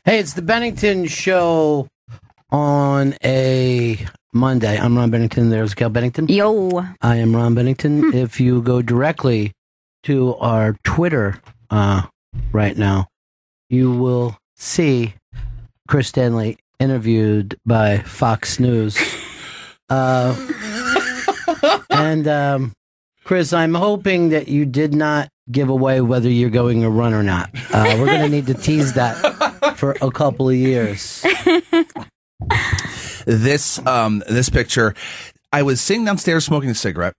Hey, it's the Bennington Show on a Monday. I'm Ron Bennington. There's Gail Bennington. Yo. I am Ron Bennington. If you go directly to our Twitter right now, you will see Chris Stanley interviewed by Fox News. And Chris, I'm hoping that you did not give away whether you're going to run or not. We're going to need to tease that for a couple of years. This picture, I was sitting downstairs smoking a cigarette,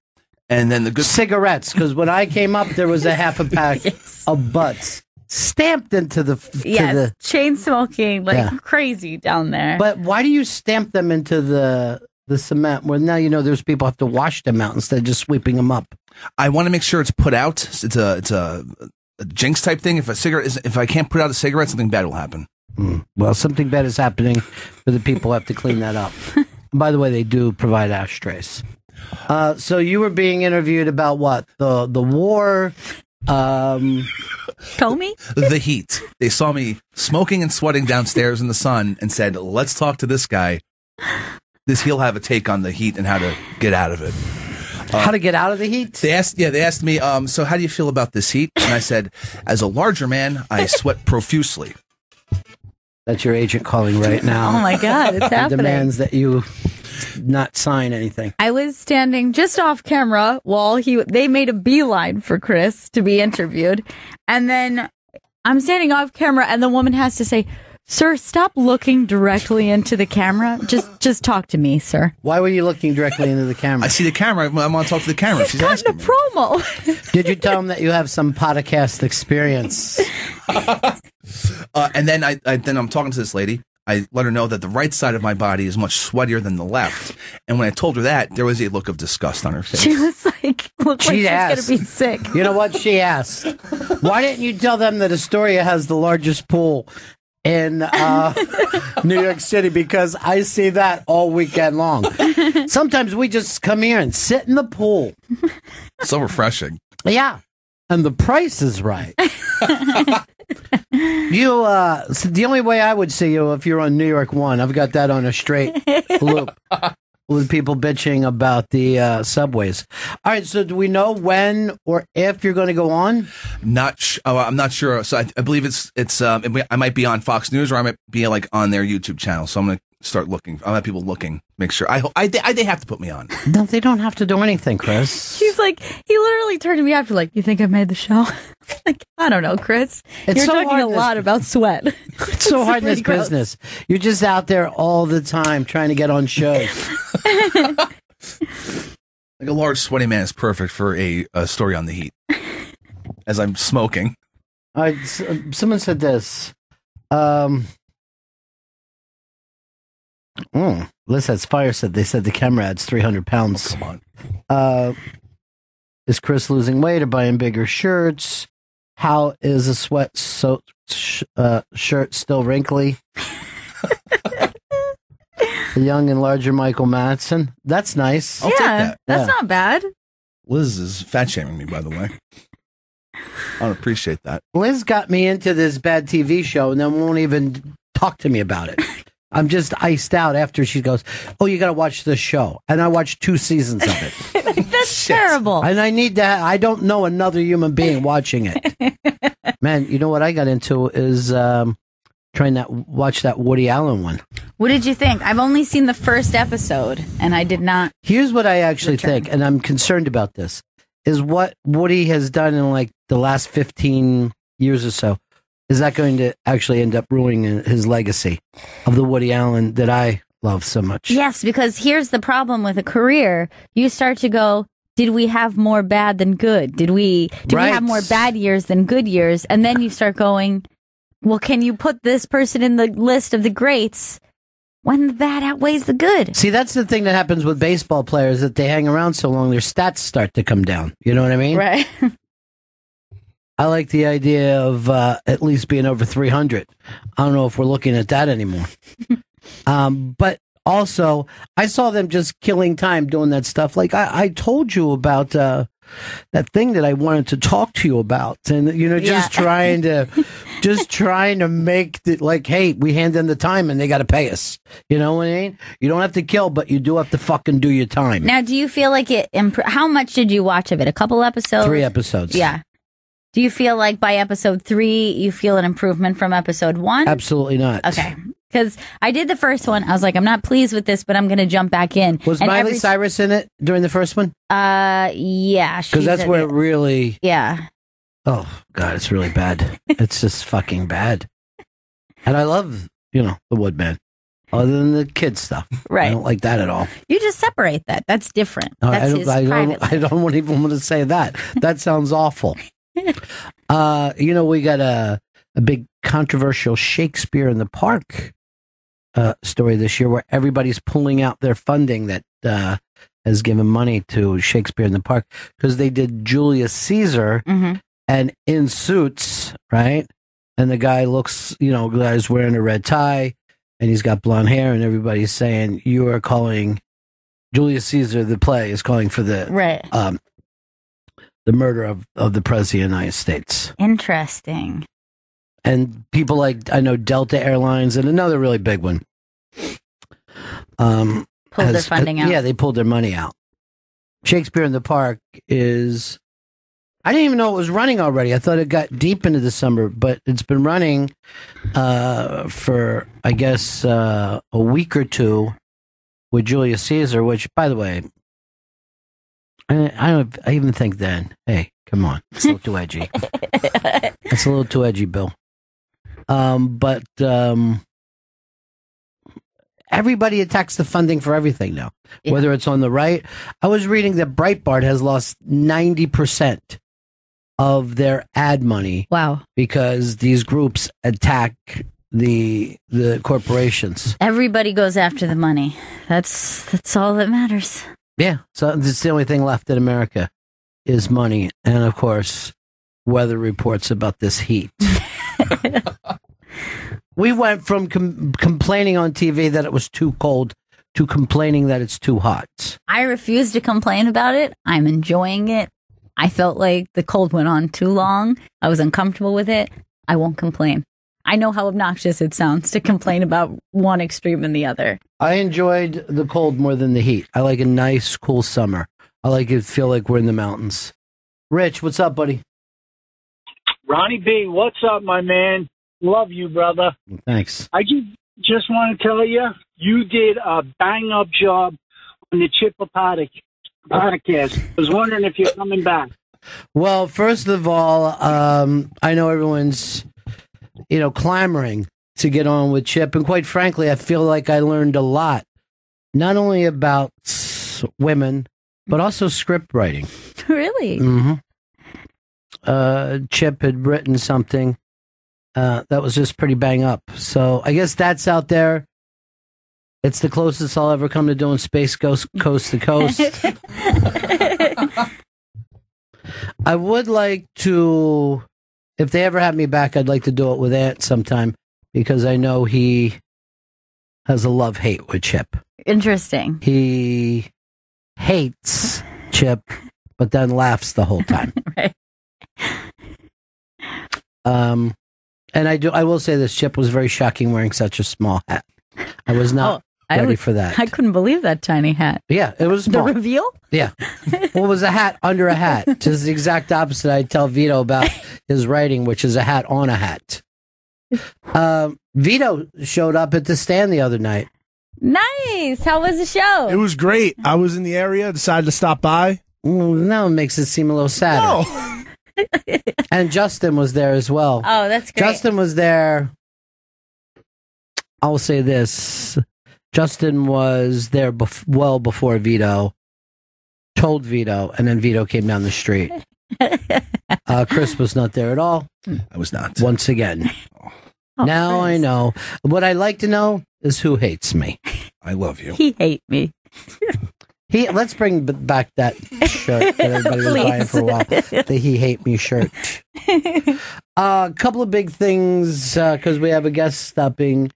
and then the good cigarettes, because when I came up, there was a half a pack of butts stamped into the chain smoking crazy down there. But why do you stamp them into the cement? Well, now you know there's people have to wash them out instead of just sweeping them up. I want to make sure it's put out. It's a jinx type thing. If I can't put out a cigarette, something bad will happen. Well, something bad is happening for the people who have to clean that up. By the way, they do provide ashtrays. So you were being interviewed about what? The war? Comey? The heat. They saw me smoking and sweating downstairs in the sun and said, let's talk to this guy. He'll have a take on the heat and how to get out of it. How to get out of the heat? They asked me, so how do you feel about this heat? And I said, as a larger man, I sweat profusely. That's your agent calling right now. Oh my God, it's happening. Demands that you not sign anything. I was standing just off camera while they made a beeline for Chris to be interviewed. And then I'm standing off camera and the woman has to say, "Sir, stop looking directly into the camera. Just talk to me, sir." Why were you looking directly into the camera? I see the camera. I want to talk to the camera. She's cutting a promo. Did you tell him that you have some podcast experience? And then I'm talking to this lady. I let her know that the right side of my body is much sweatier than the left. And when I told her that, there was a look of disgust on her face. She was like, looked like she was going to be sick. You know what? She asked, why didn't you tell them that Astoria has the largest pool in New York City? Because I see that all weekend long. Sometimes we just come here and sit in the pool. So refreshing. Yeah. And the price is right. So the only way I would see you if you're on New York 1, I've got that on a straight loop with people bitching about the subways. All right, so do we know when or if you're going to go on? I'm not sure. So I believe I might be on Fox News or I might be on their YouTube channel. So I'm going to start looking. I'll have people looking, make sure. They have to put me on. No, they don't have to do anything, Chris. She's like, he literally turned to me after like, you think I made the show? Like, I don't know, Chris. You're so talking a lot about sweat. It's so hard in this business. You're just out there all the time trying to get on shows. Like a large sweaty man is perfect for a story on the heat. As I'm smoking. Someone said this. Liz has fire said they said the camera adds 300 pounds. Come on. Is Chris losing weight or buying bigger shirts? How is a sweat shirt still wrinkly? The young and larger Michael Madsen. That's nice. I'll take that. That's not bad. Liz is fat shaming me, by the way. I don't appreciate that. Liz got me into this bad TV show and then won't even talk to me about it. I'm just iced out after she goes, "Oh, you got to watch this show." And I watched 2 seasons of it. That's terrible. And I don't know another human being watching it. Man, you know what I got into is trying to watch that Woody Allen one. What did you think? I've only seen the first episode, and I did not. Here's what I actually think, and I'm concerned about this, is what Woody has done in like the last 15 years or so. Is that going to actually end up ruining his legacy of the Woody Allen that I love so much? Yes, because here's the problem with a career. You start to go, did we have more bad than good? Did we have more bad years than good years? And then you start going, well, can you put this person in the list of the greats when the bad outweighs the good? See, that's the thing that happens with baseball players, that they hang around so long, their stats start to come down. You know what I mean? Right. I like the idea of at least being over 300. I don't know if we're looking at that anymore. But also, I saw them just killing time doing that stuff. Like I told you about that thing that I wanted to talk to you about. And, just trying to just trying to make it like, hey, we hand in the time and they got to pay us. You know what I mean? You don't have to kill, but you do have to fucking do your time. Now, do you feel like it? How much did you watch of it? A couple episodes? 3 episodes. Yeah. Do you feel like by episode 3, you feel an improvement from episode 1? Absolutely not. Okay. Because I did the first one. I was like, I'm not pleased with this, but I'm going to jump back in. Was Miley Cyrus in it during the first one? Yeah. Because that's where it really... Yeah. Oh, God, it's really bad. It's just fucking bad. And I love, the Woodman. Other than the kid stuff. Right. I don't like that at all. You just separate that. That's different. That's I don't even want to say that. That sounds awful. We got a big controversial Shakespeare in the Park story this year where everybody's pulling out their funding that has given money to Shakespeare in the Park because they did Julius Caesar and in suits, right? And the guy looks, the guy's wearing a red tie and he's got blonde hair and everybody's saying you are calling Julius Caesar, the play is calling for the the murder of the president of the United States. Interesting. And people like, I know Delta Airlines and another really big one. Pulled their funding out. Yeah, they pulled their money out. Shakespeare in the Park is, I didn't even know it was running already. I thought it got deep into the summer, but it's been running for, I guess, a week or 2 with Julius Caesar, which, by the way, I even think then, hey, come on, it's a little too edgy. It's a little too edgy, Bill. But everybody attacks the funding for everything now, whether it's on the right. I was reading that Breitbart has lost 90% of their ad money. Wow. Because these groups attack the corporations. Everybody goes after the money. That's all that matters. Yeah, so it's the only thing left in America is money. And, of course, weather reports about this heat. We went from complaining on TV that it was too cold to complaining that it's too hot. I refuse to complain about it. I'm enjoying it. I felt like the cold went on too long. I was uncomfortable with it. I won't complain. I know how obnoxious it sounds to complain about one extreme and the other. I enjoyed the cold more than the heat. I like a nice, cool summer. I like it to feel like we're in the mountains. Rich, what's up, buddy? Ronnie B, what's up, my man? Love you, brother. Thanks. I just want to tell you, you did a bang-up job on the Chip podcast. I was wondering if you're coming back. Well, first of all, I know everyone's, clamoring to get on with Chip. And quite frankly, I feel like I learned a lot, not only about women, but also script writing. Really? Mm-hmm. Chip had written something that was just pretty bang up. So I guess that's out there. It's the closest I'll ever come to doing Space Ghost Coast to Coast. I would like to, if they ever have me back, I'd like to do it with Ant sometime because I know he has a love-hate with Chip. Interesting. He hates Chip, but then laughs the whole time. Right. And I will say this, Chip was very shocking wearing such a small hat. I was not ready for that. I couldn't believe that tiny hat. Yeah, it was small. The reveal? Yeah. Well, it was a hat under a hat. Just the exact opposite I tell Vito about his writing, which is a hat on a hat. Vito showed up at the Stand the other night. Nice. How was the show? It was great. I was in the area, decided to stop by. Now it makes it seem a little sadder. No. And Justin was there as well. Oh, that's great. Justin was there. I'll say this. Justin was there well before Vito told Vito, and then Vito came down the street. Chris was not there at all. I was not. Once again. Now Chris. I know. What I'd like to know is who hates me. I love you. He hate me. Let's bring back that shirt that everybody was buying for a while. The He Hate Me shirt. A couple of big things, because we have a guest stopping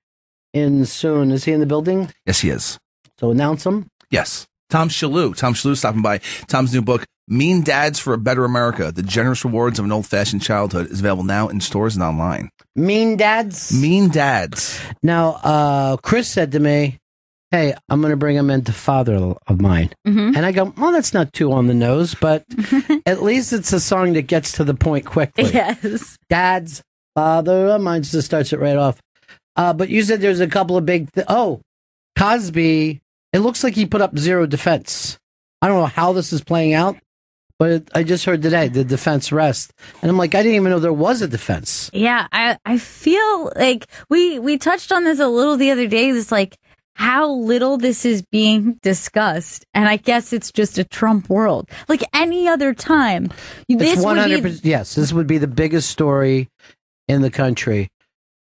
in soon. Is he in the building? Yes, he is. So announce him. Yes. Tom Shalhoub. Tom Shalhoub stopping by. Tom's new book, Mean Dads for a Better America, the generous rewards of an old-fashioned childhood, is available now in stores and online. Mean Dads? Mean Dads. Now, Chris said to me, hey, I'm going to bring him into Father of Mine. And I go, well, that's not too on the nose, but at least it's a song that gets to the point quickly. Yes. Dad's Father of Mine just starts it right off. But you said there's a couple of big... Cosby, it looks like he put up zero defense. I don't know how this is playing out. But I just heard today the defense rest, and I'm like, I didn't even know there was a defense. Yeah, I feel like we touched on this a little the other day. It's like how little this is being discussed, and I guess it's just a Trump world. Like any other time, this 100%. Yes, this would be the biggest story in the country,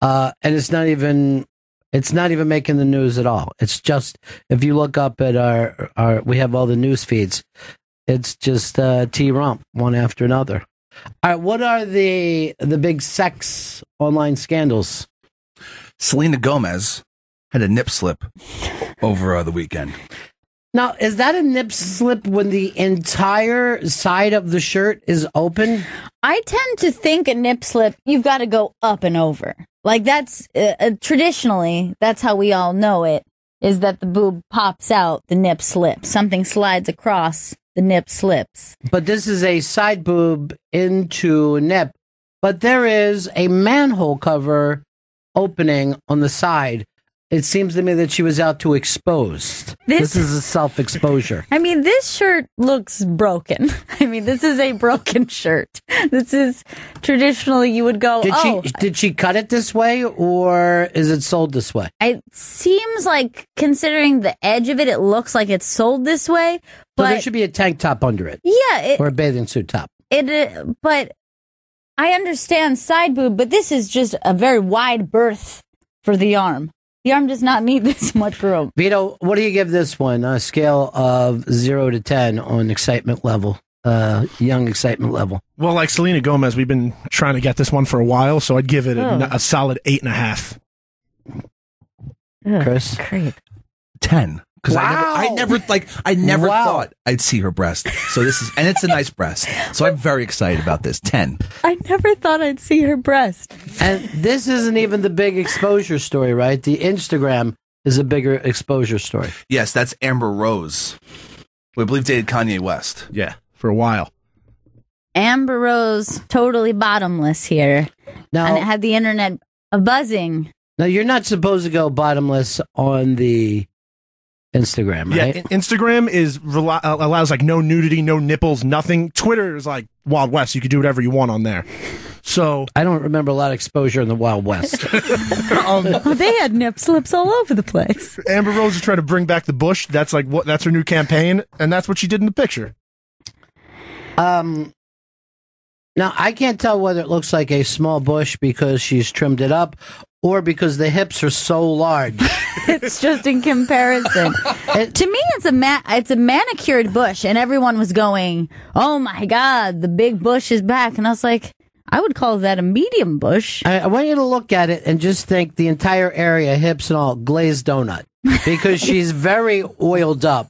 and it's not even making the news at all. It's just if you look up at our we have all the news feeds. It's just T-Rump, one after another. All right, what are the big sex online scandals? Selena Gomez had a nip slip over the weekend. Now, is that a nip slip when the entire side of the shirt is open? I tend to think a nip slip, you've got to go up and over. Like that's traditionally, that's how we all know it, is that the boob pops out, the nip slips. Something slides across. The nip slips. But this is a side boob into a nip. But there is a manhole cover opening on the side. It seems to me that she was out to expose. This is a self-exposure. I mean, this shirt looks broken. I mean, this is a broken shirt. This is traditionally you would go, Did she cut it this way or is it sold this way? It seems like, considering the edge of it, it looks like it's sold this way. But so there should be a tank top under it. Yeah. Or a bathing suit top. But I understand side boob, but this is just a very wide berth for the arm. The arm does not need this much room. Vito, what do you give this one? A scale of 0 to 10 on excitement level, young excitement level. Well, like Selena Gomez, we've been trying to get this one for a while, so I'd give it a solid 8.5. Chris? Great. 10. Because I never thought I'd see her breast. So and it's a nice breast. So I'm very excited about this. 10. I never thought I'd see her breast. And this isn't even the big exposure story, right? The Instagram is a bigger exposure story. Yes, that's Amber Rose, who I believe dated Kanye West. Yeah, for a while. Amber Rose, totally bottomless here. Now, and it had the internet buzzing. Now, you're not supposed to go bottomless on the Instagram, right? Yeah, Instagram allows like no nudity, no nipples, nothing. Twitter is like Wild West. You can do whatever you want on there. So I don't remember a lot of exposure in the Wild West. They had nip slips all over the place. Amber Rose is trying to bring back the bush. That's her new campaign, and that's what she did in the picture. Now I can't tell whether it looks like a small bush because she's trimmed it up, or because the hips are so large. It's just in comparison. To me, it's a manicured bush, and everyone was going, "Oh my God, the big bush is back!" And I was like, I would call that a medium bush. I want you to look at it and just think the entire area, hips and all, glazed donut, because she's very oiled up.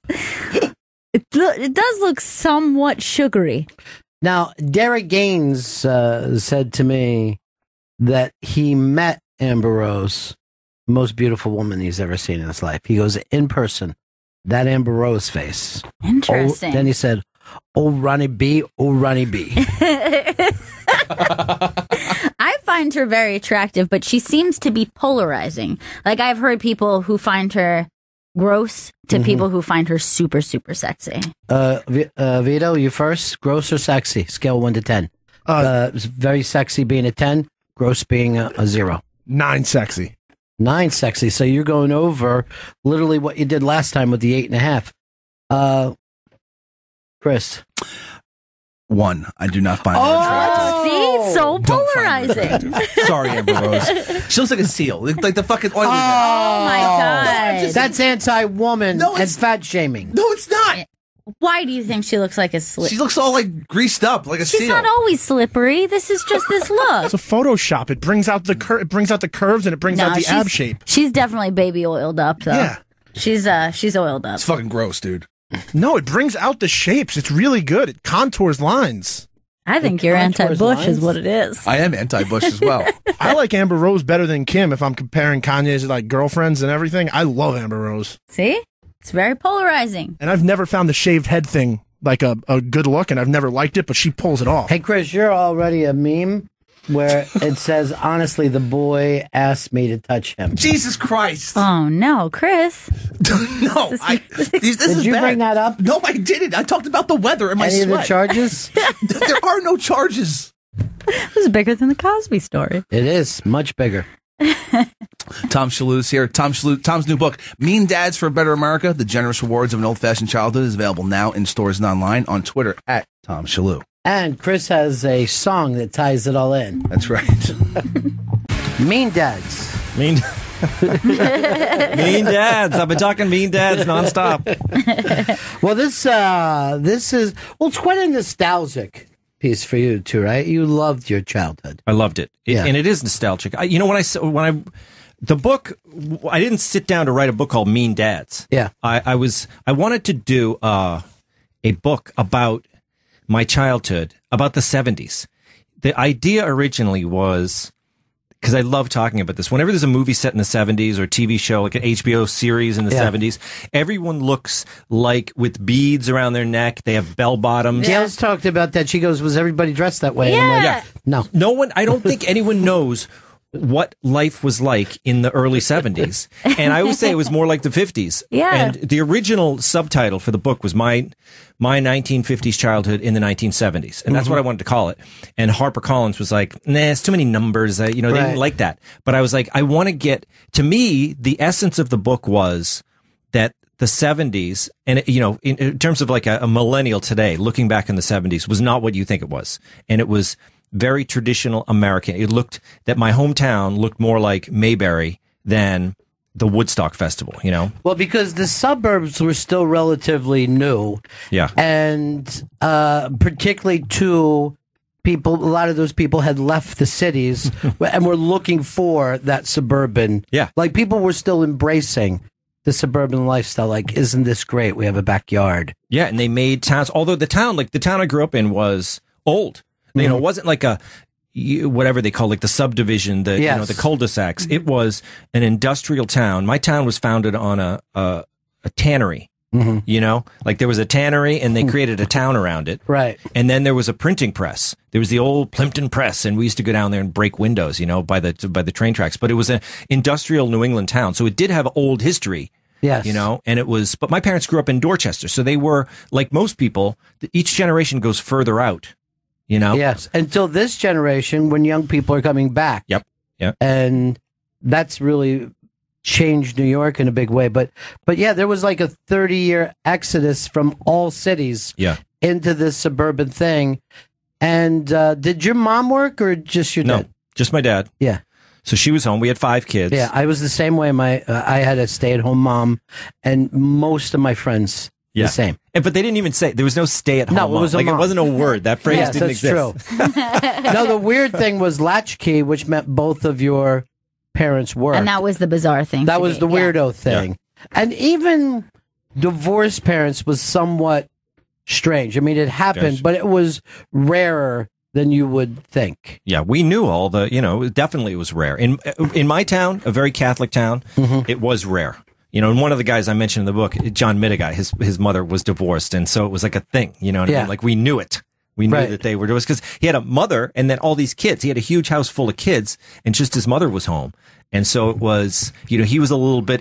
It does look somewhat sugary. Now, Derek Gaines said to me that he met Amber Rose, the most beautiful woman he's ever seen in his life. He goes, in person, that Amber Rose face. Interesting. Then he said, "Oh, Ronnie B, oh, Ronnie B." I find her very attractive, but she seems to be polarizing. Like, I've heard people who find her gross to people who find her super, super sexy. Vito, you first. Gross or sexy? Scale 1 to 10. Very sexy being a 10, gross being a 0. 9 sexy. 9 sexy. So you're going over literally what you did last time with the 8.5. Chris. 1. I do not find her attractive. See? So polarizing. Sorry, Amber Rose. She looks like a seal. Like the fucking oily man. Oh, my God. That's anti-woman and fat shaming. No, it's not. Why do you think she looks like a slip? She looks all like greased up, like a seal. She's not always slippery. This is just this look. It's a Photoshop. It brings out the curves and it brings out the ab shape. She's definitely baby oiled up, though. Yeah. She's oiled up. It's fucking gross, dude. No, it brings out the shapes. It's really good. It contours lines. I think you're anti-Bush is what it is. I am anti-Bush as well. I like Amber Rose better than Kim if I'm comparing Kanye's like girlfriends and everything. I love Amber Rose. See? It's very polarizing. And I've never found the shaved head thing like a good look, and I've never liked it, but she pulls it off. Hey, Chris, you're already a meme where it says, honestly, the boy asked me to touch him. Jesus Christ. Oh, no, Chris. No. This Did is you bad. bring that up? No, I didn't. I talked about the weather and my Any sweat. of the charges? There are no charges. This is bigger than the Cosby Story. It is much bigger. Tom Shalhoub's here. Tom's new book, Mean Dads for a Better America, The Generous Rewards of an Old-Fashioned Childhood, is available now in stores and online, on Twitter at Tom Shalhoub. And Chris has a song that ties it all in. That's right. Mean Dads. Mean Dads. I've been talking Mean Dads nonstop. Well, this is it's quite a nostalgic piece for you too, right? You loved your childhood. I loved it. And it is nostalgic. The book, I didn't sit down to write a book called Mean Dads. Yeah. I wanted to do a book about my childhood, about the 70s. The idea originally was, because I love talking about this, whenever there's a movie set in the 70s or a TV show, like an HBO series in the 70s, everyone looks like with beads around their neck. They have bell bottoms. Gail's talked about that. She goes, was everybody dressed that way? Yeah. And I'm like, no. No one, I don't think anyone knows what life was like in the early 70s. And I always say it was more like the 50s. Yeah. And the original subtitle for the book was my 1950s childhood in the 1970s. And that's what I wanted to call it. And HarperCollins was like, nah, it's too many numbers. They didn't like that. But I was like, I want to get, to me, the essence of the book was that the 70s, and in terms of like a millennial today, looking back in the 70s, was not what you think it was. And it was very traditional American. It looked that my hometown looked more like Mayberry than the Woodstock Festival, Well, because the suburbs were still relatively new. Yeah. And particularly to people, a lot of those people had left the cities and were looking for that suburban. Yeah. Like people were still embracing the suburban lifestyle. Like, isn't this great? We have a backyard. Yeah. And they made towns, although the town I grew up in was old. It wasn't like whatever they call like the subdivision, the cul-de-sacs. It was an industrial town. My town was founded on a tannery. Like there was a tannery and they created a town around it. Right. And then there was a printing press. There was the old Plimpton press, and we used to go down there and break windows, by the train tracks. But it was an industrial New England town, so it did have old history. Yes. And it was. But my parents grew up in Dorchester, so they were like most people. Each generation goes further out. Yes, until this generation when young people are coming back. Yep. And that's really changed New York in a big way. But yeah, there was like a 30-year exodus from all cities into this suburban thing. And did your mom work or just your dad? No, just my dad. Yeah. So she was home. We had 5 kids. Yeah, I was the same way. I had a stay-at-home mom, and most of my friends the same. But they didn't even say, there was no stay-at-home mom. It wasn't a word. That phrase didn't exist. True. No, the weird thing was latchkey, which meant both of your parents worked. And that was the bizarre thing. That was the weirdo thing. Yeah. And even divorced parents was somewhat strange. I mean, it happened, but it was rarer than you would think. Yeah, we knew all the, definitely it was rare. In my town, a very Catholic town, it was rare. And one of the guys I mentioned in the book, John Mitigai, his mother was divorced, and so it was like a thing, I mean? Like we knew it. We knew that they were divorced because he had a mother and then all these kids. He had a huge house full of kids, and just his mother was home. And so it was, he was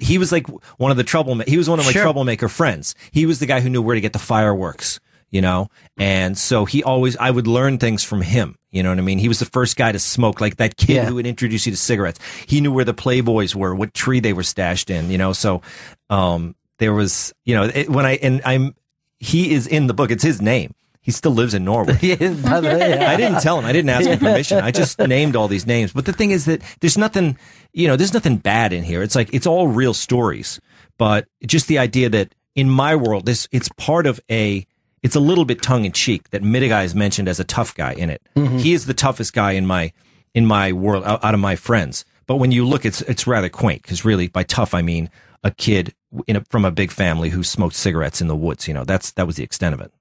he was like one of the he was one of my troublemaker friends. He was the guy who knew where to get the fireworks, and so I would learn things from him. You know what I mean? He was the first guy to smoke, like that kid who would introduce you to cigarettes. He knew where the Playboys were, what tree they were stashed in, so, there was, he is in the book. It's his name. He still lives in Norway. I didn't tell him. I didn't ask him permission. I just named all these names. But the thing is that there's nothing bad in here. It's like, it's all real stories. But just the idea that in my world, it's part of it's a little bit tongue in cheek that Mitigai is mentioned as a tough guy in it. He is the toughest guy in my world out of my friends. But when you look, it's rather quaint because really by tough, I mean a kid from a big family who smoked cigarettes in the woods. You know, that was the extent of it.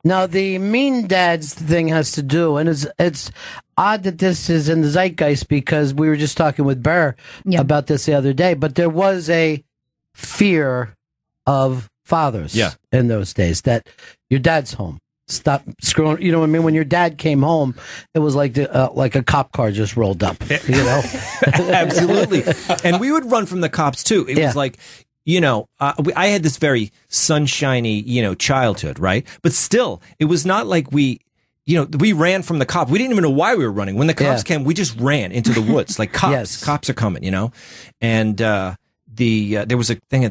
Now, the mean dads thing has to do, and it's odd that this is in the zeitgeist because we were just talking with Bear about this the other day, but there was a fear of fathers in those days that your dad's home. Stop screwing. You know what I mean? When your dad came home, it was like a cop car just rolled up. You know, absolutely. And we would run from the cops too. It was like, you know, I had this very sunshiny, you know, childhood, right? But still, it was not like we ran from the cop. We didn't even know why we were running. When the cops came, we just ran into the woods, like cops. Cops are coming, you know. And there was a thing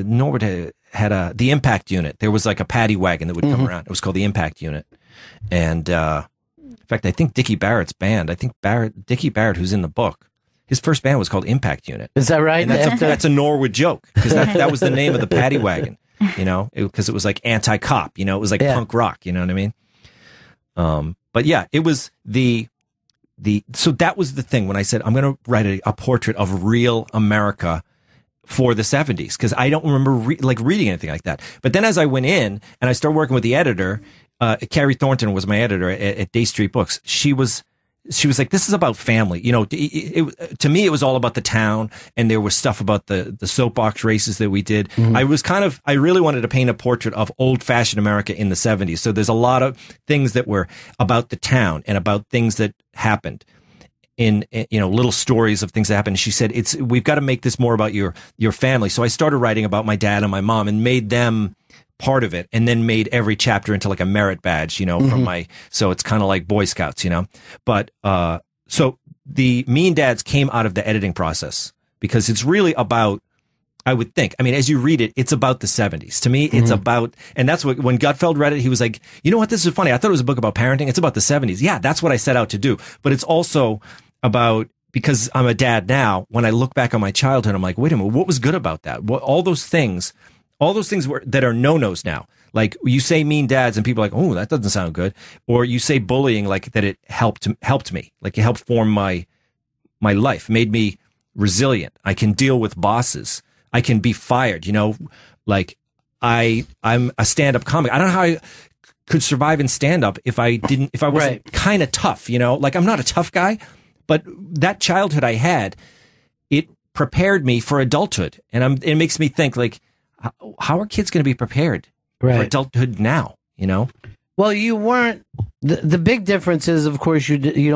Norbert had the impact unit. There was like a paddy wagon that would come around. It was called the impact unit. And in fact, I think Dickie Barrett's band. Dickie Barrett, who's in the book. His first band was called Impact Unit. Is that right? And that's a Norwood joke because that was the name of the paddy wagon, you know, because it was like anti-cop, you know, it was like punk rock, you know what I mean? But yeah, it was so that was the thing when I said, I'm going to write a portrait of real America for the 70s because I don't remember reading anything like that. But then as I went in and I started working with the editor, Carrie Thornton was my editor at Day Street Books. She was like, this is about family. You know, to me, it was all about the town, and there was stuff about the soapbox races that we did. I really wanted to paint a portrait of old fashioned America in the 70s. So there's a lot of things that were about the town and about things that happened in you know, little stories of things that happened. She said, we've got to make this more about your family. So I started writing about my dad and my mom and made them part of it, and then made every chapter into like a merit badge, you know, so it's kind of like Boy Scouts, you know. But so the Mean Dads came out of the editing process because it's really about, I would think, I mean, as you read it, it's about the 70s. To me, it's about, and that's what, when Gutfeld read it, he was like, you know what, this is funny. I thought it was a book about parenting. It's about the 70s. Yeah, that's what I set out to do. But it's also about, because I'm a dad now, when I look back on my childhood, I'm like, wait a minute, what was good about that? All those things that are no-nos now. Like you say mean dads and people are like, oh, that doesn't sound good. Or you say bullying, like that it helped me. Like it helped form my life, made me resilient. I can deal with bosses. I can be fired, you know, like I'm a stand-up comic. I don't know how I could survive in stand-up if I wasn't kind of tough, you know, like I'm not a tough guy, but that childhood I had, it prepared me for adulthood. And it makes me think like, how are kids going to be prepared for adulthood now? You know? Well, you weren't. The big difference is, of course, you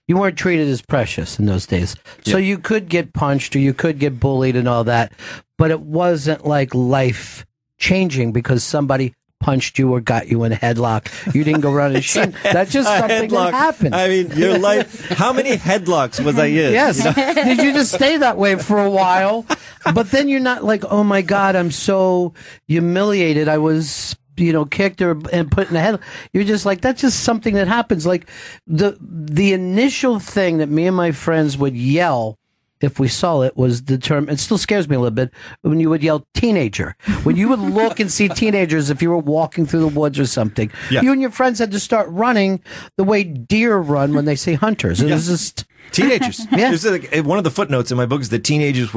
weren't treated as precious in those days. So you could get punched or you could get bullied and all that, but it wasn't like life changing because somebody punched you or got you in a headlock. You didn't go around and shit. That's just something that happened. I mean, your life. How many headlocks was I in? Yes. You know? Did you just stay that way for a while? But then you're not like, oh my God, I'm so humiliated. I was, you know, kicked and put in a head. You're just like, that's just something that happens. Like the initial thing that me and my friends would yell if we saw it was the term, it still scares me a little bit, when you would yell teenager. When you would look and see teenagers, if you were walking through the woods or something, you and your friends had to start running the way deer run when they see hunters. It was just teenagers. One of the footnotes in my book is that teenagers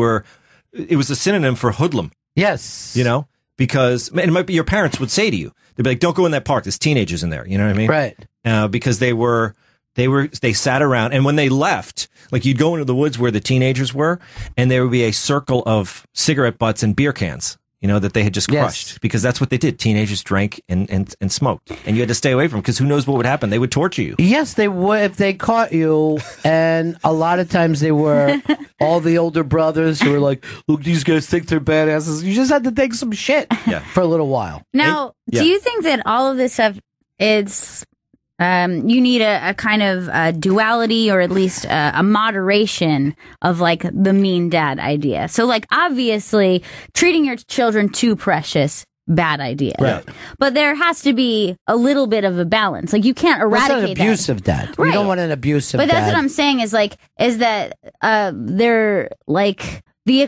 it was a synonym for hoodlum. Yes. You know, because it might be your parents would say to you, they'd be like, don't go in that park. There's teenagers in there. You know what I mean? Right. Because they sat around, and when they left, like you'd go into the woods where the teenagers were, and there would be a circle of cigarette butts and beer cans, you know, that they had just crushed, because that's what they did. Teenagers drank and smoked, and you had to stay away from them because who knows what would happen? They would torture you. Yes, they would if they caught you, and a lot of times they were all the older brothers who were like, look, these guys think they're badasses. You just had to take some shit for a little while. Now, do you think that all of this stuff is... you need a kind of duality, or at least a moderation of like the mean dad idea. So like obviously treating your children too precious, bad idea. Right. But there has to be a little bit of a balance. Like you can't eradicate an abusive dad. Right. You don't want an abusive dad. But that's what I'm saying is that they're like the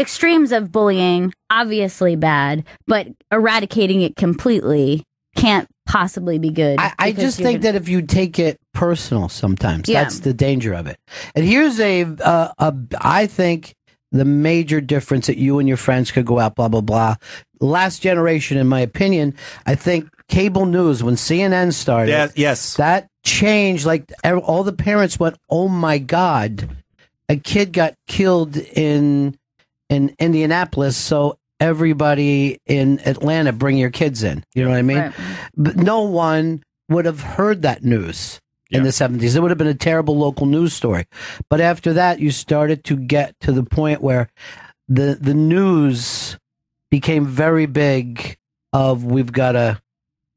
extremes of bullying, obviously bad, but eradicating it completely can't possibly be good. I just think that if you take it personal sometimes, that's the danger of it. And here's I think the major difference that you and your friends could go out, blah, blah, blah. Last generation, in my opinion, I think cable news, when CNN started, that changed. Like all the parents went, oh my God, a kid got killed in Indianapolis, so everybody in Atlanta, bring your kids in. You know what I mean? Right. But no one would have heard that news in the 70s. It would have been a terrible local news story. But after that, you started to get to the point where the news became very big of we've got to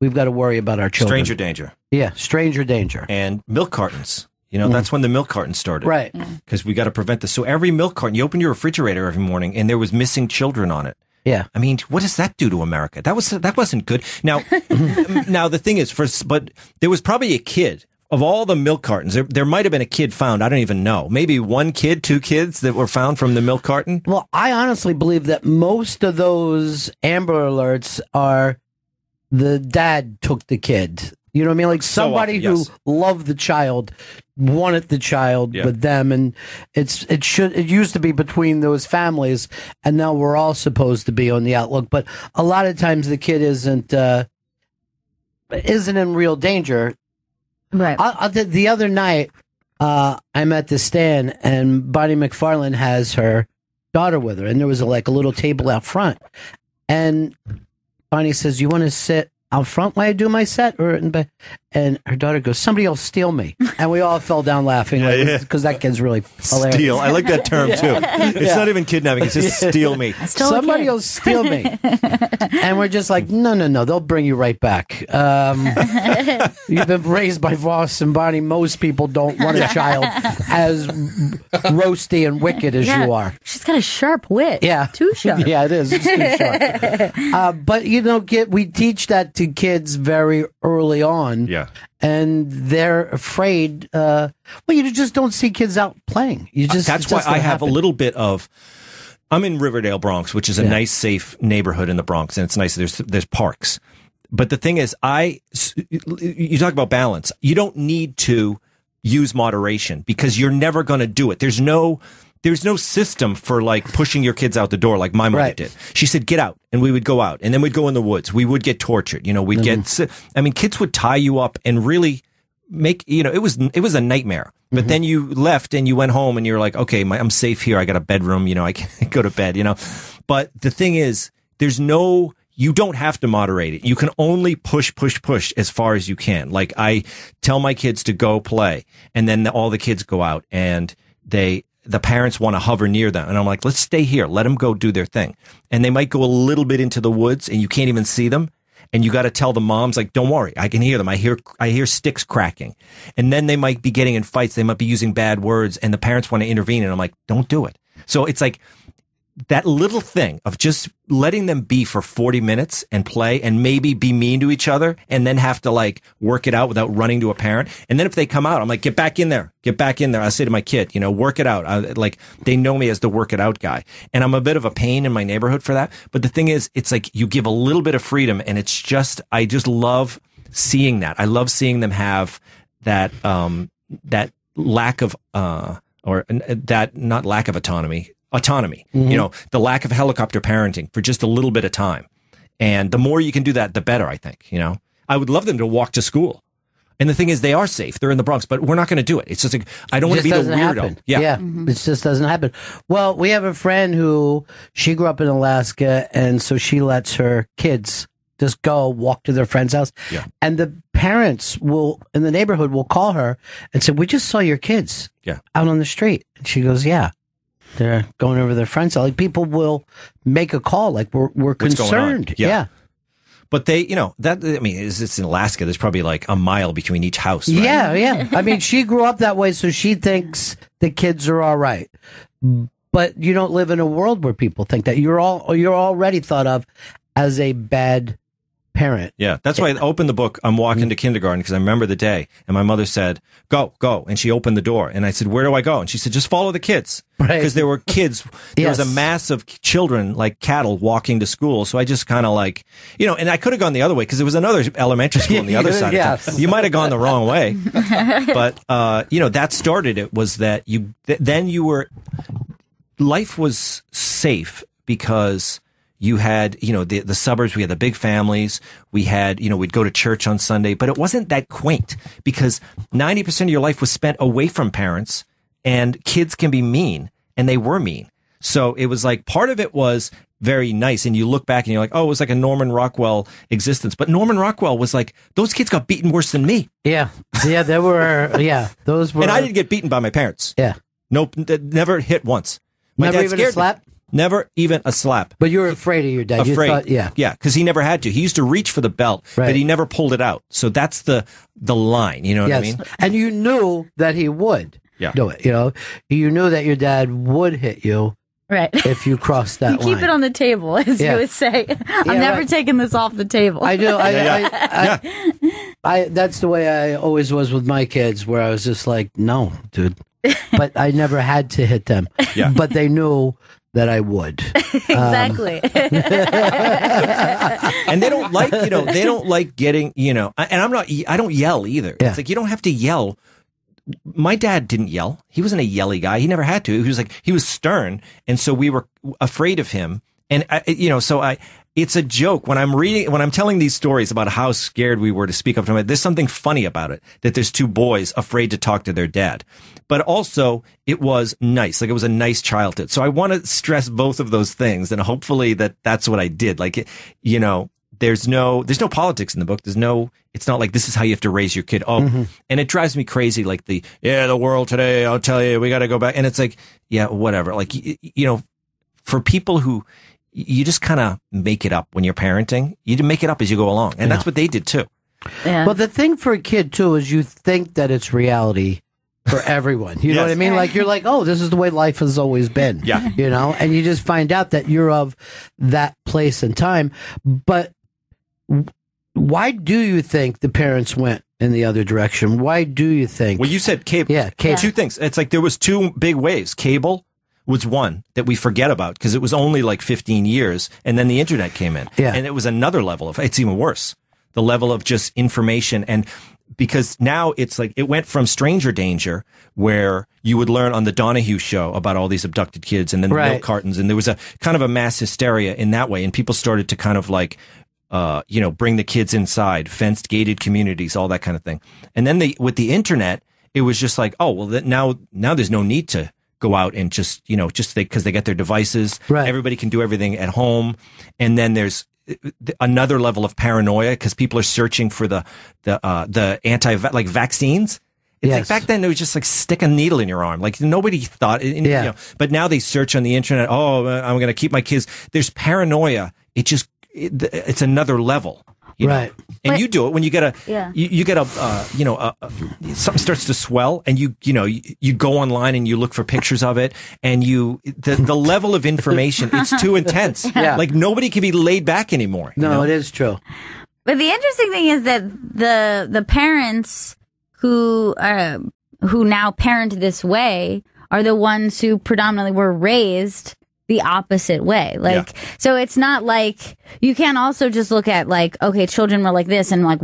worry about our children. Stranger danger. Yeah, stranger danger. And milk cartons. That's when the milk carton started. Right. Because we got to prevent this. So every milk carton, you open your refrigerator every morning and there was missing children on it. Yeah. I mean, what does that do to America? That wasn't good. Now, the thing is, but there was probably a kid of all the milk cartons. There might have been a kid found. I don't even know. Maybe one kid, two kids that were found from the milk carton. Well, I honestly believe that most of those Amber Alerts are the dad took the kid. You know what I mean? Like somebody who loved the child, wanted the child with them, and it used to be between those families, and now we're all supposed to be on the outlook. But a lot of times the kid isn't in real danger. Right. The other night, I'm at the stand, and Bonnie McFarlane has her daughter with her, and there was a little table out front, and Bonnie says, "You want to sit out front while I do my set?" And her daughter goes, "Somebody will steal me." And we all fell down laughing because that kid's really hilarious. Steal. I like that term too. It's not even kidnapping. It's just steal me. Somebody will steal me. And we're just like, no. They'll bring you right back. You've been raised by Voss and Bonnie. Most people don't want a child as roasty and wicked as you are. She's got a sharp wit. Yeah. Too sharp. Yeah, it is. It's too sharp. But, we teach that to kids very early on. Yeah. And they're afraid. You just don't see kids out playing. That's why I have a little bit of. I'm in Riverdale, Bronx, which is a nice, safe neighborhood in the Bronx, and it's nice. There's parks, but the thing is, you talk about balance. You don't need to use moderation because you're never going to do it. There's no system for pushing your kids out the door like my mother did. She said, "Get out." And we would go out, and then we'd go in the woods. We would get tortured. We'd kids would tie you up and really make, it was a nightmare. But then you left and you went home and you're like, okay, I'm safe here. I got a bedroom, I can go to bed, But the thing is, you don't have to moderate it. You can only push as far as you can. Like I tell my kids to go play, and then all the kids go out and the parents want to hover near them. And I'm like, let's stay here. Let them go do their thing. And they might go a little bit into the woods and you can't even see them. And you got to tell the moms, don't worry, I can hear them. I hear sticks cracking. And then they might be getting in fights. They might be using bad words and the parents want to intervene. And I'm like, don't do it. So it's like that little thing of just letting them be for 40 minutes and play and maybe be mean to each other and then have to work it out without running to a parent. And then if they come out, I'm like, get back in there. I say to my kid, work it out. They know me as the work it out guy. And I'm a bit of a pain in my neighborhood for that. But the thing is, it's like you give a little bit of freedom and it's just, I just love seeing that. I love seeing them have that, that lack of, or that not lack of autonomy, the lack of helicopter parenting for just a little bit of time. And the more you can do that, the better, I think, I would love them to walk to school. And the thing is, they are safe. They're in the Bronx, but we're not going to do it. It's just I don't want to be the weirdo. Happen. Yeah. Mm-hmm. It just doesn't happen. Well, we have a friend who, she grew up in Alaska, and so she lets her kids just go walk to their friend's house. Yeah. And the parents in the neighborhood will call her and say, "We just saw your kids out on the street." And she goes, "Yeah. They're going over their friends." People will make a call, we're concerned. Yeah. But they, it's in Alaska. There's probably a mile between each house. Right? Yeah. I mean, she grew up that way, so she thinks the kids are all right. But you don't live in a world where people think that. You're already thought of as a bad parent. Yeah, that's why I opened the book. I'm walking to kindergarten because I remember the day, and my mother said, "Go," and she opened the door, and I said, "Where do I go?" And she said, "Just follow the kids," because there were kids. There was a mass of children like cattle walking to school. So I just kind of and I could have gone the other way because there was another elementary school on the other side. Of town. You might have gone the wrong way, but that started it. Was that then you were. life was safe because you had, the suburbs, we had the big families, we had, we'd go to church on Sunday, but it wasn't that quaint because 90% of your life was spent away from parents, and kids can be mean, and they were mean. So it was like part of it was very nice. And you look back and you're like, oh, it was like a Norman Rockwell existence. But Norman Rockwell was like, those kids got beaten worse than me. Yeah. Yeah, there were, those were. And I didn't get beaten by my parents. Yeah. Nope. Never hit once. My never dad even scared a slap? me. Never even a slap. But you were afraid of your dad. Afraid. You thought, yeah. Yeah, because he never had to. He used to reach for the belt, but he never pulled it out. So that's the line. You know what I mean? And you knew that he would do it. You knew that your dad would hit you. Right. If you cross that line. Keep it on the table, as you would say. I'm never taking this off the table. I do. That's the way I always was with my kids, where I was just like, no, dude. But I never had to hit them. Yeah. But they knew that I would. Exactly. And they don't like getting, and I don't yell either. Yeah. It's like, you don't have to yell. My dad didn't yell. He wasn't a yelly guy. He never had to. He was stern. And so we were afraid of him. And it's a joke when I'm telling these stories about how scared we were to speak up to him. There's something funny about it, that there's two boys afraid to talk to their dad, but also it was nice. Like, it was a nice childhood. So I want to stress both of those things. And hopefully that's what I did. Like, there's no politics in the book. It's not like this is how you have to raise your kid. And it drives me crazy. Like the world today, I'll tell you, we got to go back. And it's like, yeah, whatever. Like, for people who, you just kind of make it up when you're parenting. You make it up as you go along. And that's what they did too. Yeah. Well, the thing for a kid too is you think that it's reality for everyone. You know what I mean? Like, you're like, oh, this is the way life has always been. Yeah. And you just find out that you're of that place and time. But why do you think the parents went in the other direction? Why do you think? Well, you said cable. Yeah, cable. Two things. It's like there was two big waves. Cable was one that we forget about because it was only like 15 years, and then the internet came in. Yeah. And it was another level of, it's even worse. The level of just information. And because now it's like, it went from stranger danger, where you would learn on the Donahue show about all these abducted kids, and then the milk cartons. And there was a kind of a mass hysteria in that way. And people started to kind of like, bring the kids inside, fenced, gated communities, all that kind of thing. And then with the internet, it was just like, oh, well, now there's no need to go out and just because they get their devices. Right. Everybody can do everything at home. And then there's another level of paranoia because people are searching for the vaccines. It's like back then it was just like stick a needle in your arm. Like nobody thought, but now they search on the internet. Oh, I'm going to keep my kids. There's paranoia. It's another level. Right. And you do it when you get something starts to swell, and you go online and you look for pictures of it, and the level of information, it's too intense. Yeah. Like nobody can be laid back anymore. No, it is true. But the interesting thing is that the parents who now parent this way are the ones who predominantly were raised the opposite way. So it's not like you can't also just look at like, okay, children were like this, and like,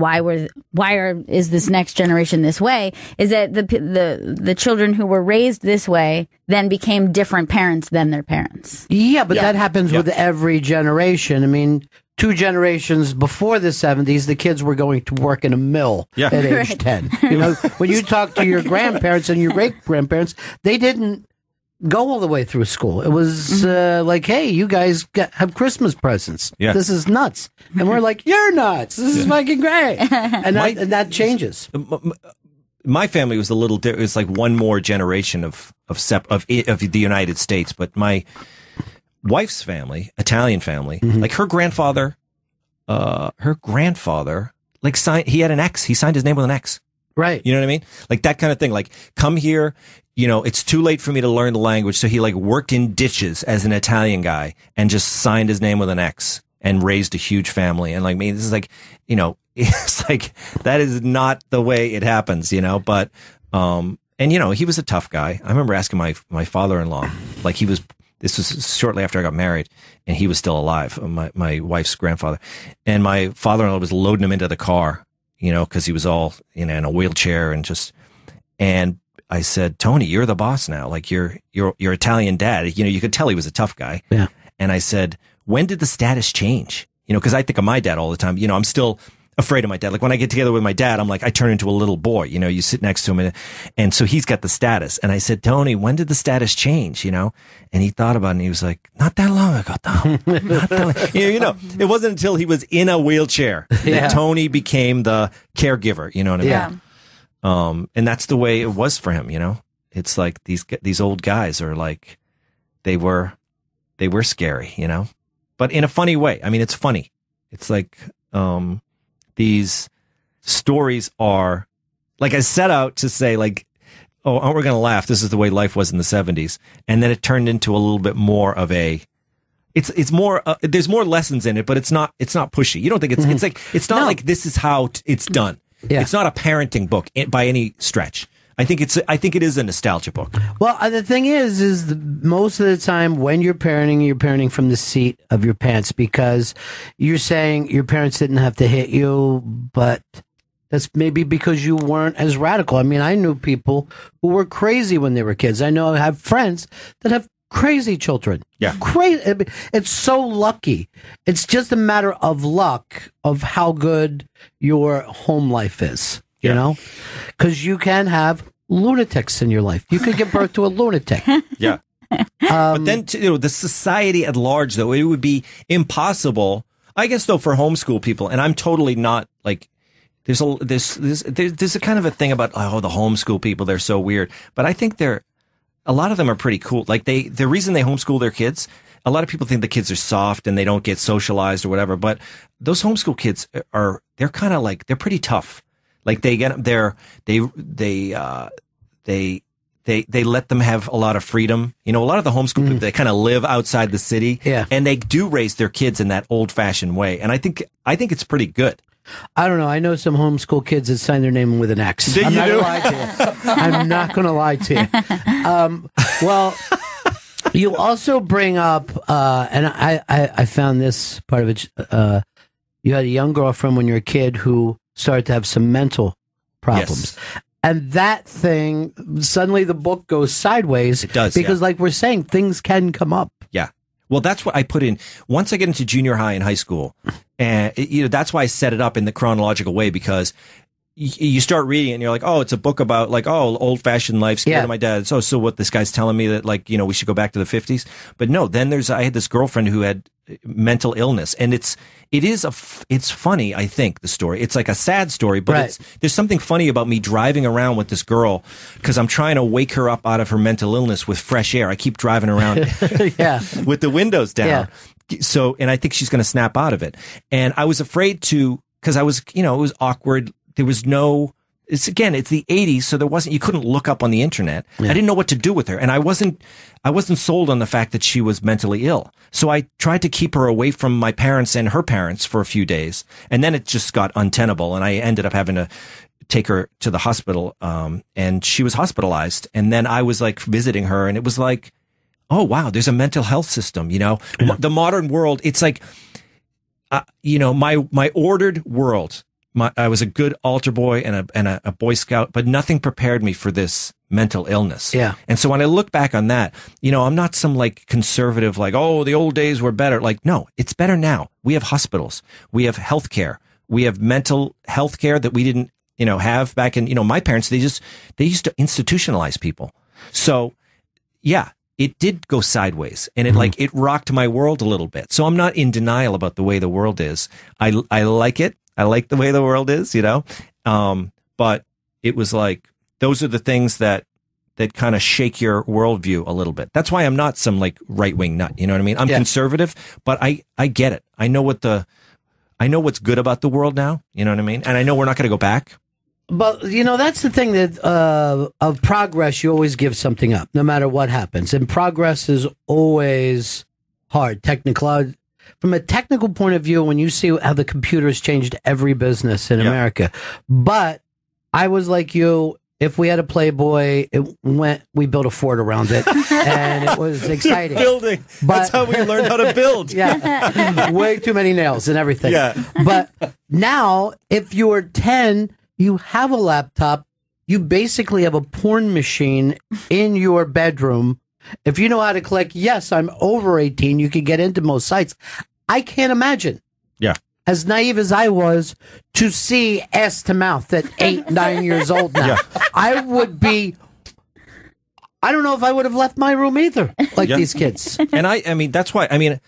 is this next generation this way? Is that the children who were raised this way then became different parents than their parents? Yeah, but that happens with every generation. I mean, 2 generations before the 70s, the kids were going to work in a mill at age 10. When you talk to your grandparents and your great-grandparents, they didn't go all the way through school. It was like, hey, you guys have Christmas presents. Yeah. This is nuts. And we're like, you're nuts. This is fucking great. And that changes. My family was it was like one more generation of the United States. But my wife's family, Italian family, like her grandfather, like he had an X. He signed his name with an X. Right. You know what I mean? Like that kind of thing. Like, come here, it's too late for me to learn the language. So he like worked in ditches as an Italian guy and just signed his name with an X and raised a huge family. And like me, this is like, it's like, that is not the way it happens, but, and he was a tough guy. I remember asking my father-in-law, like this was shortly after I got married, and he was still alive, my wife's grandfather. And my father-in-law was loading him into the car, because he was all in a wheelchair, and I said, Tony, you're the boss now. Like your Italian dad, you could tell he was a tough guy. Yeah. And I said, when did the status change? Cause I think of my dad all the time. I'm still afraid of my dad. Like when I get together with my dad, I'm like, I turn into a little boy, you sit next to him and so he's got the status. And I said, Tony, when did the status change? And he thought about it and he was like, not that long ago, Tom. It wasn't until he was in a wheelchair that Tony became the caregiver. You know what I mean? Yeah. And that's the way it was for him. It's like these old guys are like, they were scary, but in a funny way. I mean, it's funny. It's like, these stories are like, I set out to say like, oh, aren't we going to laugh? This is the way life was in the 70s. And then it turned into a little bit more of it's more, there's more lessons in it, but it's not pushy. You don't think it's like, it's not like this is how it's done. Yeah. It's not a parenting book by any stretch. I think it is a nostalgia book. Well, the thing is most of the time when you're parenting from the seat of your pants, because you're saying your parents didn't have to hit you, but that's maybe because you weren't as radical. I mean, I knew people who were crazy when they were kids. I have friends that have crazy children. Yeah. Crazy. It's so lucky. It's just a matter of luck of how good your home life is. You know, because you can have lunatics in your life. You could give birth to a lunatic. Yeah. But then, the society at large, though, it would be impossible, I guess, though, for homeschool people. And I'm totally not like, there's a kind of a thing about, the homeschool people, they're so weird. But I think a lot of them are pretty cool. Like the reason they homeschool their kids, a lot of people think the kids are soft and they don't get socialized or whatever. But those homeschool kids they're kind of like, they're pretty tough. Like they let them have a lot of freedom. A lot of the homeschool people, they kind of live outside the city, and they do raise their kids in that old fashioned way. And I think it's pretty good. I don't know. I know some homeschool kids that sign their name with an X. I'm not going to lie to you. Well, you also bring up, and I found this part of it. You had a young girlfriend when you were a kid who started to have some mental problems. Yes. And that thing, suddenly the book goes sideways. It does. Because like we're saying, things can come up. Yeah. Well, that's what I put in. Once I get into junior high and high school, and that's why I set it up in the chronological way, because you start reading it and you're like, oh, it's a book about like, oh, old fashioned life, scared of my dad. So what this guy's telling me that like, we should go back to the 50s. But no, then I had this girlfriend who had mental illness, and it's funny. I think the story, it's like a sad story, but there's something funny about me driving around with this girl because I'm trying to wake her up out of her mental illness with fresh air. I keep driving around with the windows down. Yeah. So, and I think she's going to snap out of it. And I was afraid to, because I was, it was awkward. There was it's the 80s, so you couldn't look up on the internet. Yeah. I didn't know what to do with her. And I wasn't sold on the fact that she was mentally ill. So I tried to keep her away from my parents and her parents for a few days. And then it just got untenable. And I ended up having to take her to the hospital. And she was hospitalized. And then I was like visiting her, and it was like, oh, wow, there's a mental health system, The modern world, it's like, my ordered world. I was a good altar boy and a Boy Scout, but nothing prepared me for this mental illness. Yeah. And so when I look back on that, I'm not some like conservative, like, oh, the old days were better. Like, no, it's better now. We have hospitals. We have healthcare. We have mental health care that we didn't, have back in, my parents, they used to institutionalize people. So yeah, it did go sideways, and it rocked my world a little bit. So I'm not in denial about the way the world is. I like it. I like the way the world is, but it was like, those are the things that kind of shake your worldview a little bit. That's why I'm not some like right-wing nut. You know what I mean? I'm conservative, but I get it. I know what's good about the world now. You know what I mean? And I know we're not going to go back. But, that's the thing that of progress, you always give something up, no matter what happens. And progress is always hard. From a technical point of view, when you see how the computers changed every business in America. But I was like you, if we had a Playboy, we built a fort around it, and it was exciting. Building. That's how we learned how to build. Yeah. Way too many nails and everything. Yeah. But now, if you're 10, you have a laptop, you basically have a porn machine in your bedroom. If you know how to click, yes, I'm over 18, you can get into most sites. I can't imagine. Yeah. As naive as I was to see ass to mouth at 8, 9 years old now, Yeah. I would be. I don't know if I would have left my room either, like Yeah. these kids. And I mean, that's why. I mean,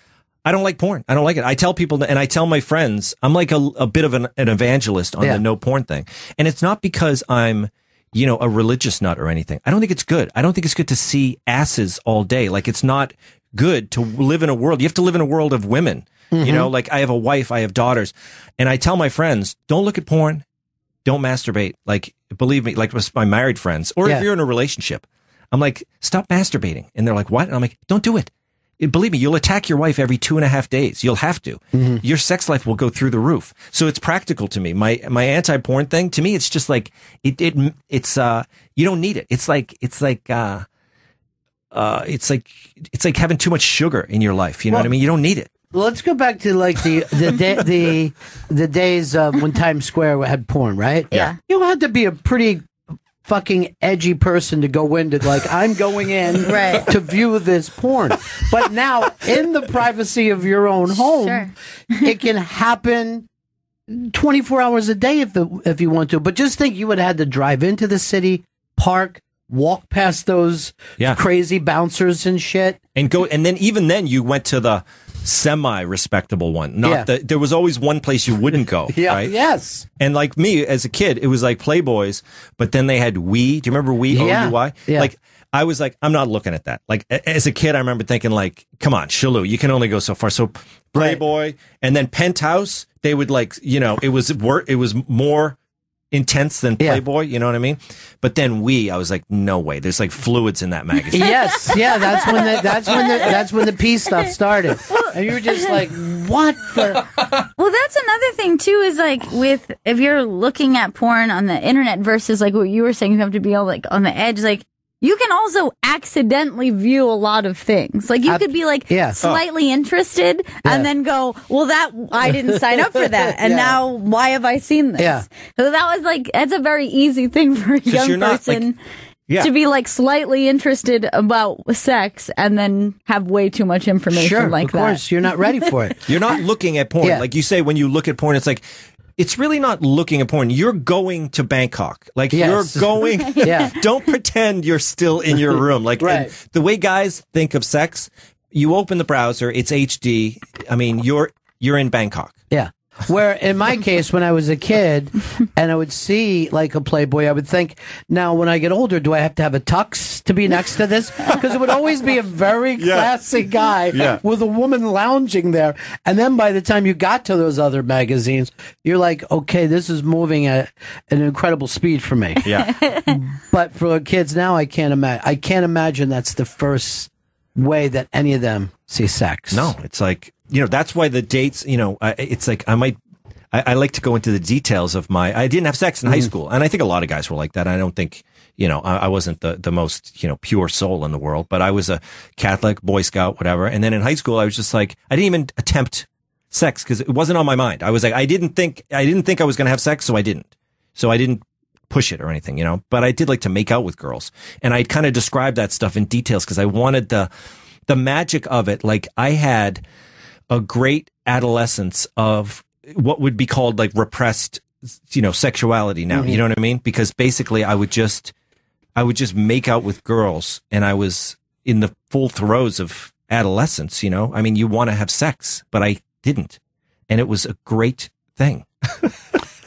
I don't like porn. I don't like it. I tell people, and I tell my friends, I'm like a bit of an evangelist on the no porn thing. And it's not because I'm, a religious nut or anything. I don't think it's good. I don't think it's good to see asses all day. Like, it's not good to live in a world. You have to live in a world of women. Mm-hmm. Like, I have a wife, I have daughters. And I tell my friends, don't look at porn. Don't masturbate. Like, believe me, like with my married friends, or if you're in a relationship, I'm like, stop masturbating. And they're like, what? And I'm like, don't do it. Believe me, you'll attack your wife every 2.5 days. You'll have to. Mm-hmm. Your sex life will go through the roof. So it's practical to me. My anti-porn thing, to me, it's just like, it's you don't need it. It's like having too much sugar in your life. You know what I mean? You don't need it. Well, let's go back to like the days of when Times Square had porn, right? Yeah. You had to be a pretty fucking edgy person to go into, like, I'm going in to view this porn. But now, in the privacy of your own home, it can happen 24 hours a day if you want to. But just think, you would have had to drive into the city, park, walk past those crazy bouncers and shit. And then even then you went to the semi-respectable one. There was always one place you wouldn't go. Right? Yes. And like me as a kid, it was like Playboys, but then they had We. Do you remember We? O-U-Y? Yeah. Like, I was like, I'm not looking at that. Like, as a kid, I remember thinking, like, come on, Shalou, you can only go so far. So Playboy and then Penthouse, they would like, it was more intense than Playboy, you know what I mean? But then I was like, no way. There's like fluids in that magazine. Yes, yeah, that's when the pee stuff started. And you were just like, what the? Well, that's another thing too, is like if you're looking at porn on the internet versus like what you were saying, you have to be all like on the edge, like you can also accidentally view a lot of things. Like, you could be like slightly interested and then go, well, I didn't sign up for that. And now why have I seen this? Yeah. So that was like, that's a very easy thing for a young person to be like slightly interested about sex and then have way too much information like that. Of course, you're not ready for it. You're not looking at porn. Like you say, when you look at porn, it's like, it's really not looking at porn. You're going to Bangkok. Like, you're going. Don't pretend you're still in your room. Like, and the way guys think of sex, you open the browser, it's HD. I mean, you're in Bangkok. Yeah. Where in my case, when I was a kid and I would see like a Playboy, I would think, now when I get older, do I have to have a tux to be next to this? Because it would always be a very classy guy with a woman lounging there. And then by the time you got to those other magazines, you're like, okay, this is moving at an incredible speed for me. Yeah. But for kids now, I can't imagine that's the first way that any of them see sex. No, it's like, that's why the dates, it's like I like to go into the details of I didn't have sex in high school. And I think a lot of guys were like that. I don't think, I wasn't the most, pure soul in the world, but I was a Catholic, Boy Scout, whatever. And then in high school, I was just like, I didn't even attempt sex because it wasn't on my mind. I was like, I didn't think I was going to have sex. So I didn't push it or anything, but I did like to make out with girls. And I kind of described that stuff in details because I wanted the magic of it. Like, I had a great adolescence of what would be called like repressed, sexuality now. You know what I mean? Because basically I would just make out with girls, and I was in the full throes of adolescence, I mean, you want to have sex, but I didn't. And it was a great thing.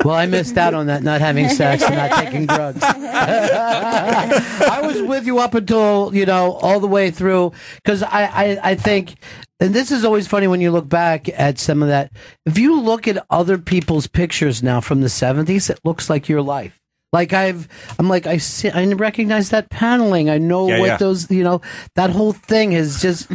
Well, I missed out on that, not having sex and not taking drugs. I was with you up until, all the way through, because I think, and this is always funny when you look back at some of that, if you look at other people's pictures now from the 70s, it looks like your life. Like I recognize that paneling. I know those, that whole thing is just.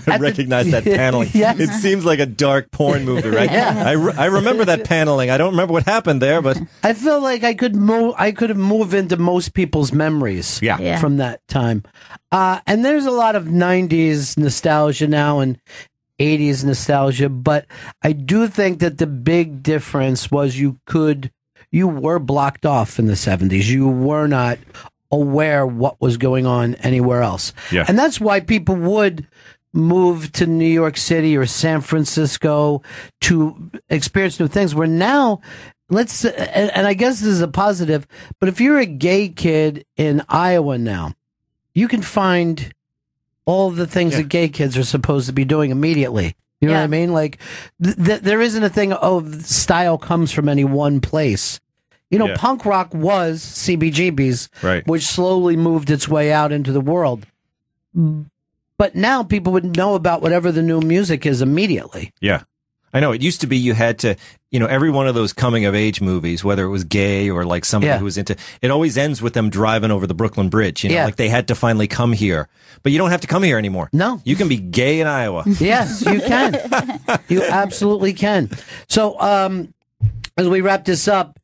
I recognize that paneling. It seems like a dark porn movie, right? I remember that paneling. I don't remember what happened there, but I feel like I could have moved into most people's memories from that time. And there's a lot of 90s nostalgia now and 80s nostalgia, but I do think that the big difference was you could you were blocked off in the 70s. You were not aware what was going on anywhere else. Yeah. And that's why people would move to New York City or San Francisco to experience new things, where now and I guess this is a positive, but if you're a gay kid in Iowa now, you can find all the things that gay kids are supposed to be doing immediately. You know what I mean? Like, there isn't a thing, style comes from any one place. You know, punk rock was CBGB's, right, which slowly moved its way out into the world. But now people would know about whatever the new music is immediately. Yeah. I know. It used to be you had to, you know, every one of those coming of age movies, whether it was gay or like somebody who was into, it always ends with them driving over the Brooklyn Bridge. You know, like they had to finally come here. But you don't have to come here anymore. No. You can be gay in Iowa. Yes, you can. You absolutely can. So, as we wrap this up,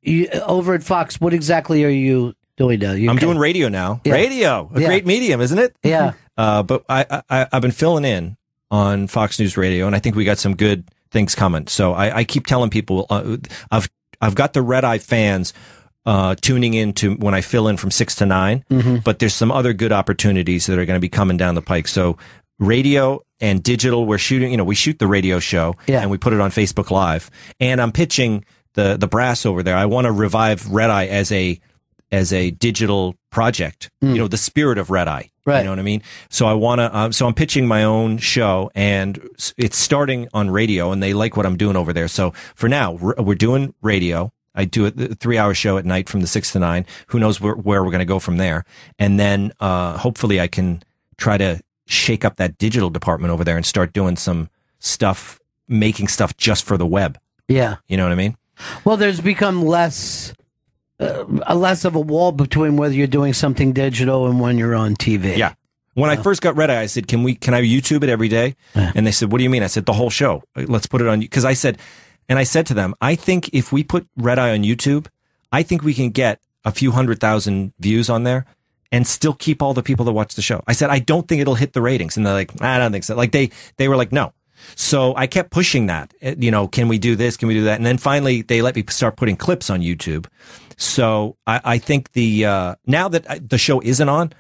over at Fox, what exactly are you doing now? I'm doing radio now. Yeah. Radio, a great medium, isn't it? Yeah. But I've been filling in on Fox News Radio, and I think we got some good things coming. So I keep telling people, I've got the Red Eye fans tuning in to when I fill in from 6 to 9, but there's some other good opportunities that are going to be coming down the pike. So radio and digital, we're shooting, you know, we shoot the radio show and we put it on Facebook Live, and I'm pitching the brass over there. I want to revive Red Eye as a digital project, you know, the spirit of Red Eye. Right. You know what I mean? So I want to, so I'm pitching my own show, and it's starting on radio, and they like what I'm doing over there. So for now, we're doing radio. I do a 3-hour show at night from the 6 to 9. Who knows where we're going to go from there. And then, hopefully I can try to shake up that digital department over there and start doing some stuff, making stuff just for the web. Yeah. You know what I mean? Well, there's become less of a wall between whether you're doing something digital and when you're on TV. Yeah. When I first got Red Eye, I said, can I YouTube it every day? And they said, what do you mean? I said, the whole show. Let's put it on. Because I said to them, I think if we put Red Eye on YouTube, I think we can get a few 100,000 views on there and still keep all the people that watch the show. I said, I don't think it'll hit the ratings. And they're like, I don't think so. Like they were like, no. So I kept pushing that, you know, can we do this? Can we do that? And then finally they let me start putting clips on YouTube. So I think now that the show isn't on,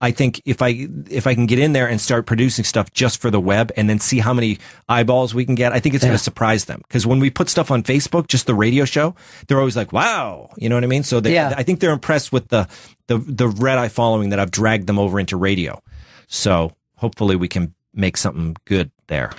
I think if I can get in there and start producing stuff just for the web and then see how many eyeballs we can get, I think it's going to surprise them. Because when we put stuff on Facebook, just the radio show, they're always like, wow, you know what I mean? So I think they're impressed with the Red Eye following that I've dragged them over into radio. So hopefully we can make something good there.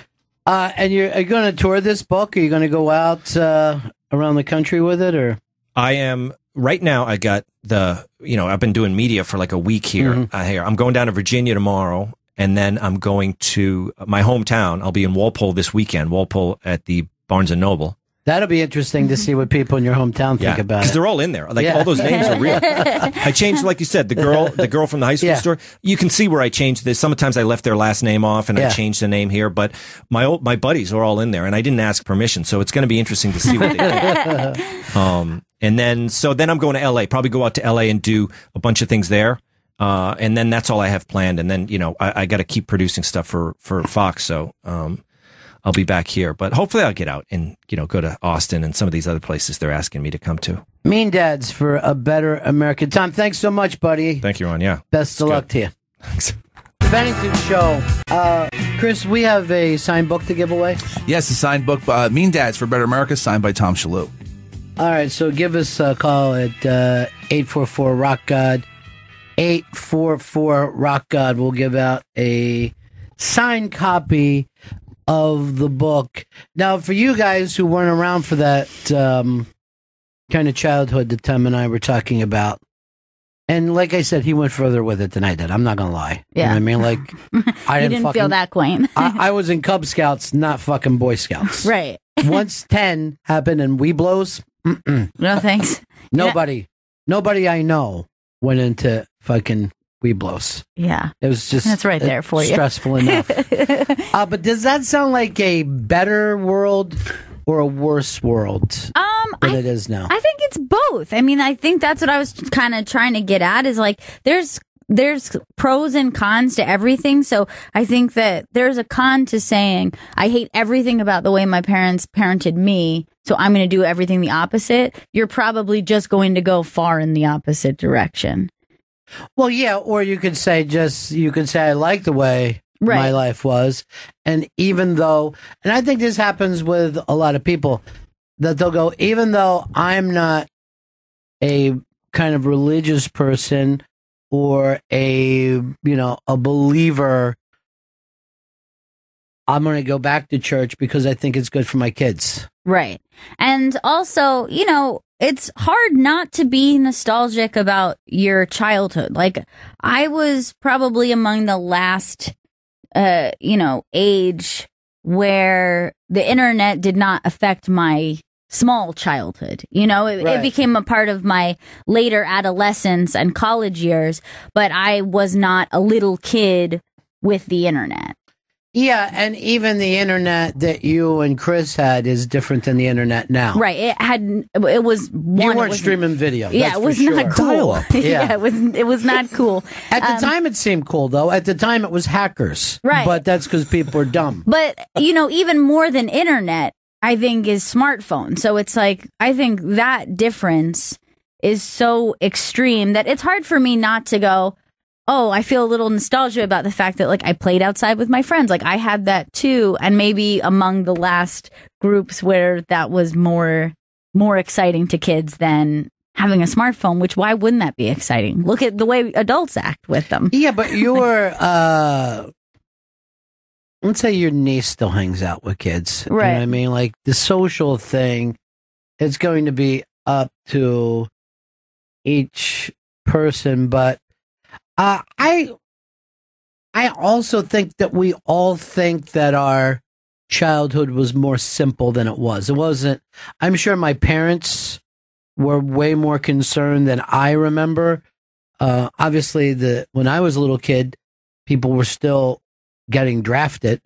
And are you going to tour this book? Are you going to go out around the country with it, or? I am right now. I got I've been doing media for like a week here. Here I'm going down to Virginia tomorrow, and then I'm going to my hometown. I'll be in Walpole this weekend. Walpole at the Barnes and Noble. That'll be interesting to see what people in your hometown think about it. Because they're all in there. Like all those names are real. I changed, like you said, the girl from the high school store. You can see where I changed this. Sometimes I left their last name off and I changed the name here. But my buddies are all in there, and I didn't ask permission, so it's going to be interesting to see what they think. And then I'm going to LA. Probably go out to LA and do a bunch of things there. And then that's all I have planned. And then I got to keep producing stuff for Fox. So I'll be back here, but hopefully I'll get out and, go to Austin and some of these other places they're asking me to come to. Mean Dads for a Better American Time. Thanks so much, buddy. Thank you, Ron. Yeah. Best of luck to you. Thanks. The Bennington Show. Chris, we have a signed book to give away. Yes, a signed book, Mean Dads for a Better America, signed by Tom Shalhoub. All right, so give us a call at 844-ROCK-GOD. 844-ROCK-GOD. We'll give out a signed copy of the book. Now, for you guys who weren't around for that kind of childhood that Tom and I were talking about, and like I said, he went further with it than I did. I'm not going to lie. Yeah. You know what I mean? Like, I didn't feel that quaint. I was in Cub Scouts, not fucking Boy Scouts. Right. Once 10 happened and Weeblos, no thanks. Nobody I know went into fucking Weeblos. Yeah. It was just that's right there for you. Stressful enough. But does that sound like a better world or a worse world than it is now? I think it's both. I mean, I think that's what I was kind of trying to get at is like there's pros and cons to everything. So I think that there's a con to saying I hate everything about the way my parents parented me. so I'm going to do everything the opposite, you're probably just going to go far in the opposite direction. Well, yeah, or you could say I like the way my life was, and even though, and I think this happens with a lot of people, that they'll go, even though I'm not a kind of religious person or a believer, I'm going to go back to church because I think it's good for my kids. Right. And also, it's hard not to be nostalgic about your childhood. Like, I was probably among the last, age where the internet did not affect my small childhood. It became a part of my later adolescence and college years, but I was not a little kid with the internet. Yeah, and even the internet that you and Chris had is different than the internet now. Right. You weren't streaming video. Yeah, it was not cool. Yeah, it was not cool. At the time, it seemed cool, though. At the time, it was hackers. Right. But that's because people are dumb. But, even more than internet, I think, is smartphone. So it's like, I think that difference is so extreme that it's hard for me not to go, oh, I feel a little nostalgia about the fact that, like, I played outside with my friends. Like, I had that too, and maybe among the last groups where that was more exciting to kids than having a smartphone, which why wouldn't that be exciting? Look at the way adults act with them. Yeah, but your, let's say your niece still hangs out with kids. Right. You know what I mean? Like, the social thing, it's going to be up to each person, but I also think that we all think that our childhood was more simple than it was. It wasn't. I'm sure my parents were way more concerned than I remember. Obviously, when I was a little kid, people were still getting drafted,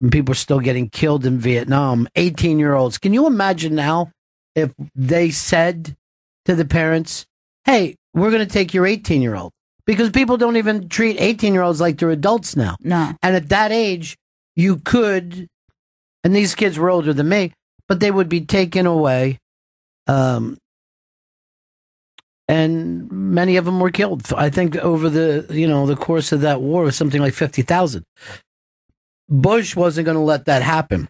and people were still getting killed in Vietnam. 18-year-olds. Can you imagine now if they said to the parents, "Hey, we're going to take your 18-year-old"? Because people don't even treat 18-year-olds like they're adults now. No. And at that age, you could, and these kids were older than me, but they would be taken away, and many of them were killed. I think over the course of that war, it was something like 50,000. Bush wasn't going to let that happen.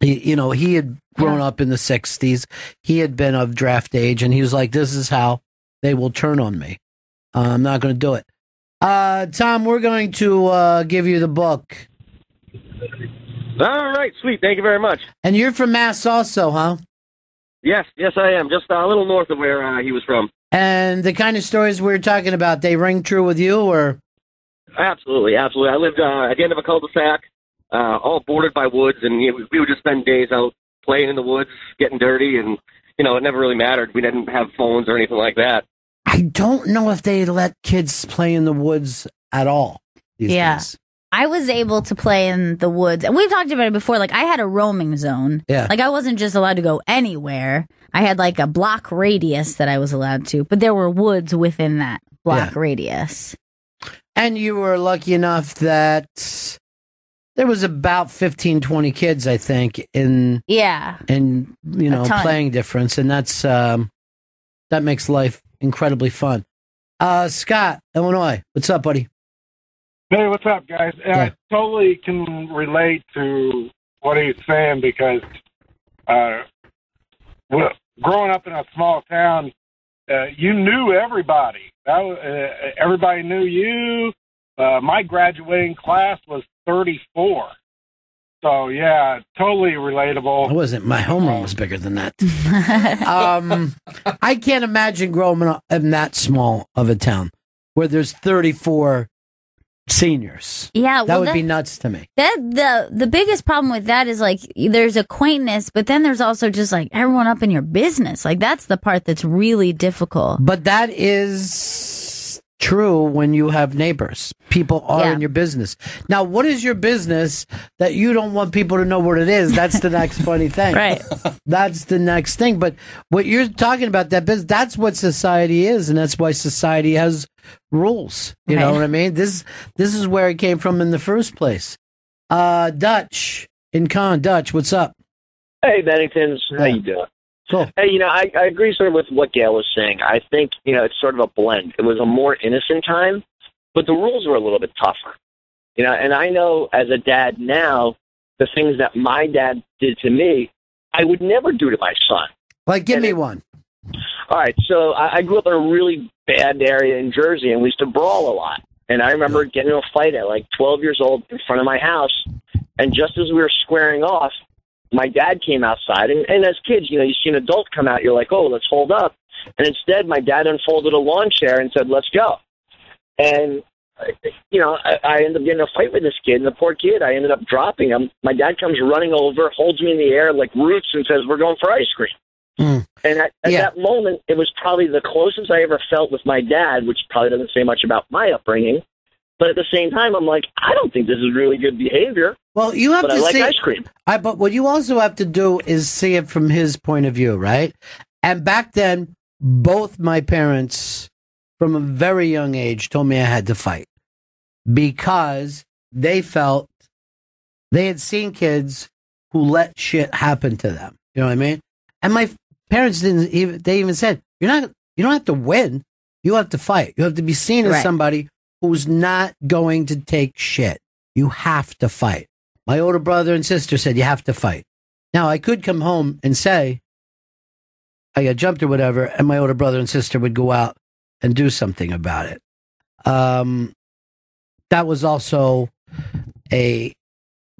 He had grown up in the 60s. He had been of draft age, and he was like, this is how they will turn on me. I'm not going to do it. Tom, we're going to give you the book. All right, sweet. Thank you very much. And you're from Mass also, huh? Yes, I am. Just a little north of where he was from. And the kind of stories we're talking about, they ring true with you, or? Absolutely. I lived at the end of a cul-de-sac, all bordered by woods, and we would just spend days out playing in the woods, getting dirty, and, it never really mattered. We didn't have phones or anything like that. I don't know if they let kids play in the woods at all these days. I was able to play in the woods. And we've talked about it before. Like, I had a roaming zone. Yeah. Like, I wasn't just allowed to go anywhere. I had, like, a block radius that I was allowed to. But there were woods within that block radius. And you were lucky enough that there was about 15, 20 kids, I think, in playing difference. And that's that makes life incredibly fun. Scott, Illinois, what's up, buddy? Hey, what's up, guys? I totally can relate to what he's saying because growing up in a small town, you knew everybody. Everybody knew you. My graduating class was 34. So, yeah, totally relatable. It wasn't. My homeroom was bigger than that. I can't imagine growing up in that small of a town where there's 34 seniors. Yeah, that would be nuts to me. The biggest problem with that is, like, there's a quaintness, but then there's also just, like, everyone up in your business. Like, that's the part that's really difficult. But that is true when you have neighbors. People are in your business. Now, what is your business that you don't want people to know what it is? That's the next funny thing. Right. That's the next thing. But what you're talking about, that business, that's what society is, and that's why society has rules. You know what I mean? This is where it came from in the first place. Dutch in Dutch, what's up? Hey, Benningtons. How you doing? Cool. Hey, I agree sort of with what Gail was saying. I think, it's sort of a blend. It was a more innocent time, but the rules were a little bit tougher. And I know as a dad now, the things that my dad did to me, I would never do to my son. Like, give me one. All right, so I grew up in a really bad area in Jersey, and we used to brawl a lot. And I remember getting into a fight at like 12 years old in front of my house, and just as we were squaring off, my dad came outside, and as kids, you see an adult come out, you're like, oh, let's hold up. And instead, my dad unfolded a lawn chair and said, let's go. And, I ended up getting in a fight with this kid, and the poor kid, I ended up dropping him. My dad comes running over, holds me in the air like Roots, and says, we're going for ice cream. And at that moment, it was probably the closest I ever felt with my dad, which probably doesn't say much about my upbringing. But at the same time, I'm like, I don't think this is really good behavior. Well, you have to I like see ice cream. But what you also have to do is see it from his point of view, right? And back then, both my parents, from a very young age, told me I had to fight because they felt they had seen kids who let shit happen to them. You know what I mean? And my parents they even said, you don't have to win. You have to fight. You have to be seen as somebody who's not going to take shit. You have to fight. My older brother and sister said, you have to fight. Now, I could come home and say, I got jumped or whatever, and my older brother and sister would go out and do something about it. That was also a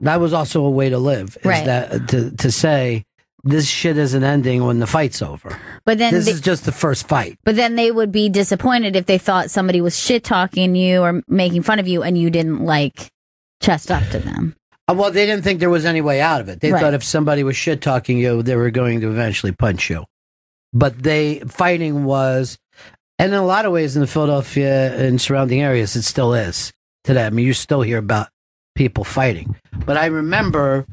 way to live, is that to say, this shit isn't ending when the fight's over. But then this is just the first fight. But then they would be disappointed if they thought somebody was shit talking you or making fun of you and you didn't chest up to them. Well, they didn't think there was any way out of it. They thought if somebody was shit talking you, they were going to eventually punch you. But fighting was, and in a lot of ways in the Philadelphia and surrounding areas, it still is today. I mean, you still hear about people fighting. But I remember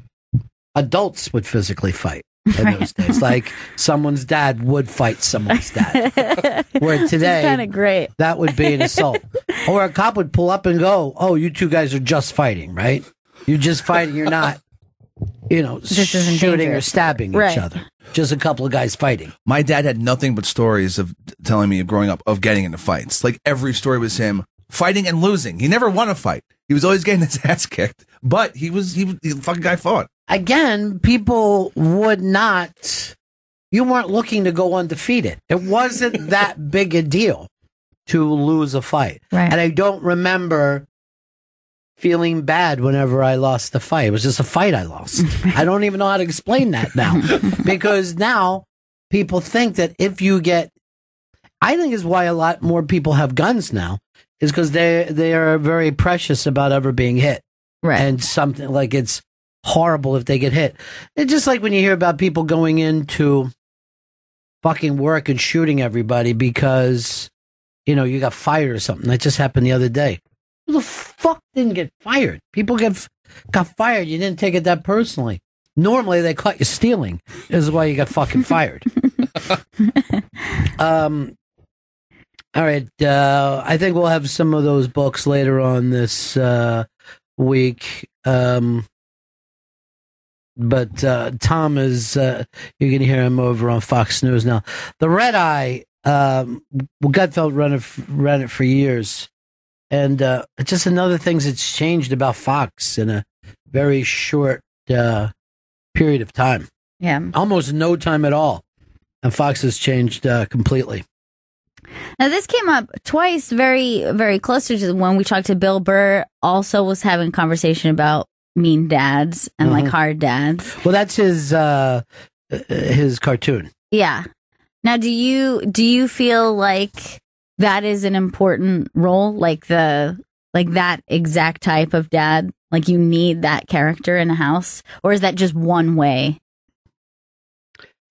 adults would physically fight in those days. Like someone's dad would fight someone's dad. Where today, kind of great. That would be an assault. Or a cop would pull up and go, oh, you two guys are just fighting, right? You're just fighting. You're not, shooting dangerous. Or stabbing each other. Just a couple of guys fighting. My dad had nothing but stories of telling me of growing up of getting into fights. Like every story was him fighting and losing. He never won a fight. He was always getting his ass kicked, but he the fucking guy fought. Again, people would not, you weren't looking to go undefeated. It wasn't that big a deal to lose a fight. Right. And I don't remember feeling bad whenever I lost a fight. It was just a fight I lost. I don't even know how to explain that now. Because now people think that if you get, I think is why a lot more people have guns now, is because they are very precious about ever being hit. Right. And something like it's horrible if they get hit. It's just like when you hear about people going into fucking work and shooting everybody because, you got fired or something. That just happened the other day. Who the fuck didn't get fired? People got fired. You didn't take it that personally. Normally they caught you stealing. This is why you got fucking fired. All right. I think we'll have some of those books later on this week. But Tom is, you're going to hear him over on Fox News now. The Red Eye, Gutfeld ran it for years. And it's just another thing that's changed about Fox in a very short period of time. Yeah. Almost no time at all. And Fox has changed completely. Now, this came up twice very, very close to when we talked to Bill Burr, also was having a conversation about mean dads and hard dads. Well, that's his cartoon. Yeah. Now, do you feel like that is an important role, like that exact type of dad? Like you need that character in a house, or is that just one way?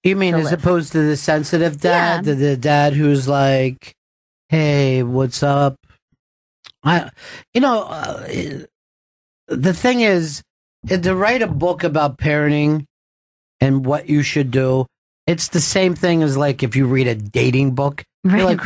You mean as opposed to the sensitive dad, the dad who's like, "Hey, what's up?" The thing is, to write a book about parenting and what you should do, it's the same thing as like if you read a dating book. Right. You're like,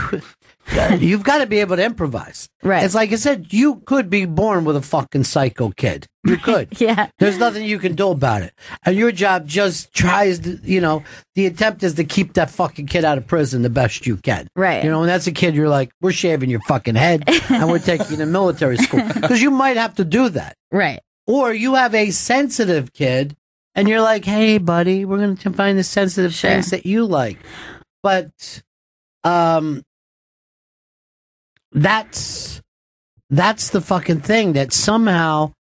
You've got to be able to improvise. Right. It's like I said, you could be born with a fucking psycho kid. You could. Yeah. There's nothing you can do about it. And your job just tries to, the attempt is to keep that fucking kid out of prison the best you can. Right. And that's a kid, you're like, we're shaving your fucking head and we're taking you to military school. Because you might have to do that. Right. Or you have a sensitive kid and you're like, hey, buddy, we're going to find the sensitive things that you like. But that's the fucking thing that somehow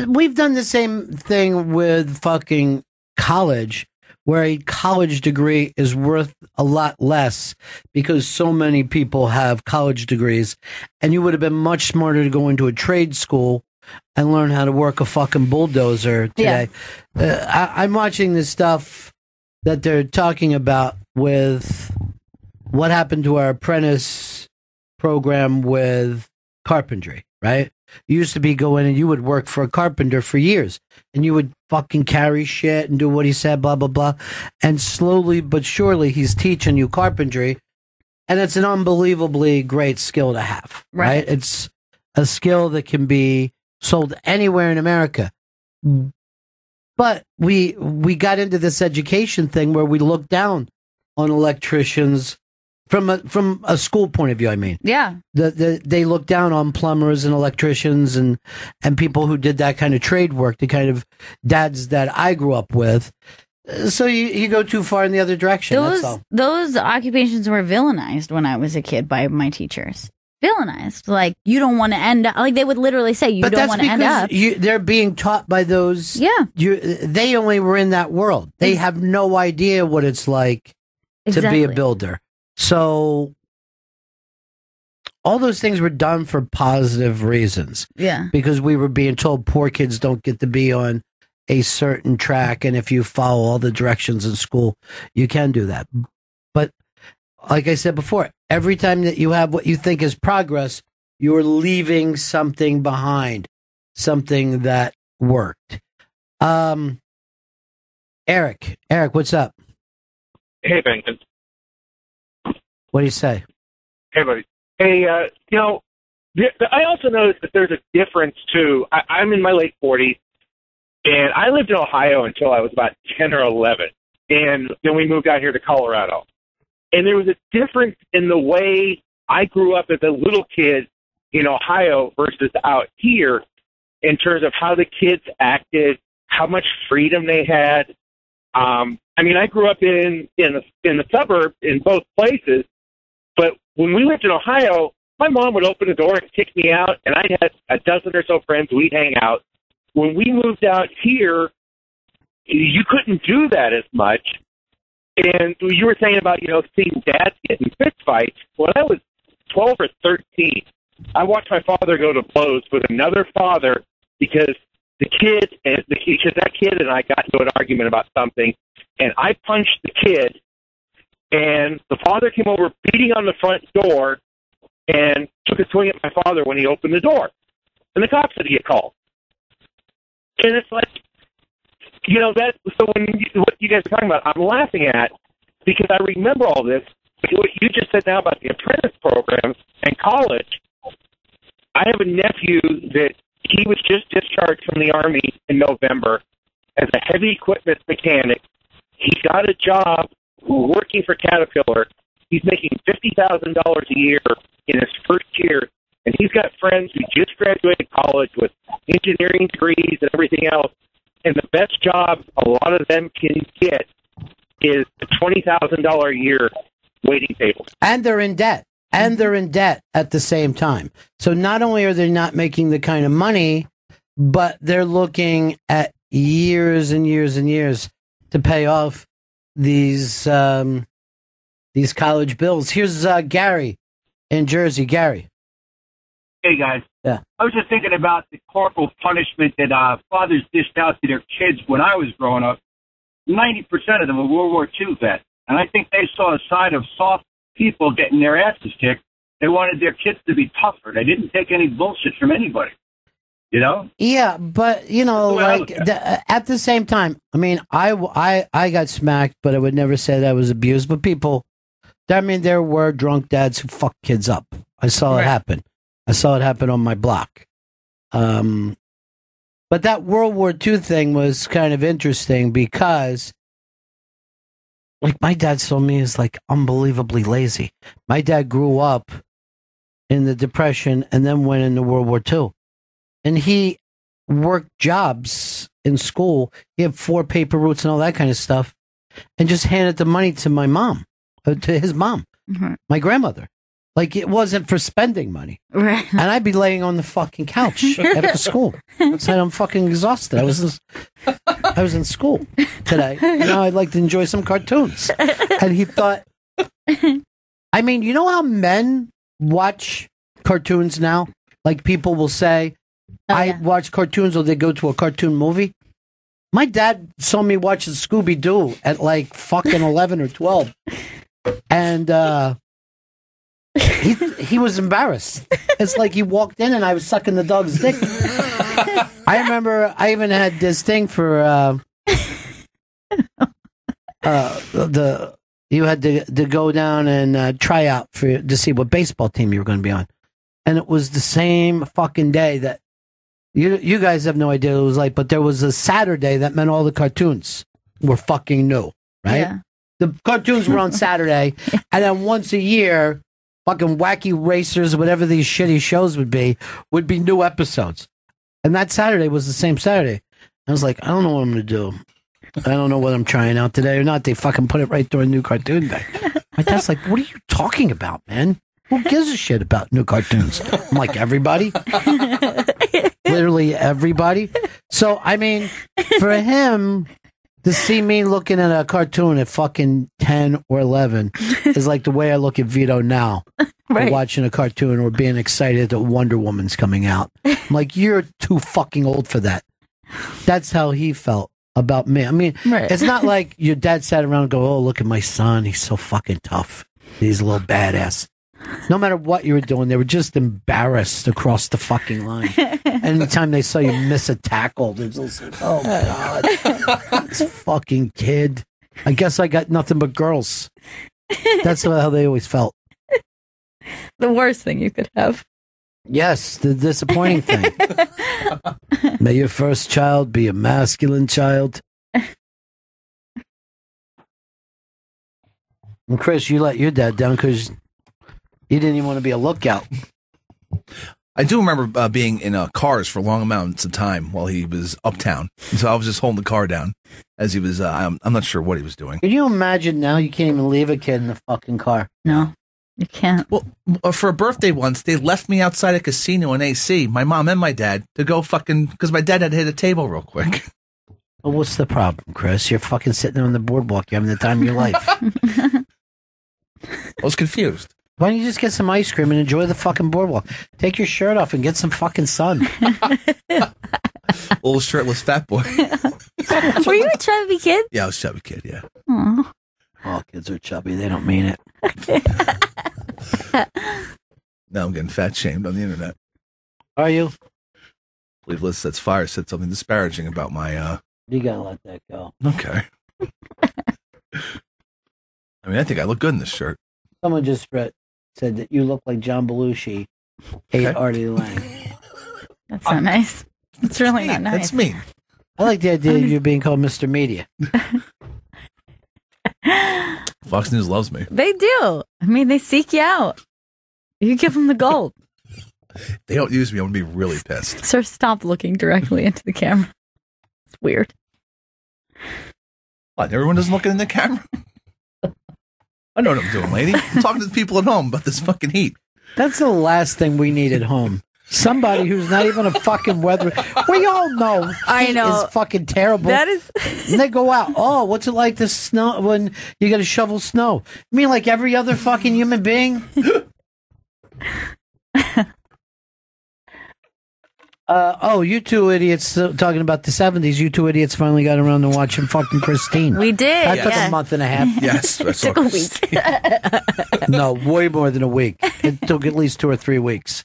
we've done the same thing with fucking college, where a college degree is worth a lot less because so many people have college degrees, and you would have been much smarter to go into a trade school and learn how to work a fucking bulldozer today. Yeah. I'm watching this stuff that they're talking about with what happened to our apprentice program with carpentry, right? You used to be go in and you would work for a carpenter for years and you would fucking carry shit and do what he said, blah, blah, blah. And slowly but surely he's teaching you carpentry. And it's an unbelievably great skill to have, right? It's a skill that can be sold anywhere in America. But we got into this education thing where we look down on electricians from a school point of view. I mean, yeah, they look down on plumbers and electricians and people who did that kind of trade work, the kind of dads that I grew up with. So you go too far in the other direction. That's all. Those occupations were villainized when I was a kid by my teachers. Villainized, like you don't want to end up. Like they would literally say, "You don't want to end up." They're being taught by those. Yeah, they only were in that world. They have no idea what it's like to be a builder. So all those things were done for positive reasons. Yeah, because we were being told poor kids don't get to be on a certain track, and if you follow all the directions in school, you can do that. But like I said before, every time that you have what you think is progress, you're leaving something behind, something that worked. Eric, what's up? Hey, Bennington. What do you say? Hey, buddy. Hey, I also noticed that there's a difference, too. I'm in my late 40s, and I lived in Ohio until I was about 10 or 11, and then we moved out here to Colorado. And there was a difference in the way I grew up as a little kid in Ohio versus out here in terms of how the kids acted, how much freedom they had. I grew up in the suburb in both places, but when we lived in Ohio, my mom would open the door and kick me out, and I had a dozen or so friends. We'd hang out. When we moved out here, you couldn't do that as much. And you were saying about, seeing dads get in fist fights. When I was 12 or 13, I watched my father go to blows with another father because that kid and I got into an argument about something, and I punched the kid, and the father came over beating on the front door and took a swing at my father when he opened the door. And the cops had to get called. And it's like, what you guys are talking about, I'm laughing at because I remember all this. What you just said now about the apprentice programs and college, I have a nephew that he was just discharged from the Army in November as a heavy equipment mechanic. He got a job working for Caterpillar. He's making $50,000 a year in his first year, and he's got friends who just graduated college with engineering degrees and everything else. And the best job a lot of them can get is a $20,000 a year waiting table. And they're in debt. And they're in debt at the same time. So not only are they not making the kind of money, but they're looking at years and years and years to pay off these college bills. Here's Gary in Jersey. Gary. Hey, guys. Yeah. I was just thinking about the corporal punishment that fathers dished out to their kids when I was growing up. 90% of them were World War II vets. And I think they saw a side of soft people getting their asses kicked. They wanted their kids to be tougher. They didn't take any bullshit from anybody. Yeah, but at the same time, I mean, I got smacked, but I would never say that I was abused. But people I mean, there were drunk dads who fucked kids up. I saw it happen. I saw it happen on my block. But that World War II thing was kind of interesting because, like, my dad saw me as, like, unbelievably lazy. My dad grew up in the Depression and then went into World War II. And he worked jobs in school. He had 4 paper routes and all that kind of stuff, and just handed the money to my mom, to his mom, my grandmother. Like, it wasn't for spending money. Right. And I'd be laying on the fucking couch after school. Outside, I'm fucking exhausted. I was in school today. I'd like to enjoy some cartoons. And he thought, I mean, you know how men watch cartoons now? Like, people will say, I watch cartoons, or they go to a cartoon movie. My dad saw me watching Scooby-Doo at like fucking 11 or 12. And he was embarrassed. It's like he walked in and I was sucking the dog's dick. I remember I even had this thing for you had to go down and try out to see what baseball team you were going to be on. And it was the same fucking day that you guys have no idea what it was like, but there was a Saturday that meant all the cartoons were fucking new, right? Yeah. The cartoons were on Saturday, and then once a year, fucking Wacky Racers, whatever these shitty shows would be new episodes. And that Saturday was the same Saturday. I was like, I don't know what I'm going to do. I don't know what I'm trying out today or not. They fucking put it right during New Cartoon Day. My dad's like, what are you talking about, man? Who gives a shit about new cartoons? I'm like, everybody. Literally everybody. So, I mean, for him to see me looking at a cartoon at fucking 10 or 11 is like the way I look at Vito now. Right. Watching a cartoon or being excited that Wonder Woman's coming out. I'm like, you're too fucking old for that. That's how he felt about me. I mean, It's not like your dad sat around and go, oh, look at my son. He's so fucking tough. He's a little badass. No matter what you were doing, they were just embarrassed across the fucking line. Anytime they saw you miss a tackle, they're just like, oh, God. This fucking kid. I guess I got nothing but girls. That's how they always felt. The worst thing you could have. Yes, the disappointing thing. May your first child be a masculine child. And Chris, you let your dad down because you didn't even want to be a lookout. I do remember being in cars for long amounts of time while he was uptown. So I was just holding the car down as he was, I'm not sure what he was doing. Can you imagine now you can't even leave a kid in the fucking car? No, you can't. Well, for a birthday once, they left me outside a casino in AC, my mom and my dad, to go fucking, because my dad had to hit a table real quick. Well, what's the problem, Chris? You're fucking sitting there on the boardwalk. You're having the time of your life. I was confused. Why don't you just get some ice cream and enjoy the fucking boardwalk? Take your shirt off and get some fucking sun. Little shirtless fat boy. Were you a chubby kid? Yeah, I was a chubby kid, yeah. Aww. All kids are chubby. They don't mean it. Now I'm getting fat shamed on the internet. Are you? I believe Liz Sets Fire said something disparaging about my... You gotta let that go. Okay. I mean, I think I look good in this shirt. Someone just said that you look like John Belushi ate Artie Lang. That's not nice. It's really not nice. That's mean. I like the idea of you being called Mr. Media. Fox News loves me. They do. I mean, they seek you out. You give them the gold. They don't use me, I'm going to be really pissed. Sir, stop looking directly into the camera. It's weird. What, everyone doesn't look in the camera? I know what I'm doing, lady. I'm talking to the people at home about this fucking heat. That's the last thing we need at home. Somebody who's not even a fucking weather. We all know. I know. It's fucking terrible. That is. And they go out. Oh, what's it like to snow when you got to shovel snow? You mean like every other fucking human being? You two idiots talking about the 70s. You two idiots finally got around to watching fucking Christine. We did. That took a month and a half. Yes. It took a week. No, way more than a week. It took at least 2 or 3 weeks.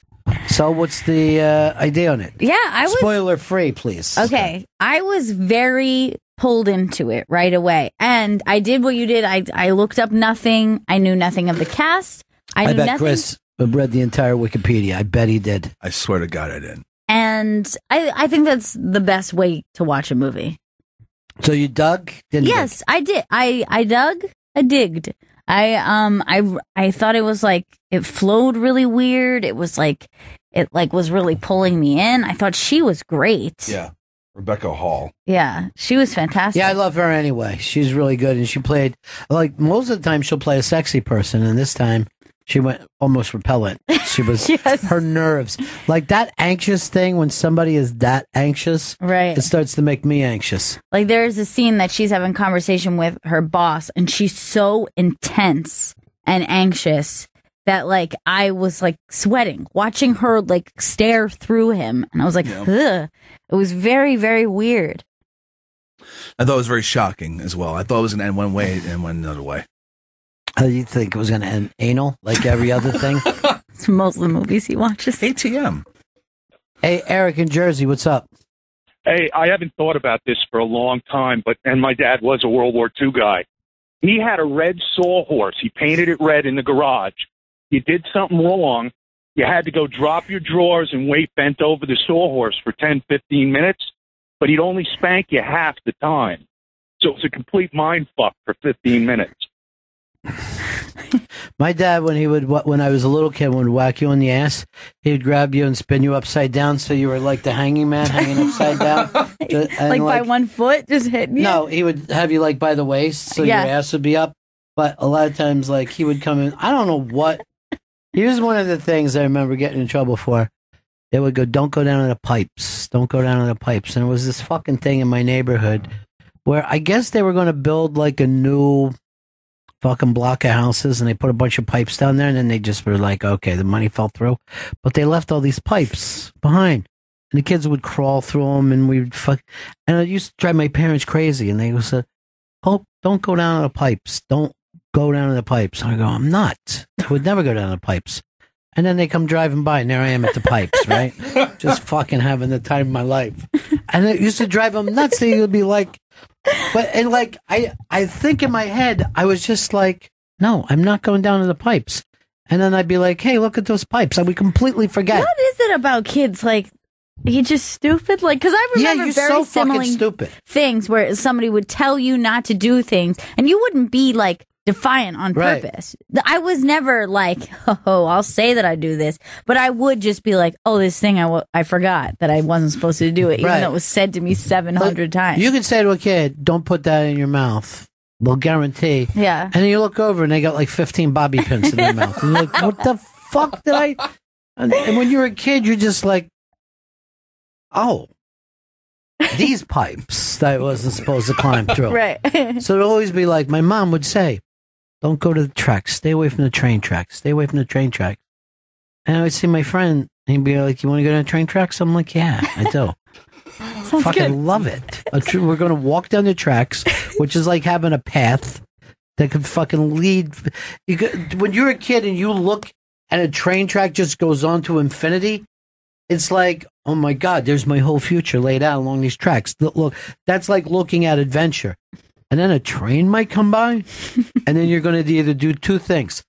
So what's the idea on it? Yeah, I was... Spoiler free, please. Okay. I was very pulled into it right away. And I did what you did. I looked up nothing. I knew nothing of the cast. I knew bet nothing. Chris read the entire Wikipedia. I bet he did. I swear to God, I didn't. And I think that's the best way to watch a movie. So you dug? Didn't Yes, I did. I dug. I digged. I thought it was like it flowed really weird. It was like it like was really pulling me in. I thought she was great. Yeah. Rebecca Hall. Yeah, she was fantastic. Yeah, I love her anyway. She's really good, and she played like most of the time she'll play a sexy person, and this time she went almost repellent. She was her nerves, like that anxious thing when somebody is that anxious, right? It starts to make me anxious. Like there's a scene that she's having conversation with her boss, and she's so intense and anxious that like I was like sweating watching her like stare through him, and I was like, ugh. It was very, very weird. I thought it was very shocking as well. I thought it was going to end one way and went another way. How do you think it was going to end anal like every other thing? It's most of the movies he watches. ATM. Hey, Eric in Jersey, what's up? Hey, I haven't thought about this for a long time, and my dad was a World War II guy. He had a red sawhorse. He painted it red in the garage. You did something wrong, you had to go drop your drawers and wait bent over the sawhorse for 10, 15 minutes, but he'd only spank you half the time. So it was a complete mind fuck for 15 minutes. My dad, when I was a little kid, would whack you in the ass. He'd grab you and spin you upside down, so you were like the hanging man, hanging upside down, like by 1 foot, just hitting you. No, he would have you like by the waist, so your ass would be up. But a lot of times, like he would come in. I don't know what. Here's one of the things I remember getting in trouble for. They would go, "Don't go down to the pipes. Don't go down to the pipes." And it was this fucking thing in my neighborhood where I guess they were going to build like a new fucking block of houses, and they put a bunch of pipes down there, and then they just were like, okay, the money fell through, but they left all these pipes behind, and the kids would crawl through them, and we'd fuck, and it used to drive my parents crazy, and they would say, "Oh, don't go down to the pipes, don't go down to the pipes." And I go, "I'm not, I would never go down to the pipes." And then they come driving by, and there I am at the pipes, right? Just fucking having the time of my life. And it used to drive them nuts. They would be like, I think in my head, I was just like, no, I'm not going down to the pipes. And then I'd be like, hey, look at those pipes. I would completely forget. What is it about kids? Like, you just stupid? Like, because I remember you're very so similar fucking stupid things where somebody would tell you not to do things, and you wouldn't be like defiant on Right. purpose. I was never like, oh, I'll say that I do this, but I would just be like, oh, this thing I forgot that I wasn't supposed to do it, even Right. though it was said to me 700 times. You can say to a kid, don't put that in your mouth. They'll guarantee. Yeah. And then you look over and they got like 15 bobby pins in their mouth. And you're like, what the fuck did I? And when you're a kid, you're just like, oh, these pipes that I wasn't supposed to climb through. Right. So it'd always be like, my mom would say, don't go to the tracks. Stay away from the train tracks. Stay away from the train tracks. And I would see my friend, and he'd be like, you want to go to the train tracks? I'm like, yeah, I do. Sounds Fucking good. love it. We're going to walk down the tracks, which is like having a path that could fucking lead. When you're a kid and you look and a train track just goes on to infinity, it's like, oh my God, there's my whole future laid out along these tracks. Look, that's like looking at adventure. And then a train might come by, and then you're going to either do two things: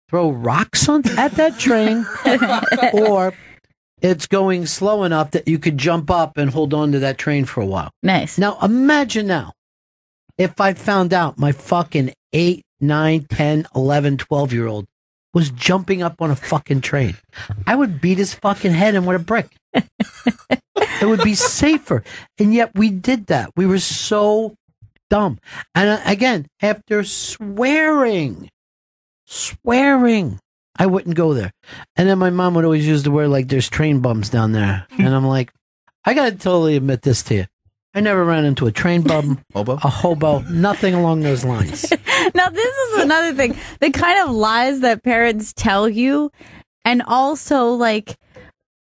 throw rocks at that train, or it's going slow enough that you could jump up and hold on to that train for a while. Nice. Now, imagine now, if I found out my fucking 8, 9, 10, 11, 12-year-old was jumping up on a fucking train. I would beat his fucking head in with a brick. It would be safer. And yet we did that. We were so dumb. And again, after swearing, I wouldn't go there. And then my mom would always use the word like, there's train bums down there. And I'm like, I got to totally admit this to you. I never ran into a train bum, a hobo, nothing along those lines. Now, this is another thing. The kind of lies that parents tell you, and also, like,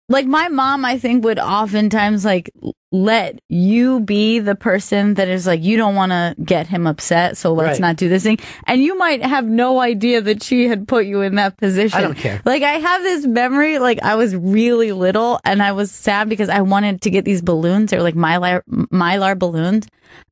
like my mom, I think, would oftentimes like let you be the person that is like, you don't want to get him upset, so let's not do this thing. And you might have no idea that she had put you in that position. I don't care. Like, I have this memory, like I was really little and I was sad because I wanted to get these balloons. They were like Mylar balloons.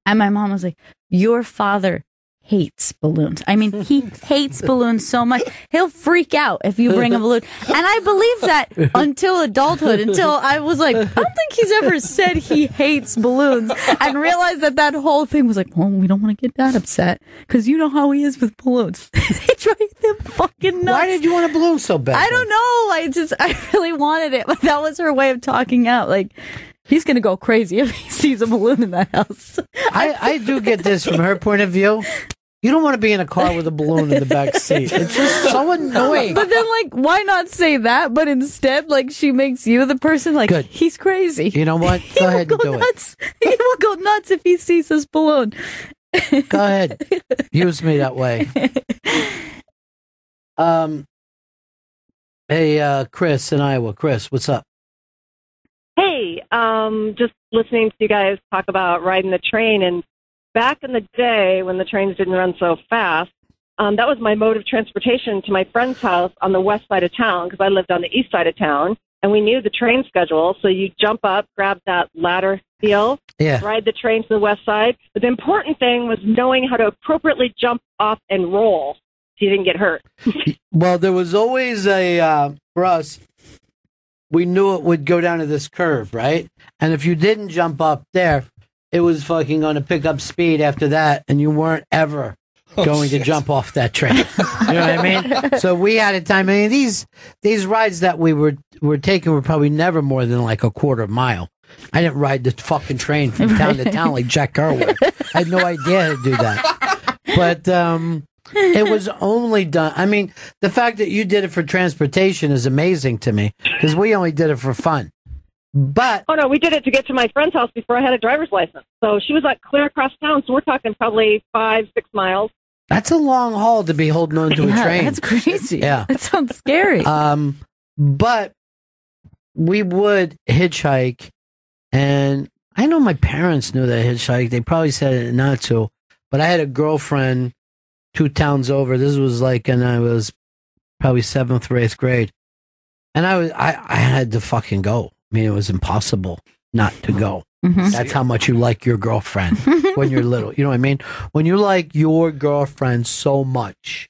And my mom was like, your father hates balloons. I mean, he hates balloons so much. He'll freak out if you bring a balloon. And I believed that until adulthood, until I was like, I don't think he's ever said he hates balloons, and realized that that whole thing was like, well, we don't want to get that upset because you know how he is with balloons. They drive them fucking nuts. Why did you want a balloon so bad? I don't know. I really wanted it, but that was her way of talking out. Like, he's going to go crazy if he sees a balloon in that house. I do get this from her point of view. You don't want to be in a car with a balloon in the back seat. It's just so annoying. But then, like, why not say that? But instead, like, she makes you the person, like, Good. He's crazy. You know what? Go ahead and do nuts. He will go nuts if he sees this balloon. it. Go ahead. Use me that way. Hey, Chris in Iowa. Chris, what's up? Hey, just listening to you guys talk about riding the train, and back in the day when the trains didn't run so fast, that was my mode of transportation to my friend's house on the west side of town, because I lived on the east side of town, and we knew the train schedule. So you jump up, grab that ladder deal, ride the train to the west side. But the important thing was knowing how to appropriately jump off and roll so you didn't get hurt. Well, there was always for us, we knew it would go down to this curve, right? And if you didn't jump up there, it was fucking going to pick up speed after that, and you weren't ever going to jump off that train. You know what I mean? So we had a time. I mean, these rides that we were taking were probably never more than like a quarter mile. I didn't ride the fucking train from town to town like Jack Kerouac. I had no idea how to do that. But it was only done. I mean, the fact that you did it for transportation is amazing to me, because we only did it for fun. But oh no, we did it to get to my friend's house before I had a driver's license. So she was like clear across town. So we're talking probably 5-6 miles. That's a long haul to be holding on to a train. That's crazy. Yeah, that sounds scary. But we would hitchhike, and I know my parents knew that hitchhike. They probably said not to, but I had a girlfriend 2 towns over. This was like, and I was probably 7th or 8th grade, and I had to fucking go. I mean, it was impossible not to go. Mm-hmm. That's how much you like your girlfriend when you're little. You know what I mean? When you like your girlfriend so much,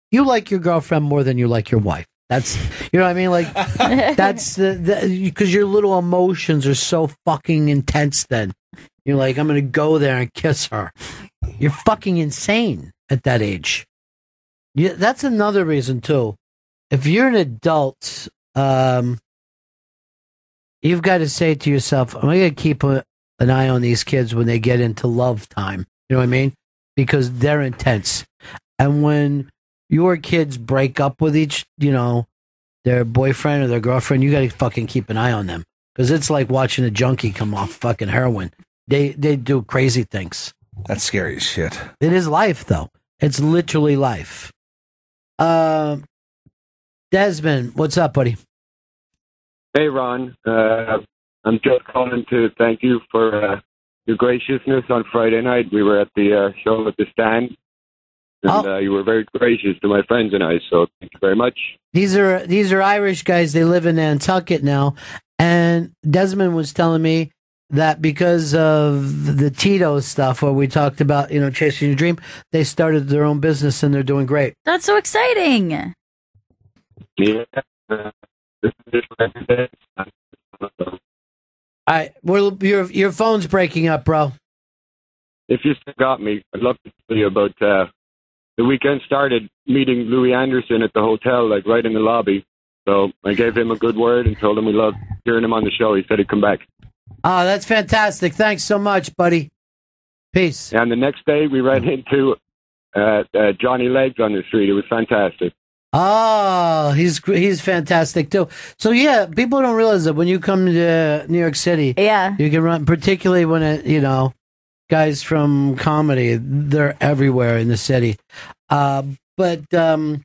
you like your girlfriend more than you like your wife. That's, you know what I mean? Like, that's because your little emotions are so fucking intense then. You're like, I'm going to go there and kiss her. You're fucking insane at that age. Yeah, that's another reason, too. If you're an adult, you've got to say to yourself, I'm going to keep an eye on these kids when they get into love time. You know what I mean? Because they're intense. And when your kids break up with their boyfriend or their girlfriend, you got to fucking keep an eye on them. Because it's like watching a junkie come off fucking heroin. They do crazy things. That's scary as shit. It is life, though. It's literally life. Desmond, what's up, buddy? Hey, Ron. I'm just calling to thank you for your graciousness on Friday night. We were at the show at the Stand, and you were very gracious to my friends and I, so thank you very much. These are Irish guys. They live in Nantucket now, and Desmond was telling me that because of the Tito stuff where we talked about, chasing your dream, they started their own business and they're doing great. That's so exciting. Yeah. All right, well, your phone's breaking up, bro. If you still got me, I'd love to tell you about the weekend started meeting Louis Anderson at the hotel, like right in the lobby. So I gave him a good word and told him we loved hearing him on the show. He said he'd come back. Oh, that's fantastic. Thanks so much, buddy. Peace. And the next day we ran into Johnny Legs on the street. It was fantastic. Oh, he's fantastic too. So yeah, people don't realize that when you come to New York City, you can run, particularly when guys from comedy, they're everywhere in the city. But it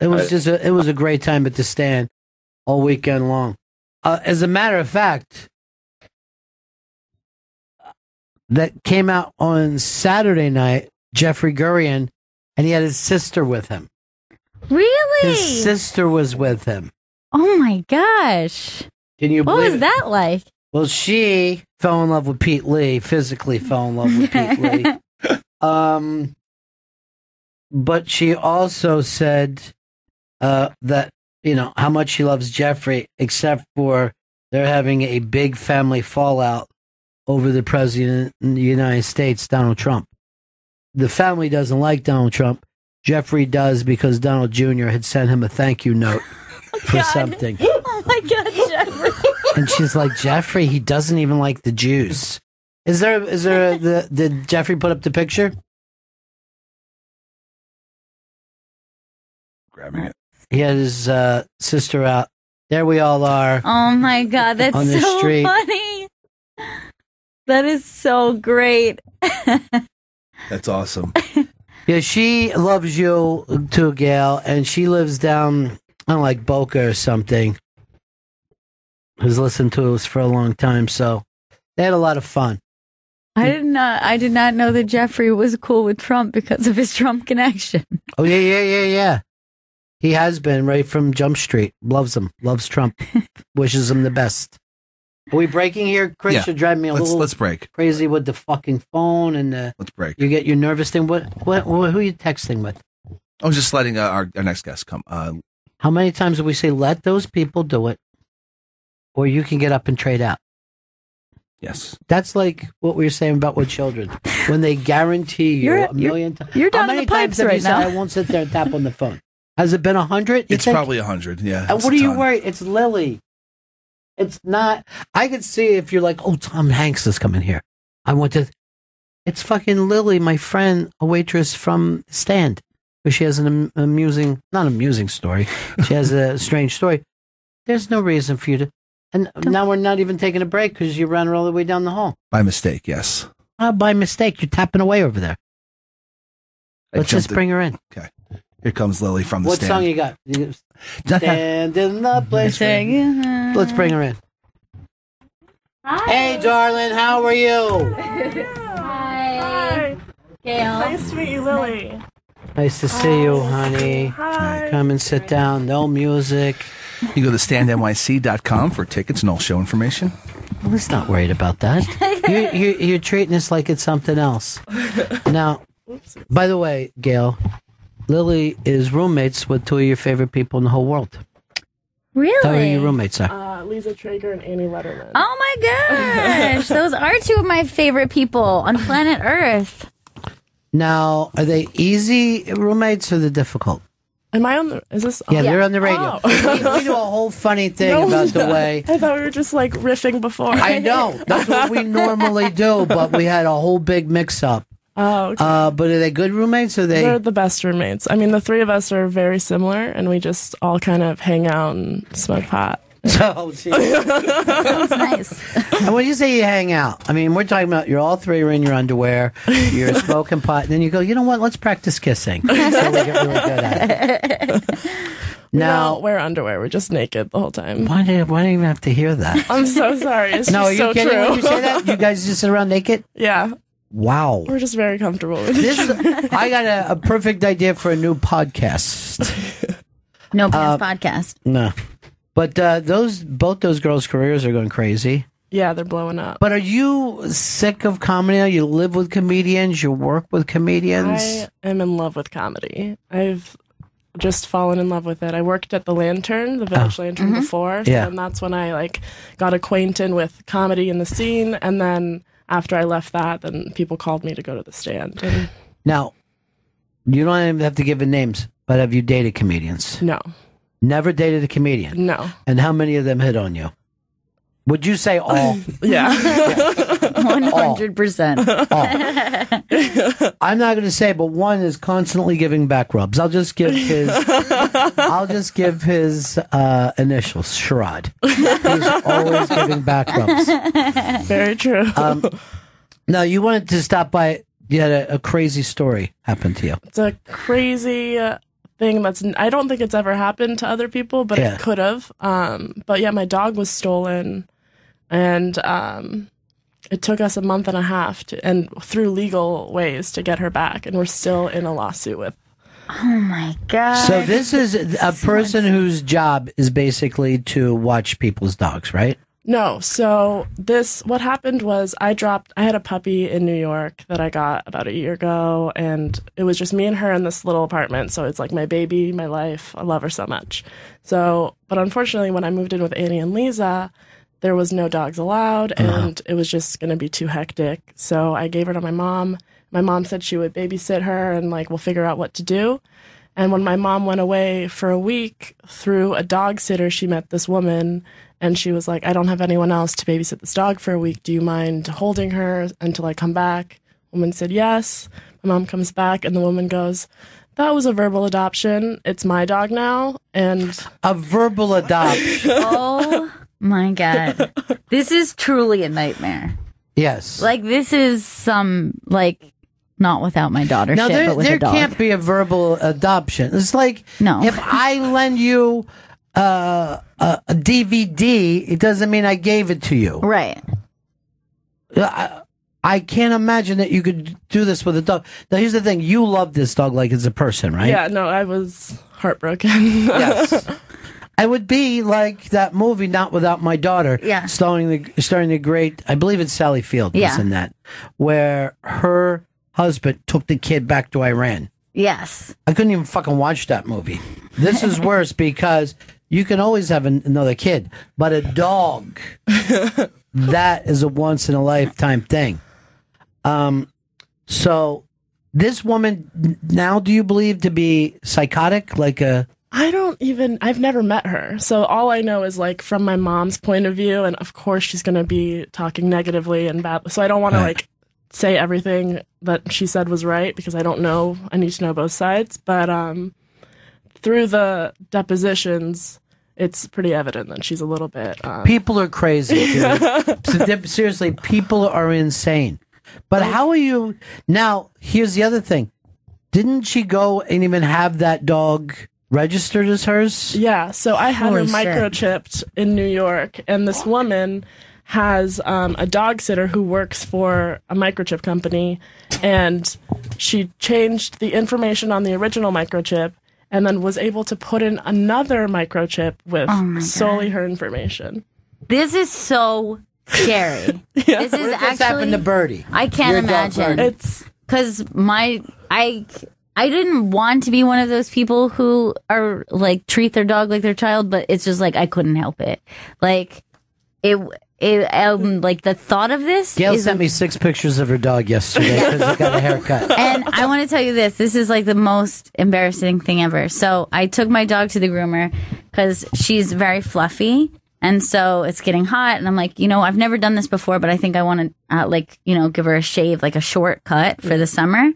was it was a great time at the Stand. all weekend long. As a matter of fact, that came out on Saturday night, Jeffrey Gurian, and he had his sister with him. Really? His sister was with him. Oh my gosh. Can you What believe was it? that like? Well, she fell in love with Pete Lee, physically fell in love with Pete Lee. But she also said that, how much she loves Jeffrey, except for they're having a big family fallout over the president of the United States, Donald Trump. The family doesn't like Donald Trump. Jeffrey does because Donald Jr. had sent him a thank you note for something. Oh my God, Jeffrey. And she's like, Jeffrey, he doesn't even like the Jews. Did Jeffrey put up the picture? Grabbing it. He had his sister out. There we all are. Oh my God, that's on the so street. funny. That is so great. That's awesome. Yeah, she loves you too, Gail, and she lives down, I don't know, like Boca or something. Who's listened to us for a long time, so they had a lot of fun. I did not know that Jeffrey was cool with Trump because of his Trump connection. Oh, yeah. He has been right from Jump Street. Loves him. Loves Trump. Wishes him the best. Are we breaking here, Chris? Yeah. You're driving me Let's break. Crazy with the fucking phone and let's break. You get your nervous thing. What? Who are you texting with? I was just letting our next guest come. How many times do we say let those people do it, or you can get up and trade out? Yes. That's like what we were saying about with children when they guarantee you a million times. You're down How many in the pipes times have right you said, now. I won't sit there and tap on the phone? Has it been 100? It's probably 100. Yeah. And what are you worried? It's Lily. It's not. I could see if you're like, oh, Tom Hanks is coming here. I want to. It's fucking Lily, my friend, a waitress from Stand, where she has an not amusing story. She has a strange story. There's no reason for you to. And now we're not even taking a break because you ran her all the way down the hall. By mistake, yes. By mistake. You're tapping away over there. Let's just bring her in. Okay. Here comes Lily from the What Stand. song you got? Stand in the place. Let's bring her in. Hi. Hey, darling, how are you? Hi. Gail. Nice to meet you, Lily. Nice to see you, honey. Hi. Come and sit down. No music. You go to standnyc.com for tickets and all show information. I was not worried about that. You're treating us like it's something else. Now, by the way, Gail, Lily is roommates with two of your favorite people in the whole world. Really? Tell her who your roommates are. Lisa Traeger and Annie Letterman. Oh my gosh. Those are two of my favorite people on planet Earth. Now, are they easy roommates or the difficult? Am I on the... Is this... Yeah, they're on the radio. Oh. We do a whole funny thing No, about the way... I thought we were just like riffing before. I know. That's what we normally do, but we had a whole big mix-up. Oh, okay. But are they good roommates? Or They're the best roommates. I mean, the three of us are very similar, and we just all kind of hang out and smoke pot. Oh, gee. Sounds nice. And when you say you hang out, I mean, we're talking about you're all three are in your underwear, you're smoking pot, and then you go, you know what, let's practice kissing. So we get really good at it. We Now, don't wear underwear. We're just naked the whole time. why do you even have to hear that? I'm so sorry. It's No, are just you so kidding true. when you say that? You guys just sit around naked? Yeah. Wow. We're just very comfortable with This, it. I got a perfect idea for a new podcast. No Pants Podcast. No. But both those girls' careers are going crazy. Yeah, they're blowing up. But are you sick of comedy now? You live with comedians, you work with comedians? I am in love with comedy. I've just fallen in love with it. I worked at the Lantern, the Village Lantern before, so Yeah. and that's when I got acquainted with comedy in the scene, and then after I left that, then people called me to go to the Stand. And Now, you don't even have to give it names, but have you dated comedians? no. Never dated a comedian? No. And how many of them hit on you? Would you say all? Yeah. 100%. I'm not going to say, but one is constantly giving back rubs. I'll just give his initials, Sherrod. He's always giving back rubs. Very true. Now, you wanted to stop by. You had a crazy story happen to you. It's a crazy thing I don't think it's ever happened to other people, but it could have. But yeah, my dog was stolen, and it took us a month and a half and through legal ways to get her back, and we're still in a lawsuit with. Oh my God. So this is a person whose job is basically to watch people's dogs, right? No. So what happened was I had a puppy in New York that I got about a year ago, and it was just me and her in this little apartment. So it's like my baby, my life. I love her so much. So, but unfortunately, when I moved in with Annie and Lisa, there was no dogs allowed, and it was just going to be too hectic. So I gave her to my mom. My mom said she would babysit her, and like, we'll figure out what to do. And when my mom went away for a week, through a dog sitter, she met this woman, and she was like, I don't have anyone else to babysit this dog for a week. Do you mind holding her until I come back? The woman said yes. My mom comes back, and the woman goes, that was a verbal adoption. It's my dog now. And a verbal adoption. Oh my God. This is truly a nightmare. Yes. Like, this is some, like, not without my daughter now, shit, but with there a dog. can't be a verbal adoption. It's like, if I lend you a DVD, it doesn't mean I gave it to you. Right. I can't imagine that you could do this with a dog. Now, here's the thing. You love this dog like it's a person, right? Yeah, no, I was heartbroken. Yes. I would be like that movie, Not Without My Daughter, starring the great, I believe it's Sally Field was in that, where her husband took the kid back to Iran. Yes. I couldn't even fucking watch that movie. This is worse because you can always have another kid, but a dog, that is a once in a lifetime thing. So this woman now, do you believe to be psychotic? Like I've never met her. So all I know is like from my mom's point of view, and of course she's going to be talking negatively and bad. So I don't want to like say everything that she said was right because I don't know. I need to know both sides. But through the depositions, it's pretty evident that she's a little bit. People are crazy. Dude. Seriously, people are insane. But how are you now? Here's the other thing. Didn't she go and even have that dog registered as hers? Yeah. So I had her microchipped in New York, and this woman has a dog sitter who works for a microchip company, and she changed the information on the original microchip and then was able to put in another microchip with solely her information. This is so scary. This is actually happened to Birdie. I can't imagine. It's because I didn't want to be one of those people who are like treat their dog like their child, but it's just like I couldn't help it. Like like the thought of this. Gail sent me 6 pictures of her dog yesterday because he got a haircut. And I want to tell you this. This is like the most embarrassing thing ever. So I took my dog to the groomer because she's very fluffy. And so it's getting hot. And I'm like, I've never done this before, but I think I want to give her a shave, like a short cut for the summer.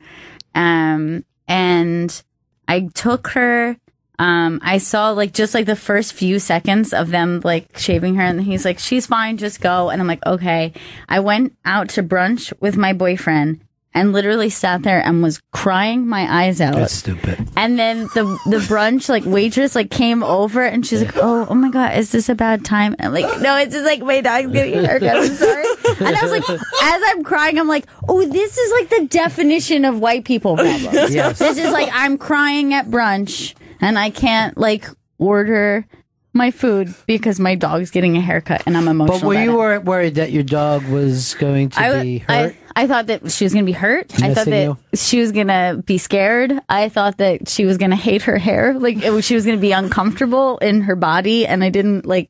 And I took her. I saw just the first few seconds of them shaving her, and he's like, she's fine, just go. And I'm like, okay. I went out to brunch with my boyfriend and literally sat there and was crying my eyes out. That's stupid. And then the brunch waitress came over and she's like, oh my God, is this a bad time? And I'm like, no, it's just my dog's getting a haircut. I'm sorry. And I was like, as I'm crying, I'm like, oh, this is the definition of white people problems. Yes. This is I'm crying at brunch and I can't order my food because my dog's getting a haircut and I'm emotional. But were you worried that your dog was going to be hurt? I thought that she was going to be hurt. I thought that she was going to be scared. I thought that she was going to hate her hair. She was going to be uncomfortable in her body. And I didn't want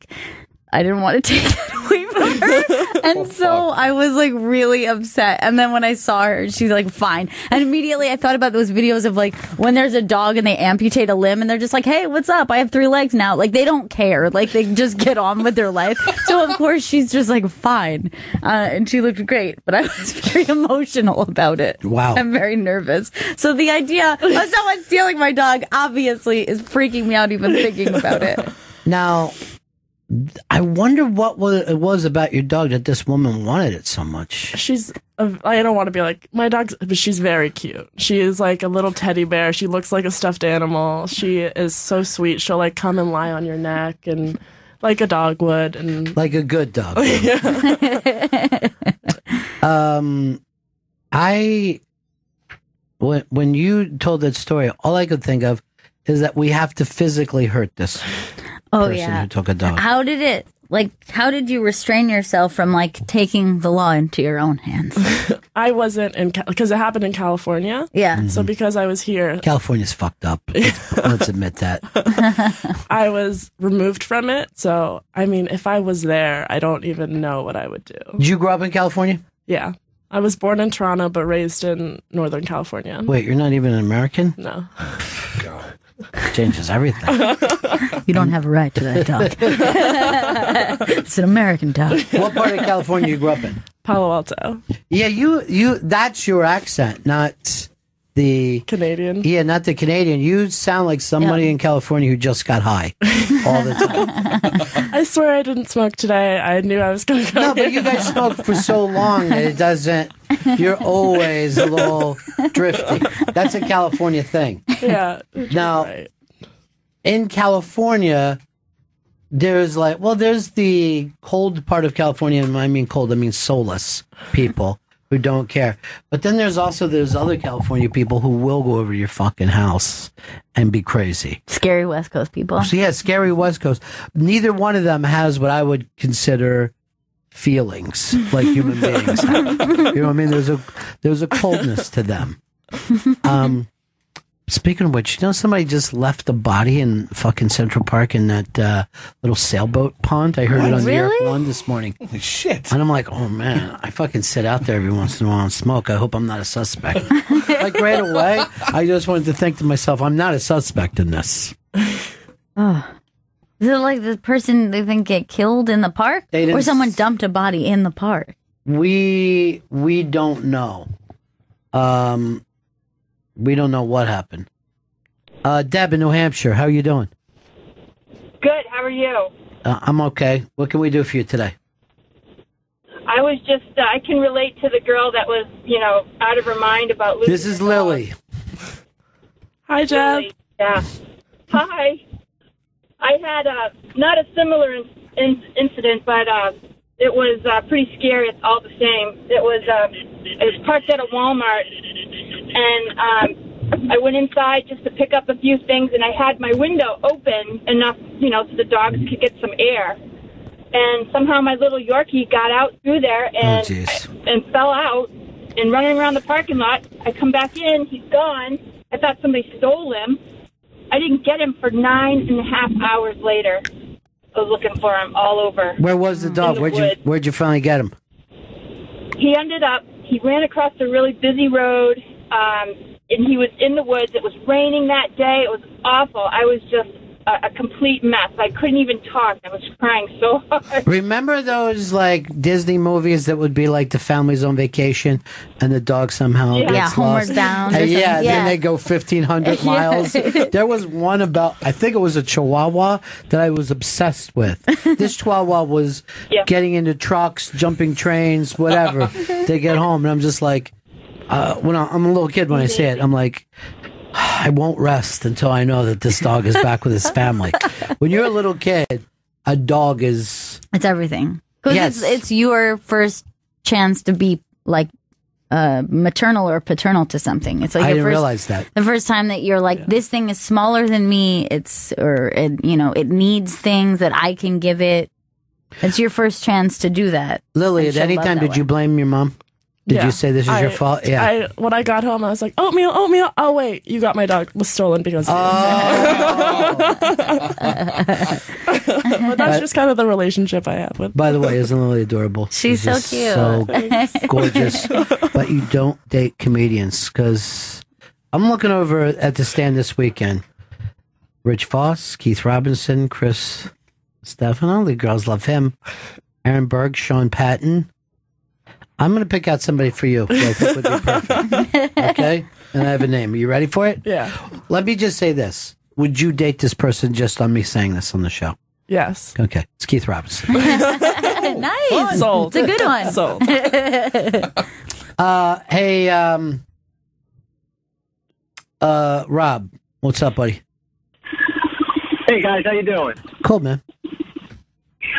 to take it away from her. And so I was really upset. And then when I saw her, she's fine. And immediately I thought about those videos of when there's a dog and they amputate a limb and they're just hey, what's up? I have 3 legs now. They don't care. They just get on with their life. So of course she's just fine. And she looked great, but I was very emotional about it. Wow. I'm very nervous. So the idea of someone stealing my dog obviously is freaking me out even thinking about it. Now, I wonder what it was about your dog that this woman wanted it so much. I don't want to be like my dog, but she's very cute. She is like a little teddy bear. She looks like a stuffed animal. She is so sweet. She'll like come and lie on your neck and like a dog would, and like a good dog would. When you told that story, all I could think of is that we have to physically hurt this person who took a dog. How did you restrain yourself from like taking the law into your own hands? I wasn't because it happened in California. Yeah. So because I was here, California's fucked up. Let's admit that. I was removed from it. So I mean, if I was there, I don't even know what I would do. Did you grow up in California? Yeah. I was born in Toronto, but raised in Northern California. Wait, you're not even an American? No. God. Changes everything. You don't have a right to that dog. It's an American dog. What part of California you grew up in? Palo Alto. Yeah, you that's your accent, not the Canadian. Yeah, not the Canadian. You sound like somebody in California who just got high all the time. I swear I didn't smoke today. I knew I was going to go. No, but you guys smoked for so long that it doesn't. You're always a little drifty. That's a California thing. Yeah. Now, in California, there's the cold part of California, and I mean cold, I mean soulless people who don't care. But then there's also those other California people who will go over to your fucking house and be crazy. Scary West Coast people. So yeah, scary West Coast. Neither one of them has what I would consider feelings like human beings have. You know what I mean? There's a coldness to them. Speaking of which, somebody just left the body in fucking Central Park in that little sailboat pond. I heard it on the Air One this morning. Holy shit. And I'm like, oh man, I fucking sit out there every once in a while and smoke. I hope I'm not a suspect. Like right away, I just wanted to think to myself, I'm not a suspect in this. Oh. Is it like the person they think get killed in the park? Or someone dumped a body in the park? We don't know. We don't know what happened. Deb in New Hampshire, how are you doing? Good. How are you? I'm okay. What can we do for you today? I was just, I can relate to the girl that was, out of her mind about losing. This is Lily. Hi, Deb. Yeah. Hi. I had not a similar incident, but it was pretty scary. It's all the same. It was parked at a Walmart, and I went inside just to pick up a few things, and I had my window open enough, so the dogs could get some air. And somehow my little Yorkie got out through there and fell out and running around the parking lot. I come back in, he's gone. I thought somebody stole him. I didn't get him for 9.5 hours later. I was looking for him all over. Where was the dog? Where'd you finally get him? He ran across a really busy road, and he was in the woods. It was raining that day. It was awful. I was just a complete mess. I couldn't even talk. I was crying so hard. Remember those Disney movies that would be like the family's on vacation and the dog somehow gets Homeward lost? Bound. Then they go 1,500 miles. There was one about, I think it was a Chihuahua that I was obsessed with. This Chihuahua was getting into trucks, jumping trains, whatever. They get home and I'm just like, when I'm a little kid when I say it, I'm like, I won't rest until I know that this dog is back with his family. When you're a little kid, a dog is... It's everything. Because it's your first chance to be like maternal or paternal to something. It's like I didn't realize that. The first time that you're like, this thing is smaller than me. It needs things that I can give it. It's your first chance to do that. Lily, at any time did you blame your mom? Did you say this is your fault? Yeah. When I got home, I was like, oatmeal. Oh, wait, you got my dog was stolen because of you. But that's just kind of the relationship I have with. By the way, isn't Lily adorable? She's so cute. So gorgeous. But you don't date comedians because I'm looking over at the stand this weekend. Rich Voss, Keith Robinson, Chris Stefano. The girls love him. Aaron Berg, Sean Patton. I'm going to pick out somebody for you who I think would be perfect. Okay? And I have a name. Are you ready for it? Yeah. Let me just say this. Would you date this person just on me saying this on the show? Yes. Okay, it's Keith Robinson. Nice. Sold. It's a good one. Sold. Hey, Rob, what's up, buddy? Hey guys, how you doing? Cool, man.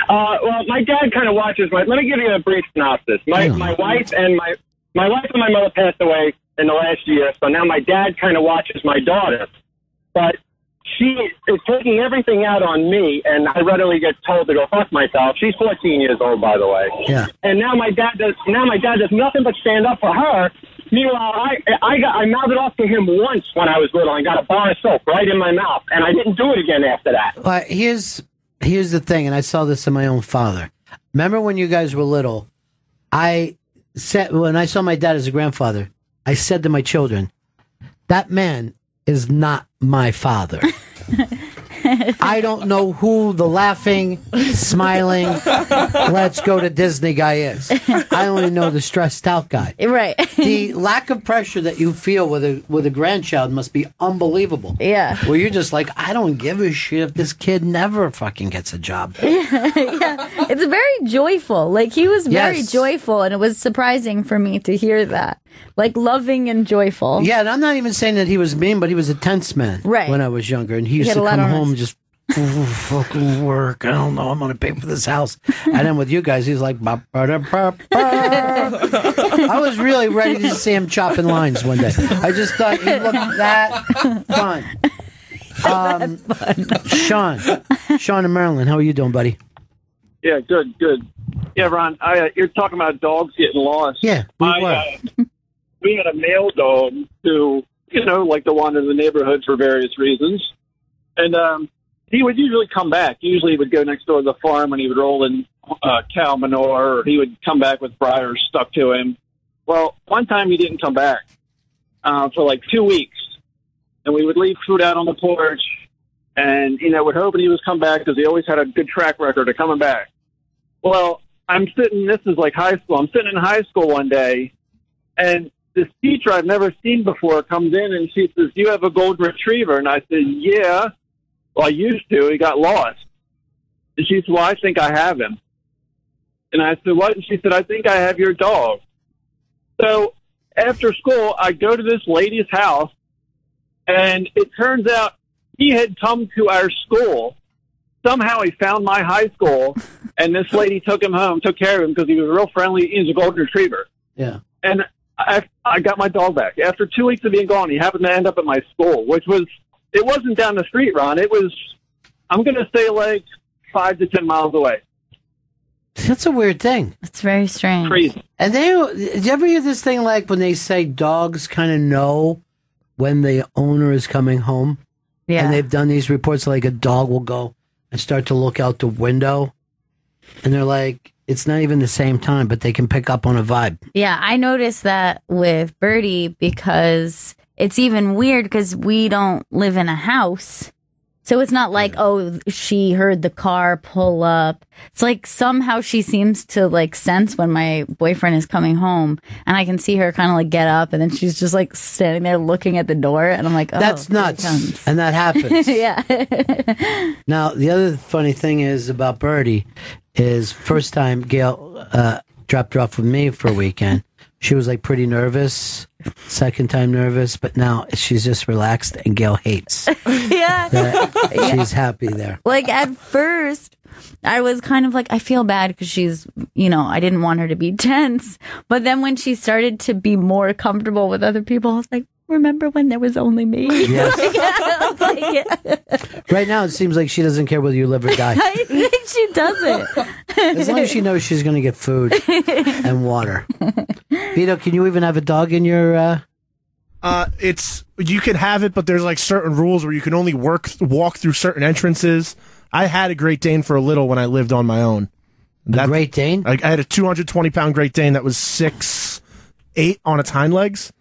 Well, my dad kind of watches my. Let me give you a brief synopsis. My wife and my mother passed away in the last year, so now my dad kind of watches my daughter, but she is taking everything out on me, and I readily get told to go fuck myself. She's 14 years old, by the way. Yeah. And now my dad does nothing but stand up for her. Meanwhile, I mouthed it off to him once when I was little and got a bar of soap right in my mouth, and I didn't do it again after that. Well, here's the thing, and I saw this in my own father. Remember when you guys were little? When I saw my dad as a grandfather, I said to my children, "That man is not my father." I don't know who the laughing, smiling, let's go to Disney guy is. I only know the stressed out guy. Right. The lack of pressure that you feel with a grandchild must be unbelievable. Yeah. Where you're just like, I don't give a shit if this kid never fucking gets a job. Yeah. It's very joyful. Like, he was very Yes. joyful, and it was surprising for me to hear that. Like, loving and joyful. Yeah, and I'm not even saying that he was mean, but he was a tense man when I was younger. And he used had to a lot come on home his- just fucking work. I don't know. I'm going to pay for this house. And then with you guys, he's like, "Ba, ba, da, ba, ba." I was really ready to see him chopping lines one day. I just thought he looked that fun. Sean in Maryland, how are you doing, buddy? Yeah, good. Yeah, Ron, you're talking about dogs getting lost. Yeah, we had a male dog who, like the one in the neighborhood for various reasons. And he would usually come back. Usually he would go next door to the farm and he would roll in cow manure, or he would come back with briars stuck to him. Well, one time he didn't come back for like 2 weeks. And we would leave food out on the porch. And, we're hoping he was come back because he always had a good track record of coming back. Well, this is like high school. I'm sitting in high school one day, and this teacher I've never seen before comes in, and she says, "Do you have a golden retriever?" And I said, "Yeah." Well, I used to. He got lost. And she said, "Well, I think I have him." And I said, "What?" And she said, "I think I have your dog." So after school, I go to this lady's house, and it turns out he had come to our school. Somehow he found my high school, and this lady took him home, took care of him because he was real friendly. He was a golden retriever. Yeah. And I got my dog back. After 2 weeks of being gone, he happened to end up at my school, it wasn't down the street, Ron. It was, I'm going to say, like 5 to 10 miles away. That's a weird thing. It's very strange. Crazy. And did you ever hear this thing like when they say dogs kind of know when the owner is coming home? Yeah. And they've done these reports like a dog will go and start to look out the window. And they're like, it's not even the same time, but they can pick up on a vibe. Yeah, I noticed that with Birdie because it's even weird because we don't live in a house. So it's not like, oh, she heard the car pull up. It's like somehow she seems to like sense when my boyfriend is coming home, and I can see her kind of like get up, and then she's just like standing there looking at the door, and I'm like, oh, that's nuts. And that happens. Yeah. Now, the other funny thing is about Birdie is first time Gail dropped her off with me for a weekend. She was like pretty nervous, second time nervous, but now she's just relaxed and Gail hates. Yeah. She's happy there. Like at first, I was kind of like, I feel bad because she's, I didn't want her to be tense. But then when she started to be more comfortable with other people, I was like, remember when there was only me? Yes. I was like, Right now, it seems like she doesn't care whether you live or die. I think she doesn't. As long as she knows she's going to get food and water. Vito, can you even have a dog in your... You can have it, but there's like certain rules where you can only walk through certain entrances. I had a Great Dane for a little when I lived on my own. Great Dane? I had a 220-pound Great Dane that was 6'8" on its hind legs.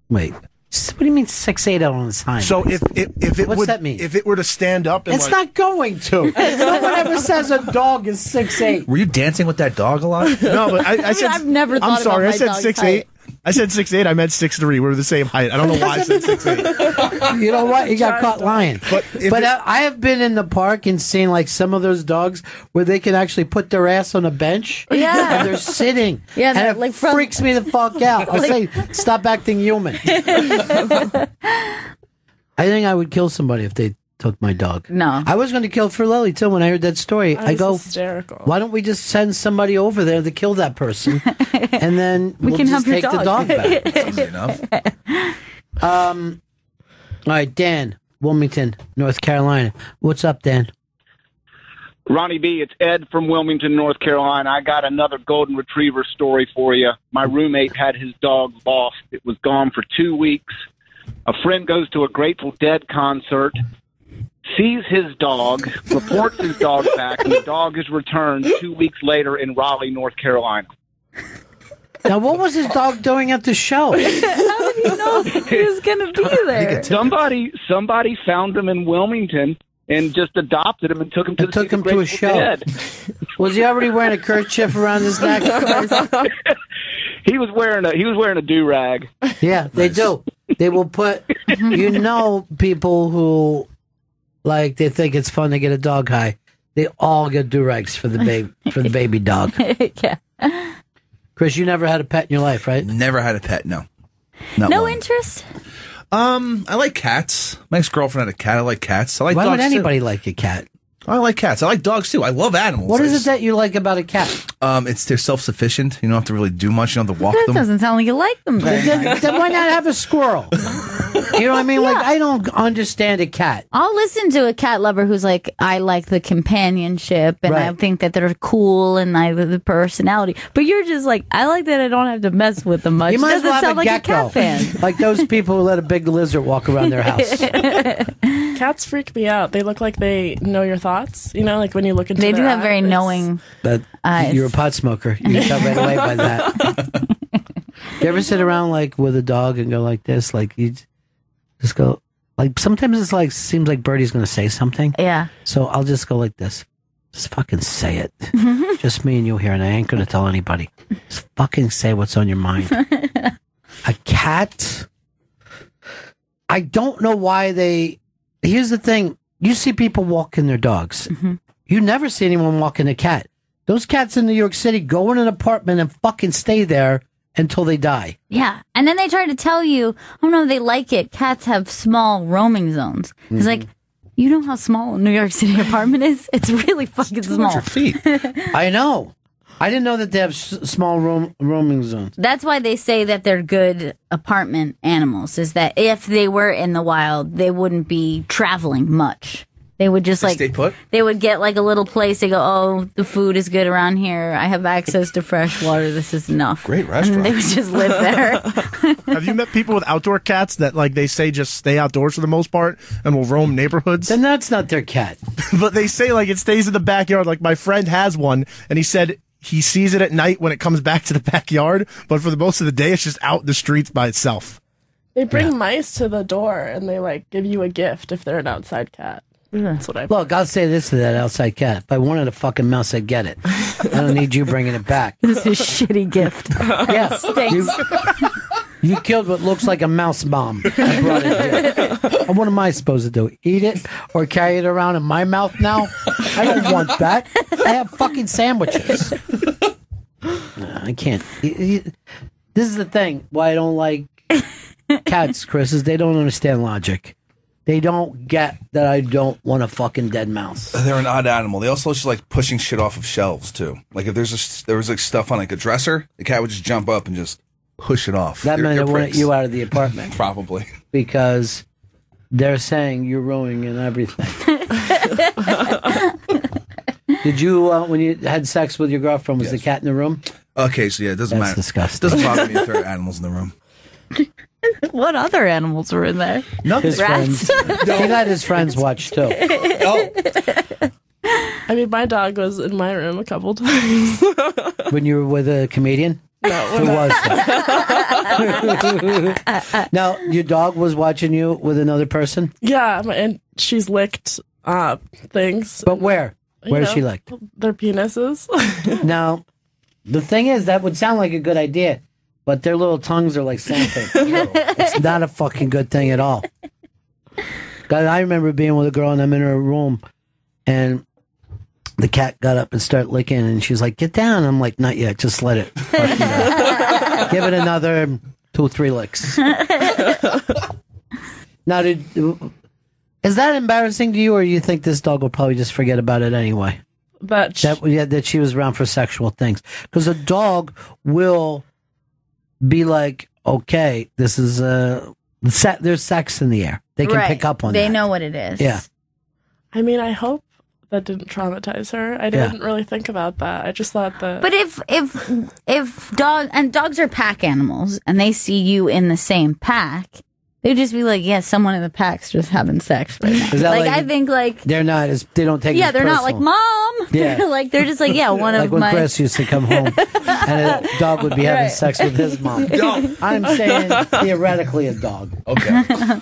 Wait, what do you mean 6'8" on its hind? So if it What's would, that mean? If it were to stand up, and It's not going to. No one ever says a dog is 6'8". Were you dancing with that dog a lot? No, but I said I've never thought I'm sorry, about I said my dog's 6'8". height. I said 6'8". I meant 6'3". We're the same height. I don't know why I said 6'8". You know what? You got caught lying. But I have been in the park and seen like some of those dogs where they can actually put their ass on a bench. Yeah. And they're sitting. Yeah, and it like freaks me the fuck out. I'll say, stop acting human. I think I would kill somebody if they took my dog. No. I was going to kill for Lily too when I heard that story. I go, hysterical. why don't we just send somebody over there to kill that person, and then We we'll can just have your take the dog. dog back. All right, Dan, Wilmington, North Carolina. What's up, Dan? Ronnie B, it's Ed from Wilmington, North Carolina. I got another golden retriever story for you. My roommate had his dog lost. It was gone for 2 weeks. A friend goes to a Grateful Dead concert, sees his dog, reports his dog back, and the dog is returned 2 weeks later in Raleigh, North Carolina. Now, what was his dog doing at the show? How did he know he was going to be there? Somebody found him in Wilmington and just adopted him and took him to a show. Dead. Was he already wearing a kerchief around his neck? He was wearing a do-rag. Yeah, they do. They will put, people who, like, they think it's fun to get a dog high. They all get do-rags for the baby dog. Yeah. Chris, you never had a pet in your life, right? Never had a pet, no. No interest? I like cats. My ex-girlfriend had a cat. I like cats. I like Why dogs would anybody too. like a cat? I like cats. I like dogs too. I love animals. What is it that you like about a cat? They're self-sufficient. You don't have to really do much. You don't have to walk That them. doesn't sound like you like them. Then why not have a squirrel? You know what I mean? Like, I don't understand a cat. I'll listen to a cat lover who's like, I like the companionship and I Right. think that they're cool and I like the personality. But you're just like, I like that I don't have to mess with them much. You might as Doesn't well have sound a like gecko. a cat fan. Like those people who let a big lizard walk around their house. Cats freak me out. They look like they know your thoughts. You know, like when you look into They do their have very eyes. knowing But eyes. you're a pot smoker. You can tell right away by that. You ever sit around like with a dog and go like this? Like you just go like sometimes it's like seems like Birdie's going to say something. Yeah. So I'll just go like this. Just fucking say it. Just me and you here, and I ain't going to tell anybody. Just fucking say what's on your mind. A cat. I don't know why they. Here's the thing. You see people walking their dogs. You never see anyone walking a cat. Those cats in New York City go in an apartment and fucking stay there until they die. Yeah. And then they try to tell you, oh no, they like it. Cats have small roaming zones. It's like, you know how small a New York City apartment is? It's really fucking small. 200 feet. I know. I didn't know that they have small roaming zones. That's why they say that they're good apartment animals, is that if they were in the wild, they wouldn't be traveling much. They would just like, stay put? They would get like a little place. They go, oh, the food is good around here. I have access to fresh water. This is enough. Great And restaurant. they would just live there. Have you met people with outdoor cats that like they say just stay outdoors for the most part and will roam neighborhoods? Then that's not their cat. But they say like it stays in the backyard. Like my friend has one, and he said he sees it at night when it comes back to the backyard, but for the most of the day, it's just out in the streets by itself. They bring mice to the door and they like give you a gift if they're an outside cat. That's what I. Look, I'll say this to that outside cat. If I wanted a fucking mouse, I'd get it. I don't need you bringing it back. This is a shitty gift. Yeah. Stinks. You killed what looks like a mouse bomb. I brought it here. And what am I supposed to do? Eat it or carry it around in my mouth now? I don't want that. I have fucking sandwiches. No, I can't. This is the thing why I don't like cats, Chris, is they don't understand logic. They don't get that I don't want a fucking dead mouse. They're an odd animal. They also just like pushing shit off of shelves too. Like if there was like stuff on like a dresser, the cat would just jump up and just push it off. That meant They're they wanted pricks. you out of the apartment. Probably. Because they're saying you're ruining everything. Did you, when you had sex with your girlfriend, was the cat in the room? Okay, so yeah, it doesn't That's matter. disgusting. It doesn't bother me if there are animals in the room. What other animals were in there? His Rats? friends. He let his friends watch too. I mean, my dog was in my room a couple times. When you were with a comedian? No, Who was that? Now, your dog was watching you with another person? Yeah, and she's licked things. But where? Where You is she know, licked? Their penises. Now, the thing is, that would sound like a good idea. but their little tongues are like sandpaper. It's not a fucking good thing at all. God, I remember being with a girl and I'm in her room and the cat got up and started licking and she's like, get down. I'm like, not yet, just let it. Give it another 2-3 licks. Now, is that embarrassing to you, or you think this dog will probably just forget about it anyway? That she was around for sexual things. Because a dog will be like, okay, this is there's sex in the air. They can pick up on They that. know what it is. Yeah. I mean, I hope that didn't traumatize her. I didn't really think about that. I just thought that. But if dogs are pack animals and they see you in the same pack, they'd just be like, yeah, someone in the pack's just having sex right now. Is that like I think like they're not as they don't take it as they're not like personal. mom. Yeah. They're just like, yeah, one like of when my Chris used to come home and a dog would be having Right. sex with his mom. Don't. I'm saying theoretically a dog. Okay.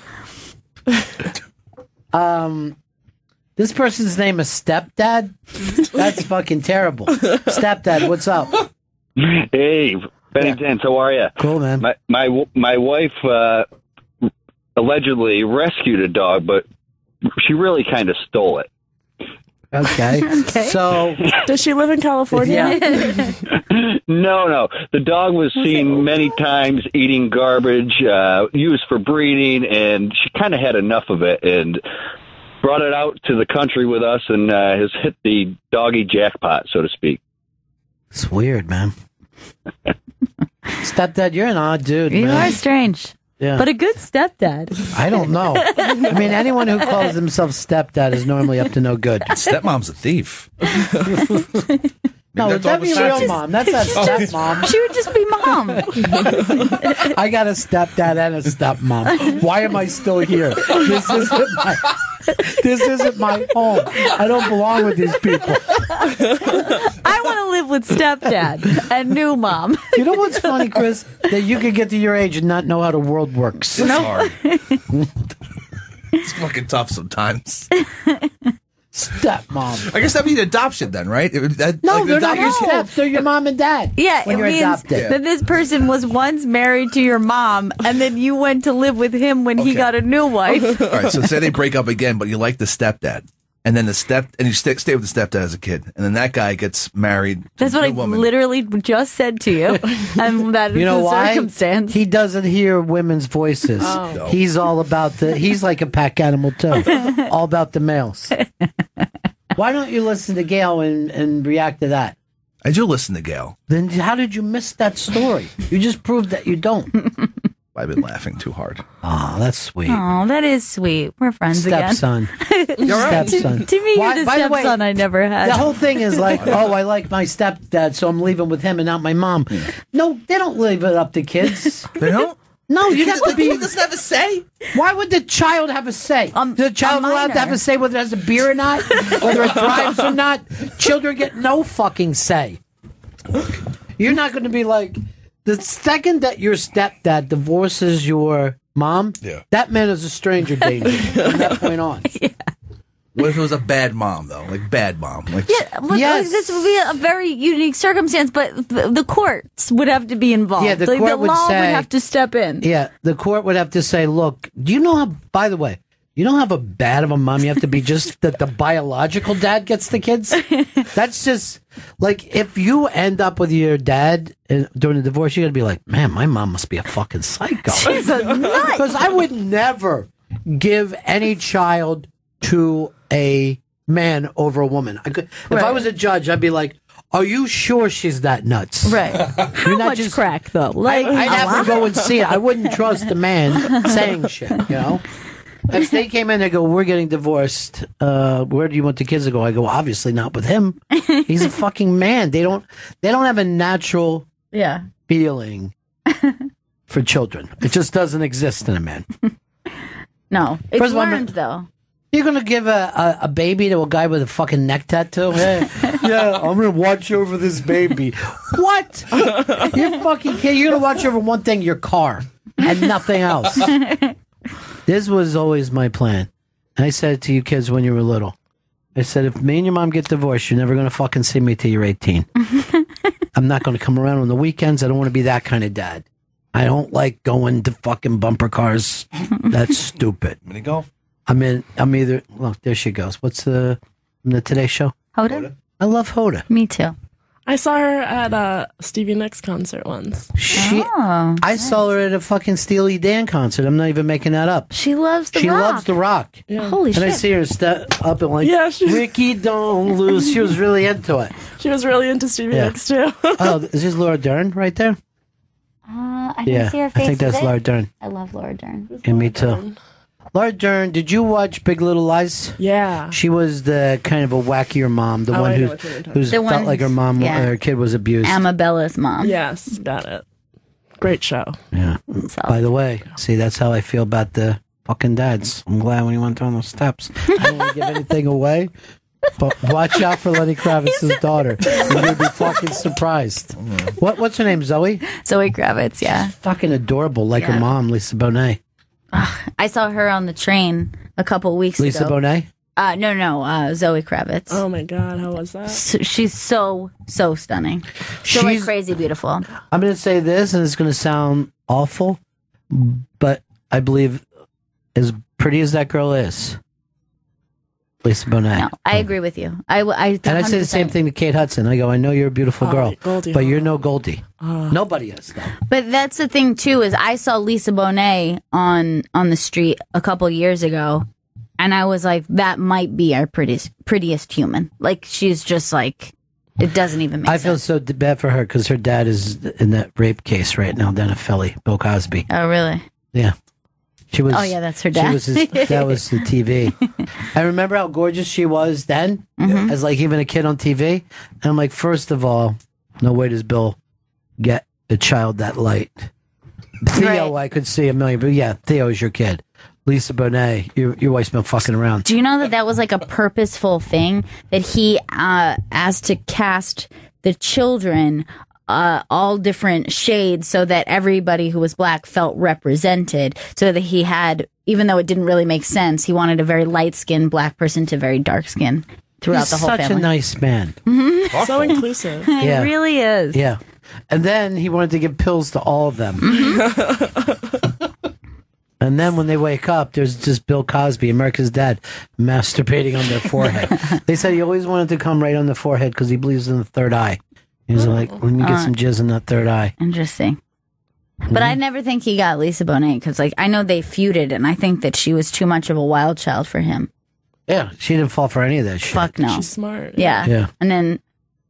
This person's name is Stepdad? That's fucking terrible. Stepdad, what's up? Hey, Bennington, how are you? Cool, man. My wife allegedly rescued a dog, but she really kind of stole it. Okay. So, does she live in California? No. The dog was seen many times eating garbage, used for breeding, and she kind of had enough of it and brought it out to the country with us and has hit the doggy jackpot, so to speak. It's weird, man. Stepdad, you're an odd dude, You man. are strange. Yeah. But a good stepdad. I don't know. I mean, anyone who calls themselves stepdad is normally up to no good. Stepmom's a thief. No, that'd be real mom. That's not stepmom. She would just be mom. I got a stepdad and a stepmom. Why am I still here? This isn't my home. I don't belong with these people. I want to live with stepdad and new mom. You know what's funny, Chris? That you could get to your age and not know how the world works. It's hard. It's fucking tough sometimes. Stepmom. I guess that means adoption then, right? No, they're not your step. They're your mom and dad. Yeah, when it you're means adopted. that this person was once married to your mom, and then you went to live with him when he got a new wife. All right, so say they break up again, but you like the stepdad. And then and you stay with the stepdad as a kid. And then that guy gets married to That's what a I woman. literally just said to you. And that is You know the why? circumstance. He doesn't hear women's voices. Oh. No. He's all about he's like a pack animal too. All about the males. Why don't you listen to Gail and react to that? I do listen to Gail. Then how did you miss that story? You just proved that you don't. I've been laughing too hard. Oh, that's sweet. Oh, that is sweet. We're friends Stepson. again. You're right. Stepson. To me, Why- you're the by the way, stepson I never had. The whole thing is like, oh, I like my stepdad, so I'm leaving with him and not my mom. No, they don't leave it up to kids. They don't? No, you have to be. doesn't have a say. Why would the child have a say? The child allowed to have a say whether it has a beer or not, whether it drives or not. Children get no fucking say. You're not going to be like, the second that your stepdad divorces your mom, that man is a stranger danger from that point on. What if it was a bad mom, though? Like, bad mom. Like, Yeah, but this would be a very unique circumstance, but the courts would have to be involved. Yeah, the Like, court the would law say- would have to step in. Yeah, the court would have to say, look, do you know how, by the way, you don't have a bad of a mom. You have to be just that the biological dad gets the kids. That's just like if you end up with your dad during the divorce, you're going to be like, man, my mom must be a fucking psycho. She's a nut. Because I would never give any child to a man over a woman. If I was a judge, I'd be like, are you sure she's that nuts? Right. How much crack, though? Like, I'd have to go and see it. I wouldn't trust a man saying shit, you know? If they came in and go, we're getting divorced, where do you want the kids to go? I go, obviously not with him. He's a fucking man. They don't have a natural feeling for children. It just doesn't exist in a man. No. It's First of all, learned, though. You're going to give a baby to a guy with a fucking neck tattoo? Hey, yeah, I'm going to watch over this baby. What? You're fucking kidding. You're going to watch over one thing, your car, and nothing else. This was always my plan. I said it to you kids when you were little. I said, if me and your mom get divorced, you're never going to fucking see me till you're 18. I'm not going to come around on the weekends. I don't want to be that kind of dad. I don't like going to fucking bumper cars. That's stupid. Mini golf? I'm either, look, there she goes. What's the Today Show? Hoda? I love Hoda. Me too. I saw her at a Stevie Nicks concert once. I saw her at a fucking Steely Dan concert. I'm not even making that up. She loves the She rock. loves the rock. Holy and I shit. see her step up and like, she- Ricky, don't lose. She was really into it. She was really into Stevie Yeah. Nicks too. Oh, is this Laura Dern right there? I didn't see her face. I think that's Is it? Laura Dern. I love Laura Dern. And me too. Laura Dern, did you watch Big Little Lies? Yeah. She was the kind of a wackier mom, the Oh, one I know who what you're talking who's about. The felt one like her mom, yeah. her kid was abused. Amabella's mom. Yes, got it. Great show. Yeah. By the way, see, that's how I feel about the fucking dads. I'm glad when he went down those steps. I don't want to give anything away, but watch out for Lenny Kravitz's daughter. You're gonna be fucking surprised. What's her name? Zoe? Zoe Kravitz, yeah. Fucking adorable, like Yeah. her mom, Lisa Bonet. I saw her on the train a couple weeks Lisa ago. Bonet? No, Zoe Kravitz. Oh my God, how was that? She's so stunning. So like She's- crazy beautiful. I'm going to say this, and it's going to sound awful, but I believe as pretty as that girl is, Lisa Bonet. No, I agree with you. I and I say the 100%. same thing to Kate Hudson. I go, I know you're a beautiful Oh, girl, Goldie but you're no Goldie. Nobody is, though. But that's the thing too, is I saw Lisa Bonet on the street a couple years ago, and I was like, that might be our prettiest human. Like she's just like, it doesn't even make I sense. feel so bad for her because her dad is in that rape case right now down in Philly, Bill Cosby. Oh really? Yeah. She was. Oh, yeah, that's her dad. That was the TV. I remember how gorgeous she was then, Mm-hmm. as like even a kid on TV. And I'm like, first of all, no way does Bill get a child that light. Theo, I could see a million, but yeah, Theo is your kid. Lisa Bonet, your wife's been fucking around. Do you know that was like a purposeful thing that he asked to cast the children all different shades so that everybody who was black felt represented, so that he had, even though it didn't really make sense, he wanted a very light-skinned black person to very dark-skinned throughout He's the whole such family. a nice man. So inclusive. It really is. Yeah. And then he wanted to give pills to all of them. And then when they wake up, there's just Bill Cosby, America's dad, masturbating on their forehead. They said he always wanted to come right on the forehead because he believes in the third eye. He's like, let me get some jizz in that third eye. Interesting. But I never think he got Lisa Bonet because, like, I know they feuded, and I think that she was too much of a wild child for him. Yeah, she didn't fall for any of that shit. Fuck no. She's smart. Yeah. Yeah. And then,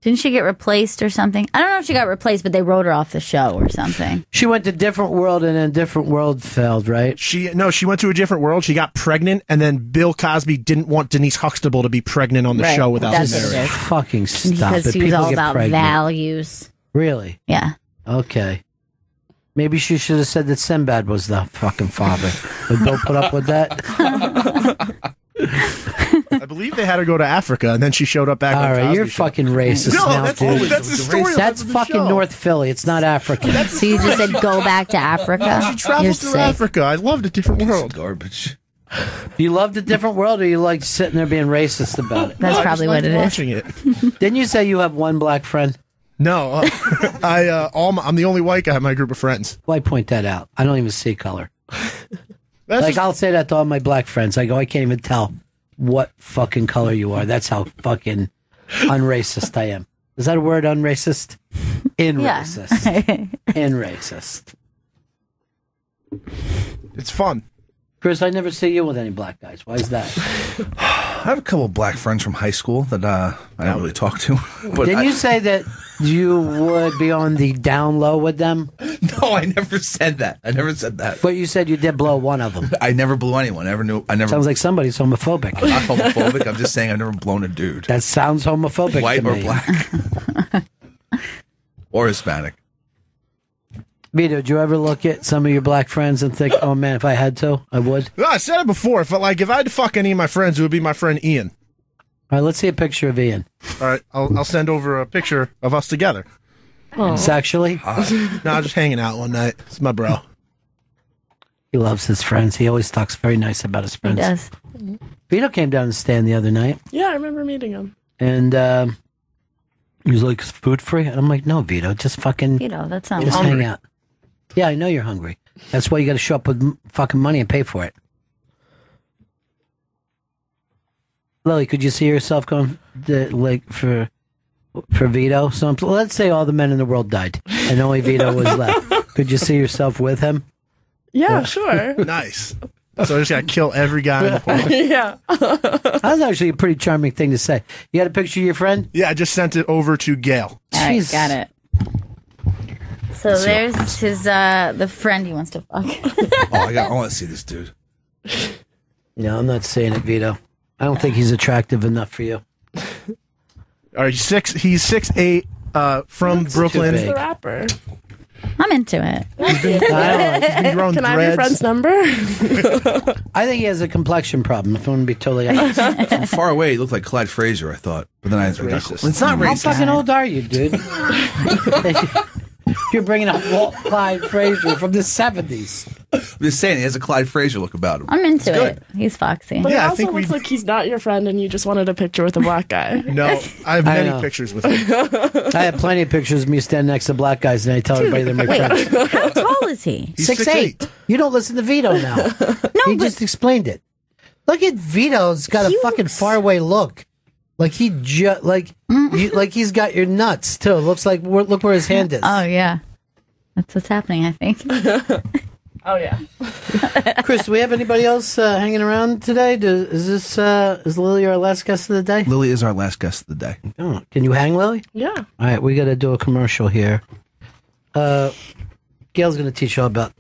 didn't she get replaced or something? I don't know if she got replaced, but they wrote her off the show or something. She went to Different World, and then Different World failed, right? She went to a different world. She got pregnant, and then Bill Cosby didn't want Denise Huxtable to be pregnant on the Right, show without that's his what it marriage. is. Fucking stop Because it. he was People all get about pregnant. values. Really? Yeah. Okay. Maybe she should have said that Sinbad was the fucking father. Would Bill put up with that? I believe they had her go to Africa, and then she showed up back. All on right, Cosby You're Show. fucking racist No, now, that's dude. always- that's the story. That's fucking North Philly. It's not Africa. So you just said go back to Africa? She traveled You're through sick. Africa. I loved a different world. Garbage. You loved a different world, or you like sitting there being racist about it? That's No, I probably just what liked it is. watching it. Didn't you say you have one black friend? No, I'm the only white guy in my group of friends. Why point that out? I don't even see color. That's Like, I'll say that to all my black friends. I go, I can't even tell what fucking color you are. That's how fucking unracist I am. Is that a word, unracist? In Yeah. racist. In racist. It's fun. Chris, I never see you with any black guys. Why is that? I have a couple of black friends from high school that I don't really talk to. But Didn't you say that you would be on the down low with them? No, I never said that. I never said that. But you said you did blow one of them. I never blew anyone. I never. Sounds like somebody's homophobic. I'm not homophobic. I'm just saying I've never blown a dude. That sounds homophobic White to or me. black. Or Hispanic. Vito, did you ever look at some of your black friends and think, oh man, if I had to, I would? No, I said it before. If I had to fuck any of my friends, it would be my friend Ian. All right, let's see a picture of Ian. All right, I'll send over a picture of us together. Sexually? No, just hanging out one night. It's my bro. He loves his friends. He always talks very nice about his He friends. does. Vito came down and stand the other night, Yeah, I remember meeting him. and He's like, food free? And I'm like, no, Vito, just fucking That sounds just hungry. hang out. Yeah, I know you're hungry. That's why you got to show up with fucking money and pay for it. Lily, could you see yourself going for Vito? So let's say all the men in the world died and only Vito was left. Could you see yourself with him? Yeah, sure. Nice. So I just got to kill every guy in the world. Yeah. That's actually a pretty charming thing to say. You got a picture of your friend? Yeah, I just sent it over to Gail. All right, got it. So there's his the friend he wants to fuck. I want to see this dude. No, I'm not saying it, Vito. I don't think he's attractive enough for you. All right, he's 6'8", from Brooklyn. He's the rapper. I'm into it. He's been growing Can I have your friend's number? I think he has a complexion problem, if I want to be totally honest. From far away, he looked like Clyde Frazier, I thought. But then I got close. It's not How racist. fucking old are you, dude? You're bringing up Walt Clyde Frazier from the 70s. I'm just saying, he has a Clyde Frazier look about him. I'm into It's good. it. He's foxy. But it also looks like he's not your friend and you just wanted a picture with a black guy. No, I have I many know. pictures with him. I have plenty of pictures of me standing next to black guys, and I tell everybody they're my Wait, friends. how tall is he? He's 6'8". You don't listen to Vito now. He just explained it. Look at Vito's got a fucking faraway look. Like he like he's got your nuts too. Looks like look where his hand is. Oh yeah, that's what's happening. I think. Oh yeah. Chris, do we have anybody else hanging around today? Is Lily our last guest of the day? Lily is our last guest of the day. Oh, can you hang, Lily? Yeah. All right, we got to do a commercial here. Gail's going to teach you all about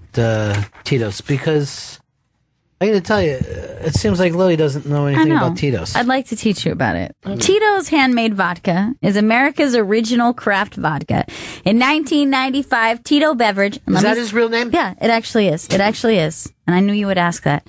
Tito's because I got to tell you, it seems like Lily doesn't know anything about Tito's. I'd like to teach you about it. Tito's Handmade Vodka is America's original craft vodka. In 1995, Tito Beverage... Is that his real name? Yeah, it actually is. It actually is. And I knew you would ask that.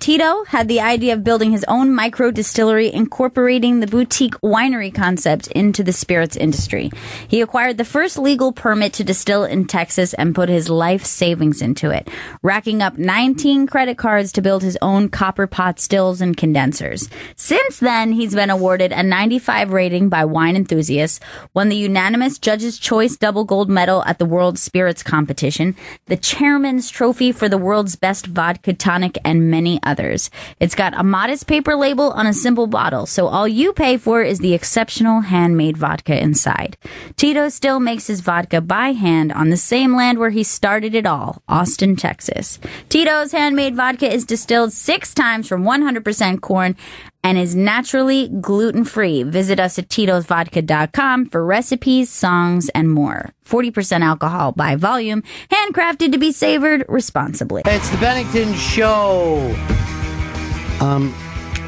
Tito had the idea of building his own micro distillery, incorporating the boutique winery concept into the spirits industry. He acquired the first legal permit to distill in Texas and put his life savings into it, racking up 19 credit cards to build his own copper pot stills and condensers. Since then, he's been awarded a 95 rating by wine enthusiasts, won the unanimous Judge's Choice Double Gold Medal at the World Spirits Competition, the Chairman's Trophy for the world's best vodka tonic, and many others. It's got a modest paper label on a simple bottle, so all you pay for is the exceptional handmade vodka inside. Tito still makes his vodka by hand on the same land where he started it all, Austin, Texas. Tito's handmade vodka is distilled 6 times from 100% corn and is naturally gluten-free. Visit us at titosvodka.com for recipes, songs, and more. 40% alcohol by volume, handcrafted to be savored responsibly. It's the Bennington Show.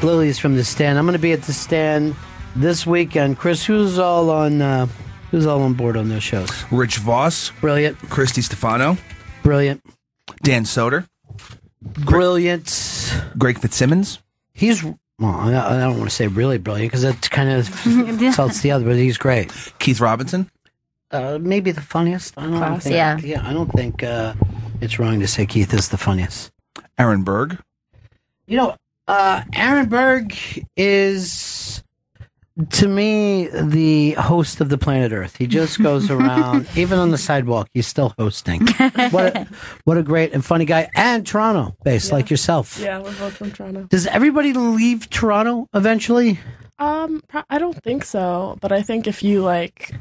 Lily's from the Stand. I'm going to be at the Stand this weekend. Chris, who's all on board on those shows? Rich Voss. Brilliant. Christy Stefano. Brilliant. Dan Soder. Brilliant. Greg Fitzsimmons. He's... Well, I don't want to say really brilliant because that kind of insults the other, but he's great. Keith Robinson. Maybe the funniest. I don't think, yeah. I don't think it's wrong to say Keith is the funniest. Aaron Berg. You know, Aaron Berg is, to me, the host of the planet Earth. He just goes around, even on the sidewalk, he's still hosting. What a great and funny guy. And Toronto-based, like yourself. Yeah, we're both from Toronto. Does everybody leave Toronto eventually? I don't think so, but I think if you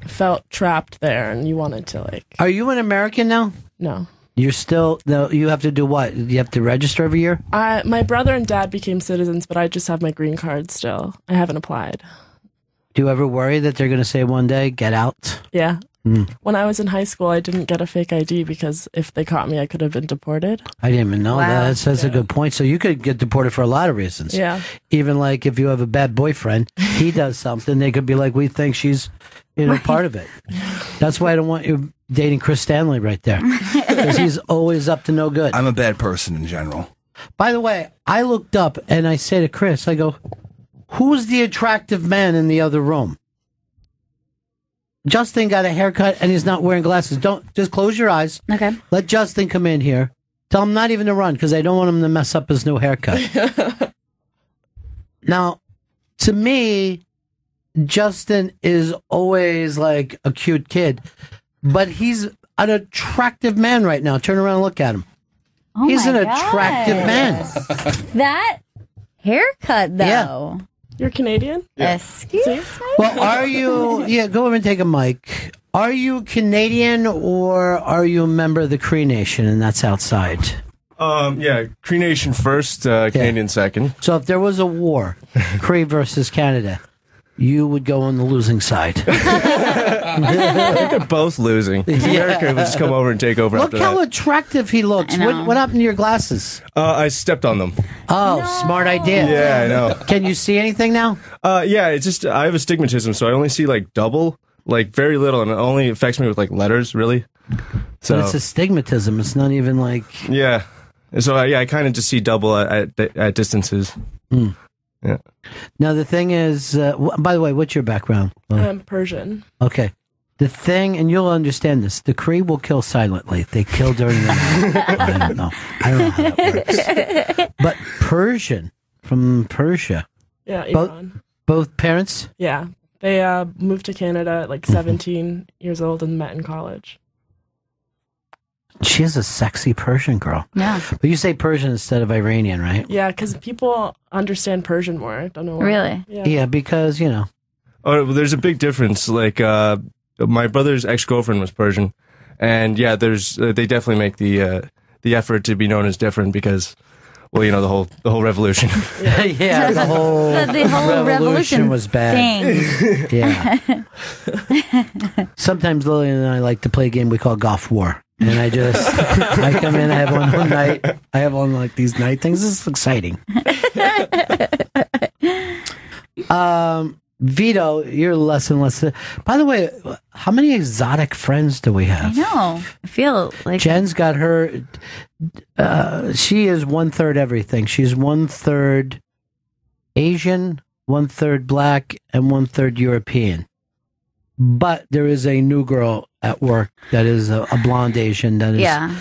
felt trapped there and you wanted to Are you an American now? No. You're still, no, you have to do what? You have to register every year? My brother and dad became citizens, but I just have my green card still. I haven't applied. Do you ever worry that they're going to say one day, get out? Yeah. When I was in high school, I didn't get a fake ID because if they caught me, I could have been deported. I didn't even know that. That's a good point. So you could get deported for a lot of reasons. Yeah. Even like if you have a bad boyfriend, he does something, they could be like, we think she's part of it. That's why I don't want you dating Chris Stanley right there. Because he's always up to no good. I'm a bad person in general. By the way, I looked up and I say to Chris, I go, who's the attractive man in the other room? Justin got a haircut and he's not wearing glasses. Don't just close your eyes. Okay. Let Justin come in here. Tell him not even to run because I don't want him to mess up his new haircut. Now, to me, Justin is always like a cute kid, but he's an attractive man right now. Turn around and look at him. Oh He's my an attractive man. That haircut, though. Yeah. You're Canadian? Excuse me? Well, are you? Yeah, go over and take a mic. Are you Canadian or are you a member of the Cree Nation, and that's outside? Yeah, Cree Nation first, Canadian second. So if there was a war, Cree versus Canada, you would go on the losing side. I think they're both losing. America would just come over and take over Look after how that. attractive he looks. What happened to your glasses? I stepped on them. Oh, smart idea. Yeah, I know. Can you see anything now? Yeah, it's just I have astigmatism, so I only see like double, like very little, and it only affects me with like letters, really. So But it's astigmatism. It's not even like... yeah. So yeah, I kind of just see double at distances. Hmm. Yeah. Now, the thing is, by the way, what's your background? I'm Persian. Okay. The thing, and you'll understand this, the Cree will kill silently. They kill during the night. I don't know how that works. But Persian, from Persia. Yeah, Iran. Both parents? Yeah. They moved to Canada at like 17 years old and met in college. She is a sexy Persian girl. Yeah. But you say Persian instead of Iranian, right? Yeah, because people understand Persian more. I don't know why. Really? Yeah, because, you know. Oh, well, there's a big difference. Like, my brother's ex-girlfriend was Persian, and yeah, there's they definitely make the effort to be known as different because, well, you know, the whole revolution. Yeah, the whole revolution was bad. thing. Yeah. Sometimes Lillian and I like to play a game we call Golf War. And I come in, I have one night, I have on like these night things. This is exciting. Vito, you're less and less. By the way, how many exotic friends do we have? I know. I feel like Jen's got her. She is 1/3 everything. She's 1/3 Asian, 1/3 black, and 1/3 European. But there is a new girl at work that is a blonde Asian. That is, Yeah.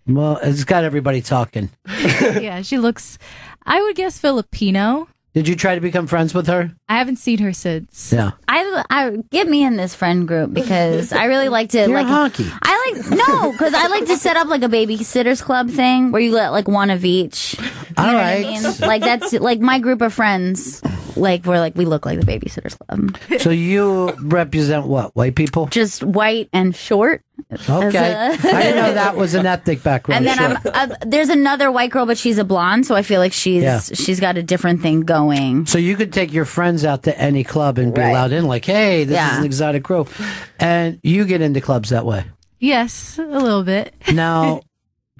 Well, it's got everybody talking. Yeah, she looks, I would guess, Filipino. Did you try to become friends with her? I haven't seen her since. Yeah. I get me in this friend group because I really like to You're like honky. because I like to set up like a babysitters club thing where you let like one of each. All know right. what I mean? Like that's like my group of friends. Like we're like we look like the babysitters club. So you represent what? White people? Just white and short. Okay. I didn't know that was an ethnic background. And then Sure. there's another white girl, but she's a blonde, so I feel like she's got a different thing going. So you could take your friends out to any club and be Right. allowed in, like, hey, this Yeah. is an exotic crew. And you get into clubs that way. Yes, a little bit. Now,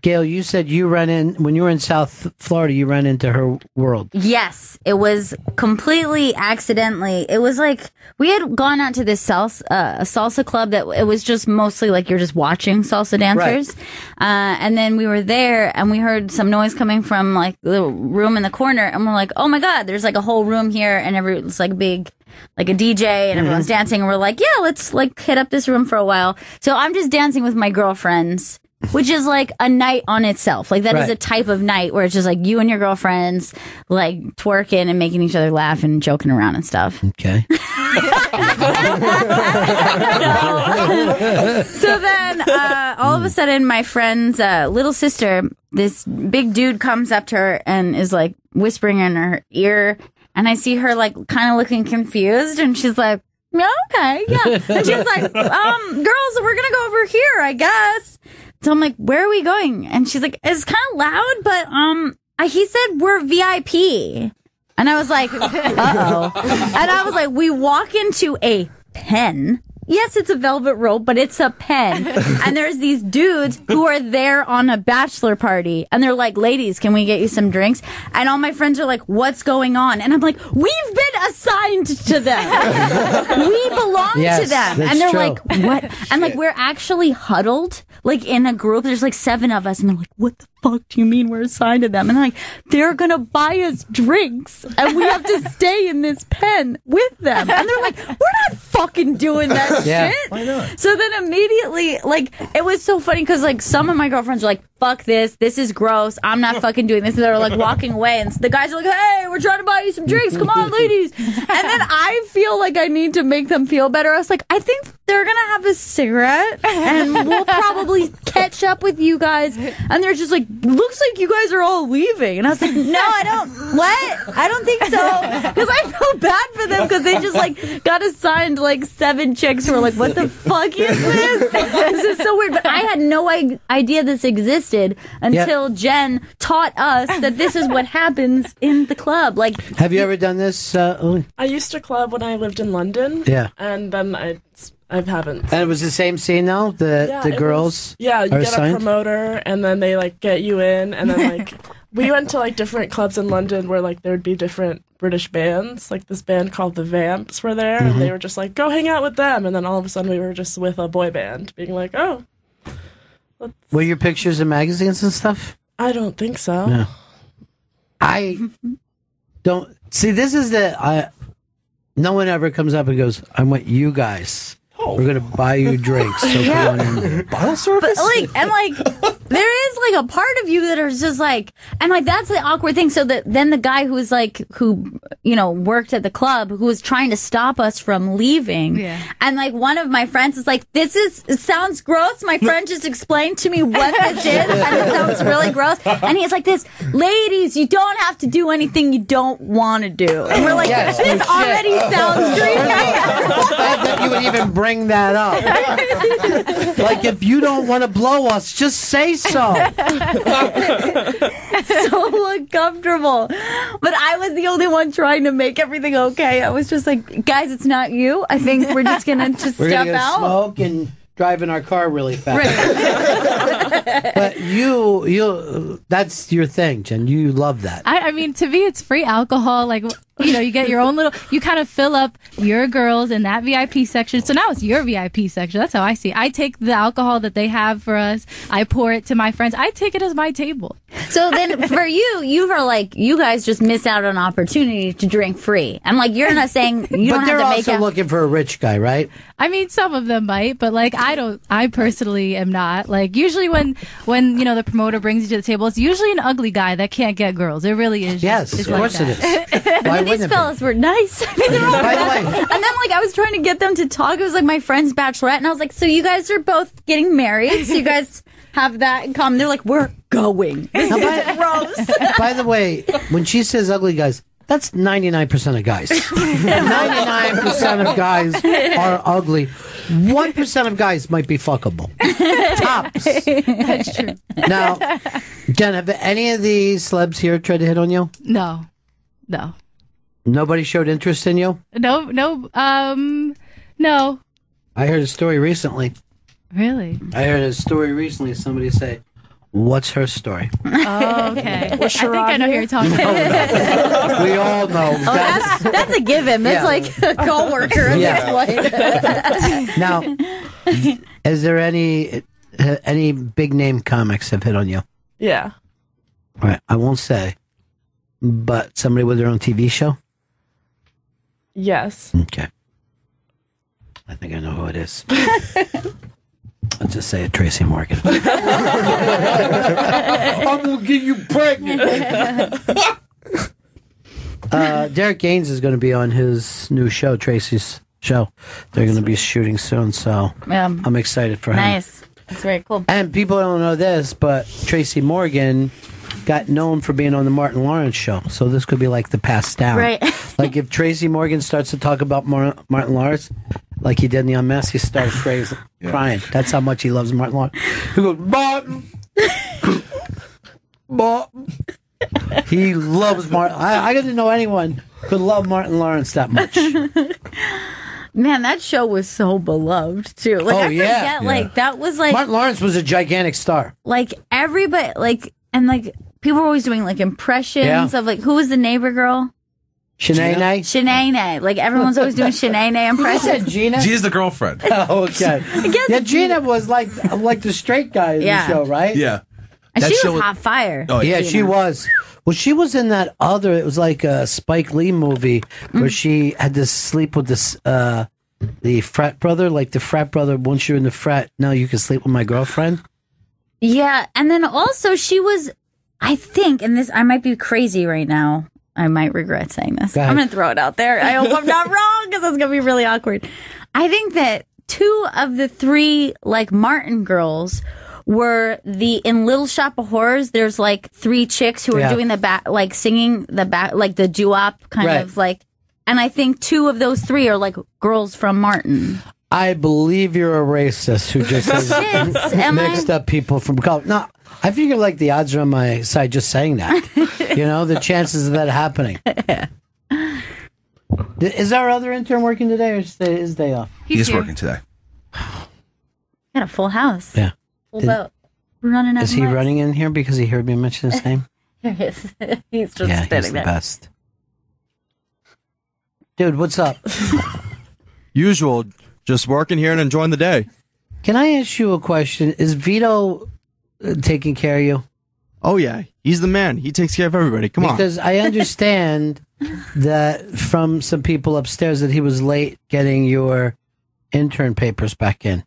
Gail, you said you ran in, when you were in South Florida, you ran into her world. Yes, it was completely accidentally. It was like we had gone out to this salsa club that it was just mostly like you're just watching salsa dancers. And then we were there and we heard some noise coming from like the room in the corner. And we're like, oh my God, there's like a whole room here. And it's like big, like a DJ and everyone's dancing. And we're like, yeah, let's like hit up this room for a while. So I'm just dancing with my girlfriends. Which is like a night on itself. Like that is Right. a type of night where it's just like you and your girlfriends like twerking and making each other laugh and joking around and stuff. Okay. So then all of a sudden my friend's little sister, this big dude comes up to her and is like whispering in her ear. And I see her like kind of looking confused and she's like, yeah, okay, yeah. And she's like, girls, we're going to go over here, I guess. So I'm like, where are we going? And she's like, it's kind of loud, but he said we're VIP. And I was like, uh-oh. And I was like, we walk into a pen. Yes, it's a velvet rope, but it's a pen. And there's these dudes who are there on a bachelor party. And they're like, ladies, can we get you some drinks? And all my friends are like, what's going on? And I'm like, we've been assigned to them. We belong Yes, to them. that's And they're true. like, what? And like, we're actually huddled, like in a group. There's like 7 of us. And they're like, what the fuck do you mean we're assigned to them? And they're like, they're going to buy us drinks. And we have to stay in this pen with them. And they're like, we're not fucking doing that Yeah. shit. Why not? So then immediately, like, it was so funny because like some of my girlfriends were like, fuck this. This is gross. I'm not fucking doing this. And they're like walking away. And the guys are like, hey, we're trying to buy you some drinks. Come on, ladies. And then I feel like I need to make them feel better. I was like, I think they're going to have a cigarette and we'll probably catch up with you guys. And they're just like, looks like you guys are all leaving. And I was like, no, I don't. What? I don't think so. Because I felt bad for them because they just like got assigned like 7 chicks who were like, what the fuck is this? This is so weird. But I had no idea this existed until Jen taught us that this is what happens in the club. Like, have you ever done this? Uli? I used to club when I lived in London. Yeah. And then I haven't. And it was the same scene though? The girls you are get assigned? a promoter and then they like get you in and then like we went to like different clubs in London where like there would be different British bands. Like this band called the Vamps were there and they were just like, go hang out with them. And then all of a sudden we were just with a boy band being like, oh. Were your pictures in magazines and stuff? I don't think so. No. I don't see. This is no one ever comes up and goes, I want you guys. We're gonna buy you drinks. So come on in. Bottle service? But there is like a part of you that is just like, and like that's the awkward thing. So that then the guy who worked at the club who was trying to stop us from leaving, and like one of my friends is like, it sounds gross. My friend just explained to me what this is, and it sounds really gross. And he's like, ladies, you don't have to do anything you don't want to do. And we're like, this already sounds creepy. The fact that you would even bring that up. Like, if you don't want to blow us, just say so. So uncomfortable. But I was the only one trying to make everything okay. I was just like, guys, it's not you. I think we're just gonna We're step gonna go out. smoke and drive in our car really fast. But you that's your thing, Jen. You love that. I mean, to me, it's free alcohol. Like, you get your own little, you kind of fill up your girls in that VIP section. So now it's your VIP section. That's how I see it. I take the alcohol that they have for us. I pour it to my friends. I take it as my table. So then for you are like, you guys just miss out on an opportunity to drink free. And like, you're not saying you don't But they're have to make also out. looking for a rich guy, right? I mean, some of them might, but like, I personally am not. Like, usually when the promoter brings you to the table, it's usually an ugly guy that can't get girls. It really is. Yes, it's of course like it that. is. Why These wouldn't it fellas were nice. I mean, they're all nice. And then like I was trying to get them to talk. It was like my friend's bachelorette, and I was like, so you guys are both getting married, so you guys have that in common. They're like, we're going. This is gross. By the way, when she says ugly guys, that's 99% of guys. 99% of guys are ugly. 1% of guys might be fuckable. Tops. That's true. Now, Jen, have any of these celebs here tried to hit on you? No. Nobody showed interest in you? No. No. I heard a story recently. Really? I heard a story recently. Somebody say, what's her story? Oh, okay. I think I know who you're talking about. We all know. Oh, that's a given. That's like a coworker at this point. Now, is there any big name comics have hit on you? Yeah. All right, I won't say, but somebody with their own TV show? Yes. Okay. I think I know who it is. I'll just say it, Tracy Morgan. I'm going to get you pregnant. Derek Gaines is going to be on his new show, Tracy's show. They're going to be shooting soon, so I'm excited for him. Nice. That's very cool. And people don't know this, but Tracy Morgan got known for being on the Martin Lawrence show, so this could be like the passed down. Right. Like if Tracy Morgan starts to talk about Martin Lawrence, like he did in The Unmasked, he starts crying. That's how much he loves Martin Lawrence. He goes, Martin! Martin! He loves Martin. I didn't know anyone could love Martin Lawrence that much. Man, that show was so beloved too. Like I forget, like that was like Martin Lawrence was a gigantic star. Like everybody, like people were always doing like impressions of like who was the neighbor girl? Shanae. Like everyone's always doing Shanae impressions. Who said Gina? Gina's the girlfriend. Oh, okay. Yeah, Gina was like the straight guy in the show, right? Yeah. And That she show was hot fire. Oh, yeah, Gina. she was. Well, she was in that other, it was like a Spike Lee movie where she had to sleep with this, the frat brother, like the frat brother, once you're in the frat, now you can sleep with my girlfriend. Yeah, and then also she was, I think, and this, I might be crazy right now. I might regret saying this. I'm going to throw it out there. I hope I'm not wrong because it's going to be really awkward. I think that 2 of the 3, like, Martin girls were in Little Shop of Horrors. There's, like, 3 chicks who are doing the back, like, singing the back, like, the doo-wop kind of, like, and I think 2 of those 3 are, like, girls from Martin. I believe you're a racist who just mixed up people from color. No, I figure like the odds are on my side just saying that. You know, the chances of that happening. Is our other intern working today or is his day off? He's working today. Got a full house. Yeah. Full boat. Running out Is he running in here because he heard me mention his name? Here he is. He's just Yeah, standing he's the there. best. Dude, what's up? Usual. Just working here and enjoying the day. Can I ask you a question? Is Vito taking care of you? Oh, yeah. He's the man. He takes care of everybody. Come on. Because I understand that from some people upstairs that he was late getting your intern papers back in.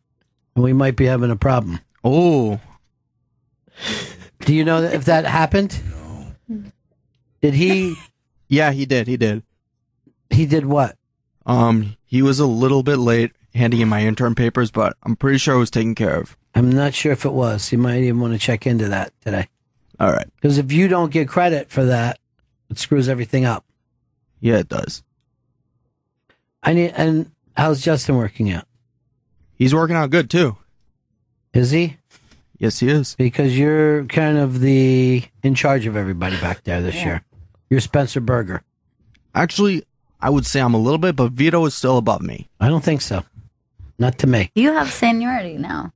And we might be having a problem. Oh. Do you know if that happened? No. Did he? Yeah, he did. He did. He did what? He was a little bit late handing in my intern papers, but I'm pretty sure it was taken care of. I'm not sure if it was. You might even want to check into that today. All right. Because if you don't get credit for that, it screws everything up. Yeah, it does. And how's Justin working out? He's working out good, too. Is he? Yes, he is. Because you're kind of in charge of everybody back there this year. You're Spencer Berger. Actually, I would say I'm a little bit, but Vito is still above me. I don't think so. Not to me. You have seniority now.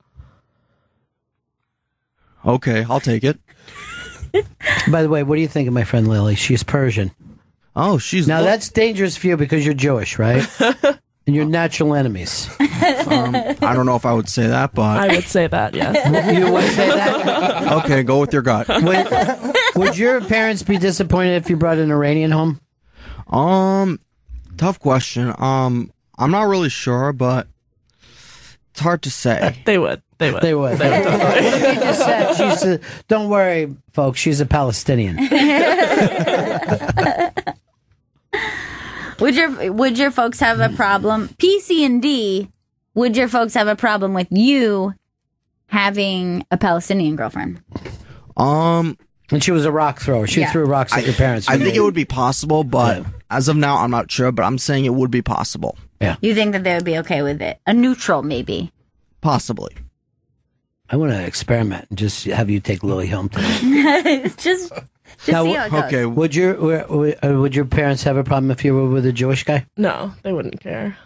Okay, I'll take it. By the way, what do you think of my friend Lily? She's Persian. Oh, she's... Now, that's dangerous for you because you're Jewish, right? And you're natural enemies. I don't know if I would say that, but... I would say that, yes. You would say that? Okay, go with your gut. Would your parents be disappointed if you brought an Iranian home? Tough question. I'm not really sure, but it's hard to say. They would. They would. They would. They would totally. What if you just said, don't worry, folks, she's a Palestinian. Would your folks have a problem? PC and D, would your folks have a problem with you having a Palestinian girlfriend? And she was a rock thrower. She threw rocks at your parents. I think it would be possible, but as of now, I'm not sure. But I'm saying it would be possible. Yeah. You think that they would be okay with it? A neutral, maybe. Possibly. I want to experiment and just have you take Lily home today. just see how it goes. Okay. Would your parents have a problem if you were with a Jewish guy? No, they wouldn't care.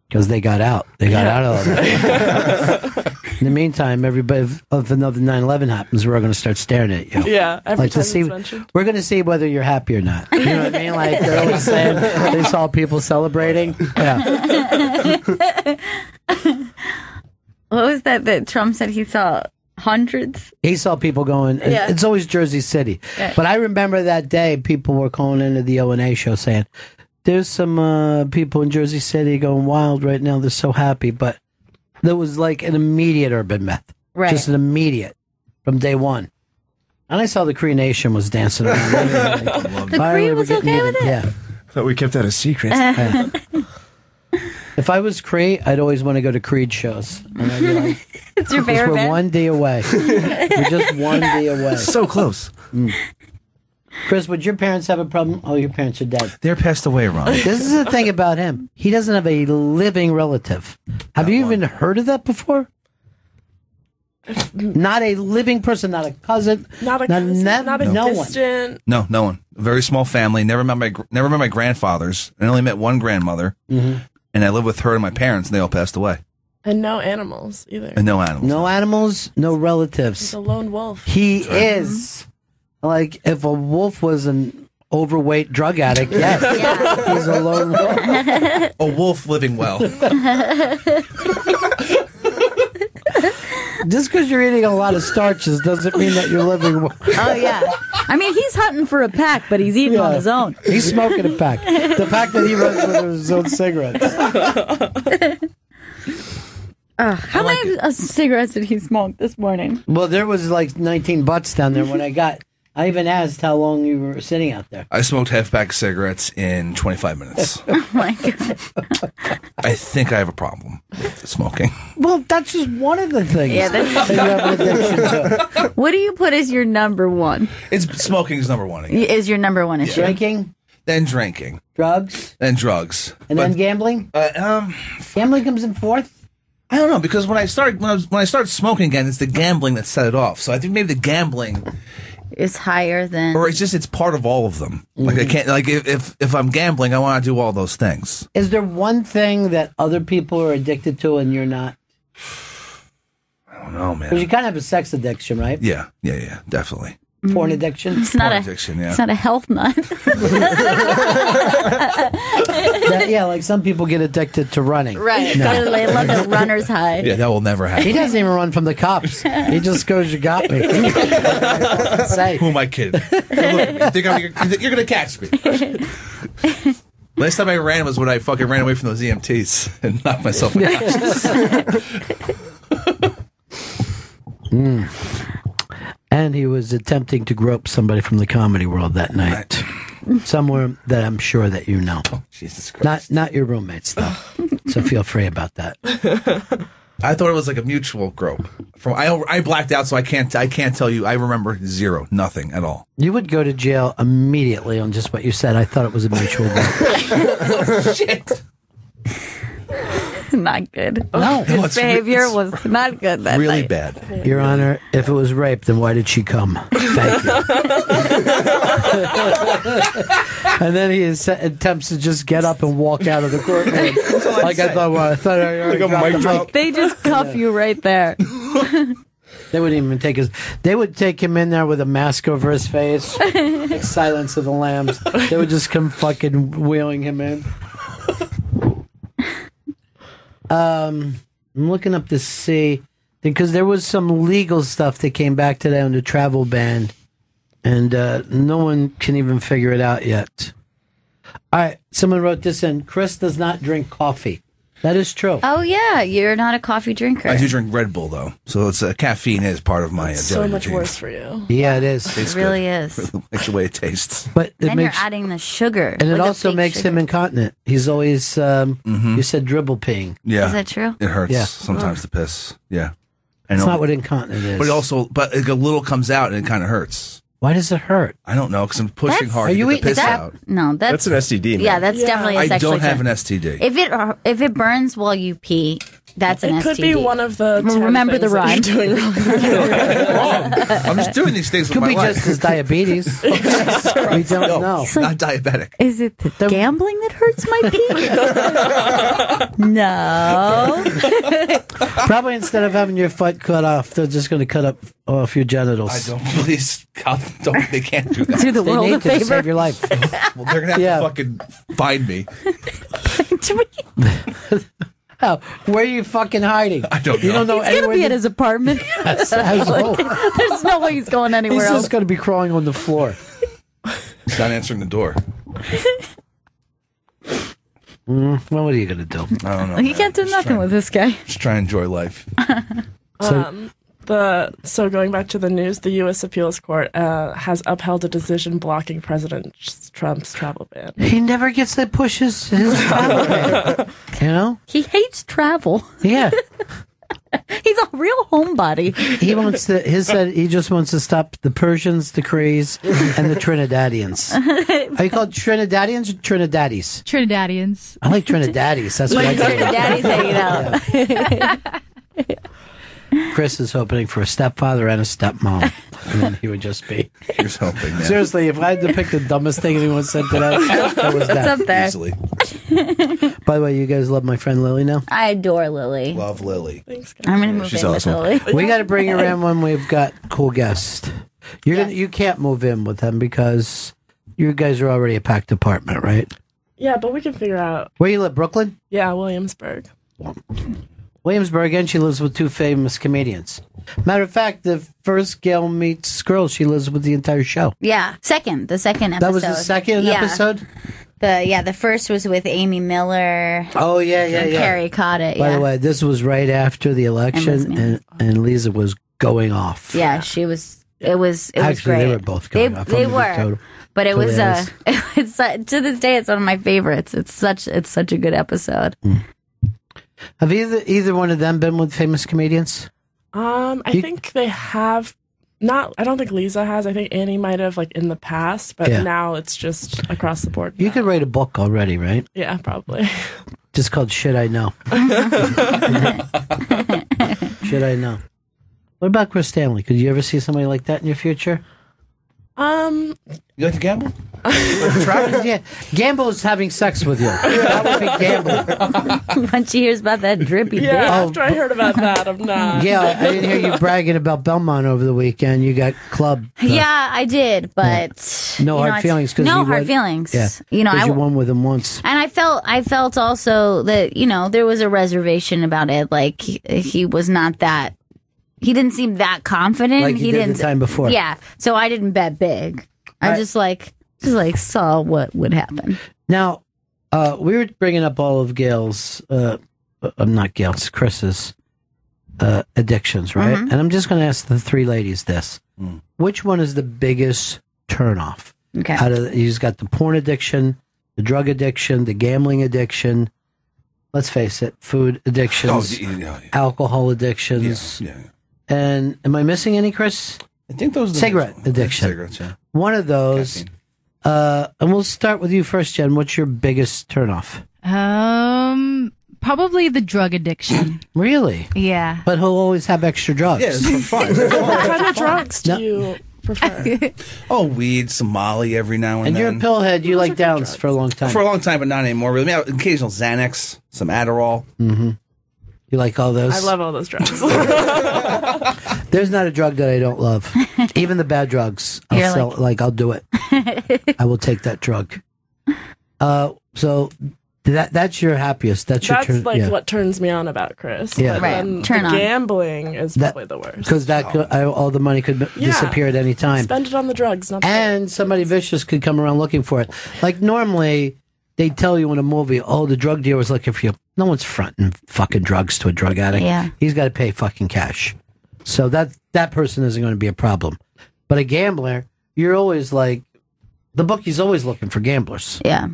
Because they got out. They got out of that. In the meantime, everybody, if another 9/11 happens, we're all going to start staring at you. Yeah, every time to see, it's mentioned. we're going to see whether you're happy or not. You know what I mean? Like they're always saying they saw people celebrating. Yeah. What was that Trump said he saw hundreds? He saw people going. Yeah. It's always Jersey City. Right. But I remember that day people were calling into the O&A show saying, there's some people in Jersey City going wild right now. They're so happy. But there was like an immediate urban myth. Right. Just an immediate from day one. And I saw the Cree Nation was dancing around. The Cree was okay with it? Yeah. Thought we kept that a secret. Yeah. If I was Cree, I'd always want to go to Creed shows. And I'd be like, it's your favorite we're band? 1 day away. We're just 1 day away. So close. Chris, would your parents have a problem? Oh, your parents are dead. They're passed away, Ron. This is the thing about him. He doesn't have a living relative. Have you even heard of that before? Not a living person, not a cousin, not a cousin, not a no distant. No one. A very small family. Never met my grandfathers. I only met one grandmother, and I lived with her and my parents, and they all passed away. And no animals either. And no animals. No animals, no relatives. He's a lone wolf. He is like if a wolf was an overweight drug addict. Yes, he's a lone wolf. A wolf living well. Just because you're eating a lot of starches doesn't mean that you're living well. Oh, yeah. I mean, he's hunting for a pack, but he's eating on his own. He's smoking a pack. The pack that he runs with his own cigarettes. How many cigarettes did he smoke this morning? Well, there was like 19 butts down there when I got. I even asked how long you were sitting out there. I smoked half-pack cigarettes in 25 minutes. Oh, my God. I think I have a problem with smoking. Well, that's just one of the things. Yeah, that's- that you have an addiction to. What do you put as your number one? It's smoking is number one again. Is your number one issue? Drinking? Then drinking. Drugs? Then drugs. And then gambling? Gambling comes in fourth? I don't know, because when I started smoking again, it's the gambling that set it off. So I think maybe the gambling is higher than, or it's part of all of them. Like I can't, like if I'm gambling, I want to do all those things. Is there one thing that other people are addicted to and you're not? I don't know, man. Because you kind of have a sex addiction, right? Yeah, definitely. Porn addiction? It's not Porn a addiction, yeah. It's not a health nut. Yeah, like some people get addicted to running. Right. No. They love the runner's high. Yeah, that will never happen. He doesn't even run from the cops. He just goes, "You got me." Say. Who am I kidding? Look at me. You're going to catch me. Last time I ran was when I fucking ran away from those EMTs and knocked myself unconscious. And he was attempting to grope somebody from the comedy world that night. Somewhere that I'm sure that you know. Oh, Jesus Christ. Not your roommates, though. So feel free about that. I thought it was like a mutual grope. I blacked out, so I can't tell you. I remember zero, nothing at all. You would go to jail immediately on just what you said. I thought it was a mutual grope. Shit. Not good. No. His behavior was not good that Really night. bad. Your Honor, if it was rape, then why did she come? Thank you. And then he attempts to just get up and walk out of the courtroom. Like I thought I already dropped the mic. They just cuff you right there. They wouldn't even take they would take him in there with a mask over his face. Like Silence of the Lambs. They would just come fucking wheeling him in. I'm looking up to see, because there was some legal stuff that came back today on the travel ban, and no one can even figure it out yet. All right, someone wrote this in. Chris does not drink coffee. That is true. Oh, yeah. You're not a coffee drinker. I do drink Red Bull, though. So caffeine is part of my So daily much routine. worse for you. Yeah, it is. Tastes It really good. is. Like the way it tastes. But it Then makes, you're adding the sugar. and it like a also fake makes sugar. him incontinent. He's always, you said dribble peeing. Yeah. Is that true? It hurts Yeah. sometimes to piss. Yeah. I That's know. not what incontinent is. But a little comes out and it kind of hurts. Why does it hurt? I don't know, because I'm pushing That's- hard Are to you get the eating piss that? out. No, that's an STD, man. Yeah, that's definitely a I sexually don't have an transmitted- STD. If it burns while you pee, that's an It could STD. be one of the 10 Remember the things that rhyme. you're doing wrong. I'm just doing these things with Could my be life. just as diabetes. We don't know. Not diabetic. Is it the gambling that hurts my pee? No. Probably instead of having your foot cut off, they're just going to cut up off your genitals. I don't, please, God, don't, they can't do that. Do the They world need a to favor. save your life. Well, they're going to have to fucking find me. Oh, where are you fucking hiding? I don't know. You don't know He's going to anywhere. be at his apartment. Yes, I hope. There's no way he's going anywhere He's else. just going to be crawling on the floor. He's not answering the door. Well, what are you going to do? I don't know. You can't do nothing with this guy. Just try and enjoy life. So going back to the news, the U.S. Appeals Court has upheld a decision blocking President Trump's travel ban. He never gets to push his travel ban. You know? He hates travel. Yeah. He's a real homebody. He wants to. He just wants to stop the Persians, the Crees, and the Trinidadians. Are you called Trinidadians or Trinidaddies? Trinidadians. I like Trinidaddies. That's what I call them. Trinidaddies hanging out. Chris is hoping for a stepfather and a stepmom, and then he would just be. Here's hoping. Man. Seriously, if I had to pick the dumbest thing anyone said today, that was that. It's up there. Easily. By the way, you guys love my friend Lily now? I adore Lily. Love Lily. Thanks, guys. I'm going to move She's in awesome. with Lily. We got to bring her in when we've got cool guests. You can't move in with them because you guys are already a packed apartment, right? Yeah, but we can figure out. Where you live, Brooklyn? Yeah, Williamsburg. Williamsburg, and she lives with two famous comedians. Matter of fact, the first Gail meets girls, she lives with the entire show. Yeah, the second episode. That was the second Yeah. episode? The first was with Amy Miller. Oh yeah. Carrie caught it. By the way, this was right after the election, and Lisa was going off. Yeah, she was. It was Actually, great. they were both going off. They on the were. total. But it was Hilarious. it's to this day it's one of my favorites. It's such a good episode. Have either one of them been with famous comedians? I think they have not. I don't think Lisa has. I think Annie might have, like, in the past, but Yeah. now it's just across the board. You could write a book already, right? Yeah, probably. Just called Shit I Know. Shit I Know. What about Chris Stanley? Could you ever see somebody like that in your future? You like to gamble? Yeah, Gamble's having sex with you. That would be Gamble. Once she hears about that drippy dick. After I heard about that, I'm not. Yeah, I didn't hear you bragging about Belmont over the weekend. You got clubbed. Yeah, I did, but No hard it's- feelings. 'Cause No you hard won- feelings. Yeah, You know, 'cause you won with him once. And I felt also that, there was a reservation about it. Like, he was not that. He didn't seem that confident. Like he did didn't the time before. Yeah, so I didn't bet big. I just saw what would happen. Now, we were bringing up all of Gail's, not Gail's, Chris's addictions, right? Mhm. And I'm just going to ask the three ladies this: which one is the biggest turnoff? Okay. He's got the porn addiction, the drug addiction, the gambling addiction. Let's face it, food addictions, alcohol addictions. And am I missing any, Chris? I think those are the cigarette addiction. Cigarettes, yeah. One of those. And we'll start with you first, Jen. What's your biggest turnoff? Probably the drug addiction. Really? Yeah. But he'll always have extra drugs. Yeah, it's for fun. What kind of drugs do you prefer? Oh, weed, some Molly every now and And then. you're a pillhead. You like downs for a long time. For a long time, but not anymore. Really, I mean, occasional Xanax, some Adderall. Mm-hmm. You like all those? I love all those drugs. There's not a drug that I don't love. Even the bad drugs. You're I'll do it. I will take that drug. So that's your happiest. That's your turn. Like what turns me on about Chris. Yeah. But Right. then Turn the on. gambling is probably the worst. Because all the money could disappear at any time. Spend it on the drugs, not the And somebody vicious could come around looking for it. Like normally, they tell you in a movie, oh, the drug dealer's looking for you. No one's fronting fucking drugs to a drug addict. Yeah. He's got to pay fucking cash. So that person isn't going to be a problem. But a gambler, you're always like, the bookie's always looking for gamblers. Yeah.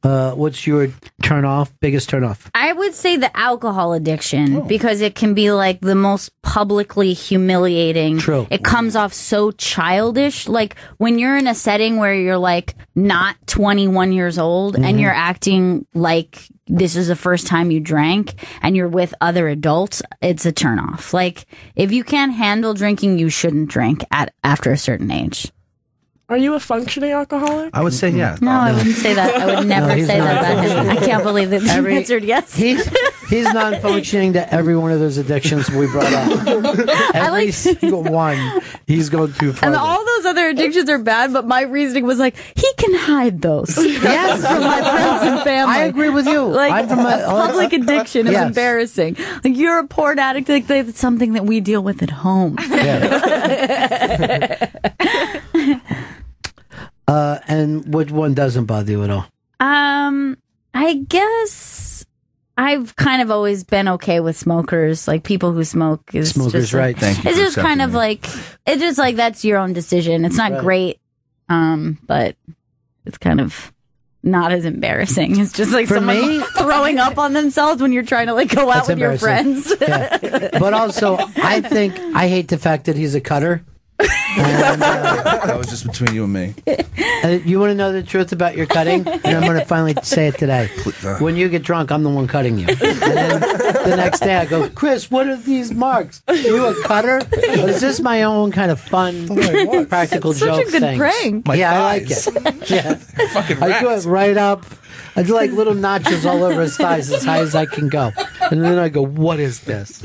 What's your biggest turn off? I would say the alcohol addiction because it can be like the most publicly humiliating. True. It comes off so childish. Like when you're in a setting where you're like not 21 years old and you're acting like this is the first time you drank and you're with other adults, it's a turnoff. Like if you can't handle drinking, you shouldn't drink after a certain age. Are you a functioning alcoholic? I would say yeah. No, I wouldn't say that. I would never he's say not that about him. I functioning. can't believe that you answered yes. He's non-functioning to every one of those addictions we brought up. Every single one, he's going too far. And all those other addictions are bad, but my reasoning was like, he can hide those. Yes, from my friends and family. I agree with you. Like, I'm from a public addiction is Yes. embarrassing. Like, you're a porn addict. Like, that's something that we deal with at home. And which one doesn't bother you at all? I guess I've kind of always been okay with smokers. Like, people who smoke is Smokers, just like- right. Thank you It's for just kind accepting of me. like, it's just like, that's your own decision. It's not Right. great. But it's kind of not as embarrassing. It's just like For someone me- throwing up on themselves when you're trying to like go out That's with your embarrassing. friends. But also, I hate the fact that he's a cutter. That was just between you and me. You want to know the truth about your cutting? And I'm going to finally say it today. When you get drunk, I'm the one cutting you. And then the next day I go, Chris, what are these marks? Are you a cutter? Or is this my own kind of fun, practical It's such a joke good thing? prank. My Yeah, thighs. I like it. Yeah. Fucking I do it rats. right up. I do like little notches all over his thighs as high as I can go. And then I go, what is this?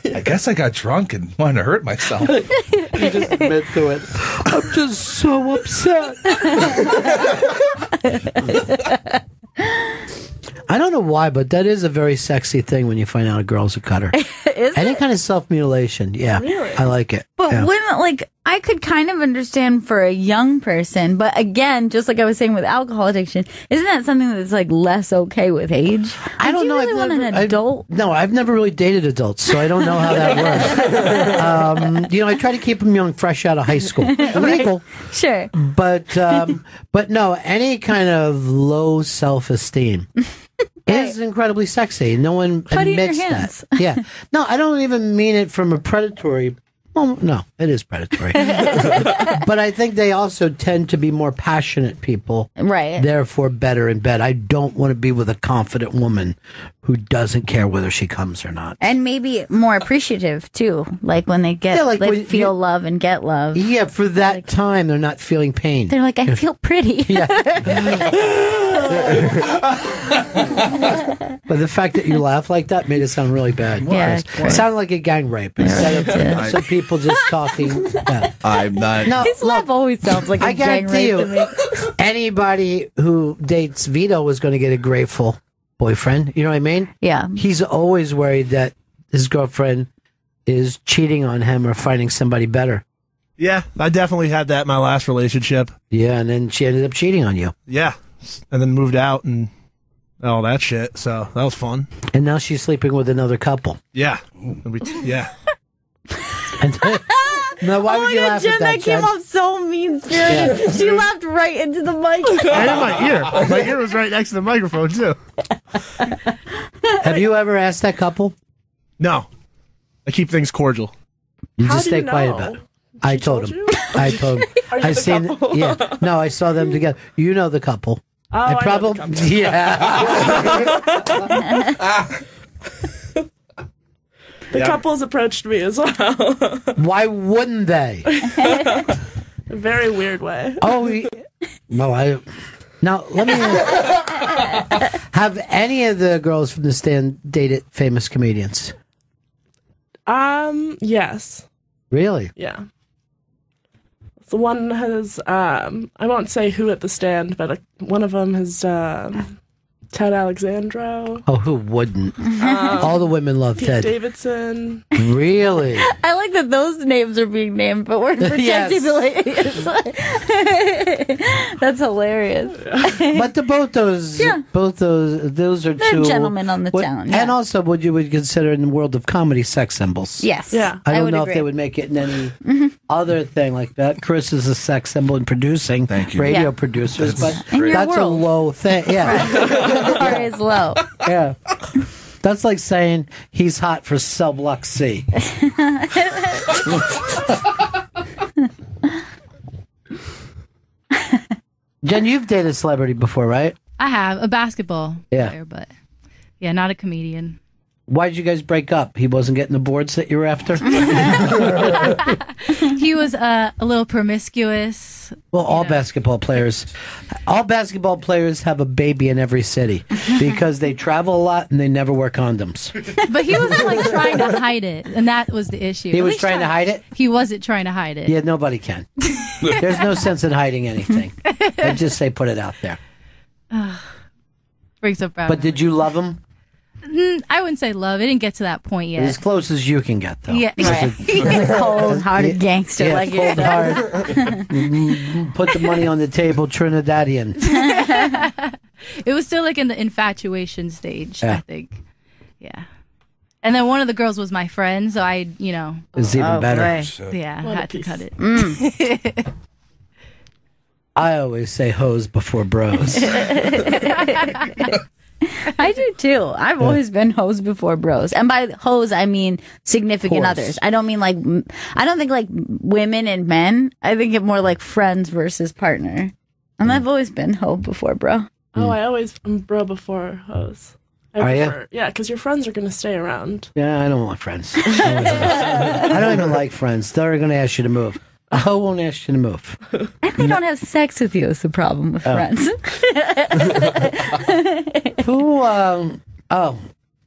I guess I got drunk and wanted to hurt myself. You just admit to it. I'm just so upset. I don't know why, but that is a very sexy thing when you find out a girl's a cutter. Any kind of self-mutilation. Yeah. Really? I like it. But yeah. women, like, I could kind of understand for a young person, but again, just like I was saying with alcohol addiction, isn't that something that's like less okay with age? I don't know. Really want an adult? No, I've never really dated adults, so I don't know how that works. I try to keep them young, fresh out of high school. Illegal. Sure. But no, any kind of low self-esteem is incredibly sexy. No one Putty in your admits hands. that. Yeah. No, I don't even mean it from a predatory. Well, no, it is predatory. But I think they also tend to be more passionate people. Right. Therefore, better in bed. I don't want to be with a confident woman who doesn't care whether she comes or not. And maybe more appreciative too, like when they get, they feel love and get love. Yeah, for that time, they're not feeling pain. They're like, I feel pretty. But the fact that you laugh like that made it sound really bad. Yeah, It sounded like a gang rape instead of some people just talking. Yeah. I'm not. No, His laugh always sounds like a I gang guarantee rape to me. you, anybody who dates Vito is going to get a grateful boyfriend. You know what I mean? Yeah. He's always worried that his girlfriend is cheating on him or finding somebody better. Yeah, I definitely had that in my last relationship. Yeah, and then she ended up cheating on you. Yeah, and then moved out and all that shit. So that was fun. And now she's sleeping with another couple. Yeah, yeah. And now, why would you laugh Jen, at that, that came Jen? off so mean-spirited. Yeah. She laughed right into the mic. Right in my ear. My ear was right next to the microphone too. Have you ever asked that couple? No, I keep things cordial. You How just do stay you quiet know? about it. I told him. I told him. Are you I the seen. couple? Yeah. No, I saw them together. You know the couple. Oh, I know the probably. couple. Yeah. The couples approached me as well. Why wouldn't they? A very weird way. Oh, well, now let me. Have any of the girls from the stand dated famous comedians? Yes. Really? Yeah. So one has, I won't say who at the stand, but one of them has Ted Alexandro. Oh, who wouldn't? All the women love Pete Ted. Davidson. Really? I like that those names are being named, but we're protecting the ladies. That's hilarious. But both those are They're two gentlemen on the town, yeah. and also what you would consider in the world of comedy sex symbols. Yes. Yeah, I I don't would know agree. if they would make it in any other thing like that. Chris is a sex symbol in producing. Thank you. Radio Yeah. producers, That's but In your that's a world. low thing. Yeah, The bar is low. yeah. That's like saying he's hot for Sublux C. Jen, you've dated a celebrity before, right? I have a basketball Yeah. player, but yeah, not a comedian. Why did you guys break up? He wasn't getting the boards that you were after? He was a little promiscuous. Well, all basketball players have a baby in every city because they travel a lot and they never wear condoms. But he wasn't like trying to hide it, and that was the issue. He At was least trying to hide it? He wasn't trying to hide it. Yeah, nobody can. There's no sense in hiding anything. I just say put it out there. Brings up But did you love him? I wouldn't say love. It didn't get to that point yet. As close as you can get, though. Yeah. Right. He's a cold-hearted gangster Yeah, like cold yourself. heart. Put the money on the table, Trinidadian. It was still like in the infatuation stage, Yeah. I think. Yeah. And then one of the girls was my friend, so I, It's even better. Yeah, What a had to piece. cut it. I always say hoes before bros. I do too. I've always been hoes before bros, and by hoes I mean significant Whores. others. I don't mean like I don't think like women and men. I think it more like friends versus partner. And I've always been hoe before bro. Oh, I always am bro before hoes. Are ya? Yeah, because your friends are going to stay around. Yeah, I don't want friends. I don't even like friends. They're going to ask you to move. A hoe won't ask you to move. And they don't have sex with you is the problem with friends.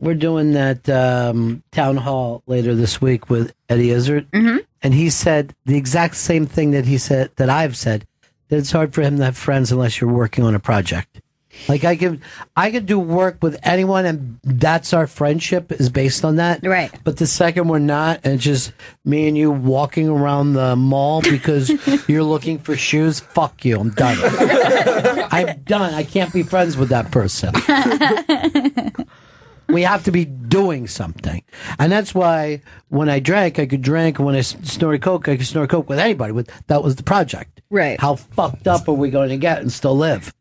We're doing that town hall later this week with Eddie Izzard. Mm-hmm. And he said the exact same thing that he said, that I've said, that it's hard for him to have friends unless you're working on a project. Like I could do work with anyone, and that's our friendship is based on that. Right. But the second we're not, and it's just me and you walking around the mall because you're looking for shoes, fuck you. I'm done. I'm done. I can't be friends with that person. We have to be doing something. And that's why when I drank, I could drink. And when I snorted coke, I could snort coke with anybody. That was the project. Right. How fucked up are we going to get and still live?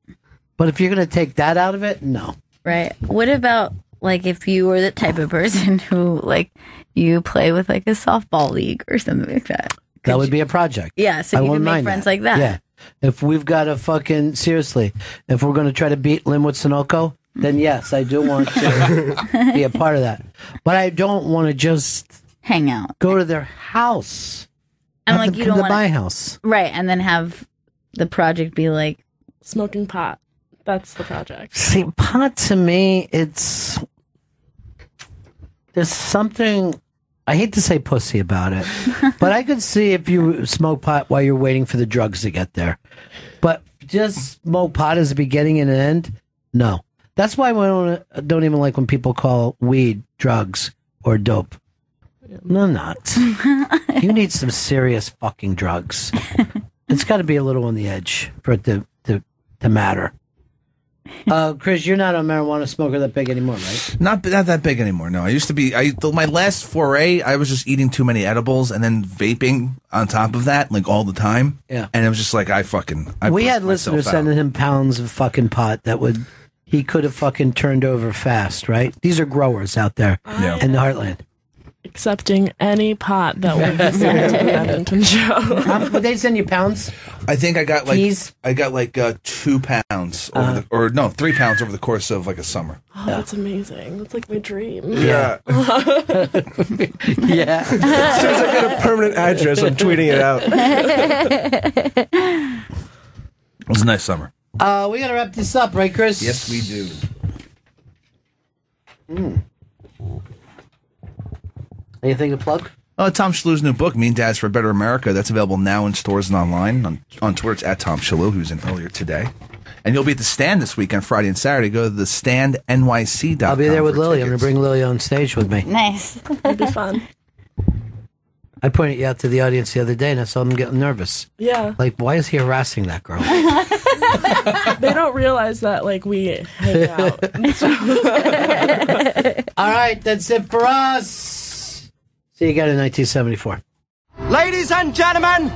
But if you're going to take that out of it, no. Right. What about, like, if you were the type of person who, like, you play with, like, a softball league or something like that? That would be a project. Yeah, so I you can wouldn't make mind friends like that. Yeah. If we've got to fucking, seriously, if we're going to try to beat Linwood Sunoco, then yes, I do want to be a part of that. But I don't want to just hang out, go to their house. And Have like them you come don't to want my house. Right, and then have the project be like smoking pot. That's the project. See, pot to me, there's something, I hate to say pussy about it, but I could see if you smoke pot while you're waiting for the drugs to get there. But just smoke pot as a beginning and an end, no. That's why I don't even like when people call weed drugs or dope. No, not. You need some serious fucking drugs. It's got to be a little on the edge for it to matter. Chris, you're not a marijuana smoker that big anymore, right? Not that big anymore. No, I used to be. My last foray, I was just eating too many edibles and then vaping on top of that, like all the time. Yeah, and it was just like we had listeners sending him pounds of fucking pot that he could have fucking turned over fast, right? These are growers out there in the heartland. Accepting any pot that would be sent to the Bennington show. Would they send you pounds? I think I got like 2 pounds, 3 pounds over the course of like a summer. Oh, that's amazing. That's like my dream. Yeah. Yeah. As soon as I get a permanent address, I'm tweeting it out. It was a nice summer. We got to wrap this up, right, Chris? Yes, we do. Anything to plug? Tom Shalhoub's new book, Mean Dads for a Better America. That's available now in stores and online. On Twitter, it's at Tom Shalhoub, who's in earlier today. And you'll be at the Stand this weekend, Friday and Saturday. Go to thestandnyc.com. I'll be there with Lily. I'm going to bring Lily on stage with me. Nice. It'd be fun. I pointed you out to the audience the other day, and I saw them getting nervous. Yeah. Like, why is he harassing that girl? They don't realize that, like, we hang out. All right, that's it for us. See you again in 1974. Ladies and gentlemen,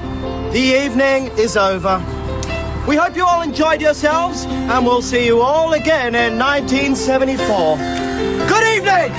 the evening is over. We hope you all enjoyed yourselves, and we'll see you all again in 1974. Good evening!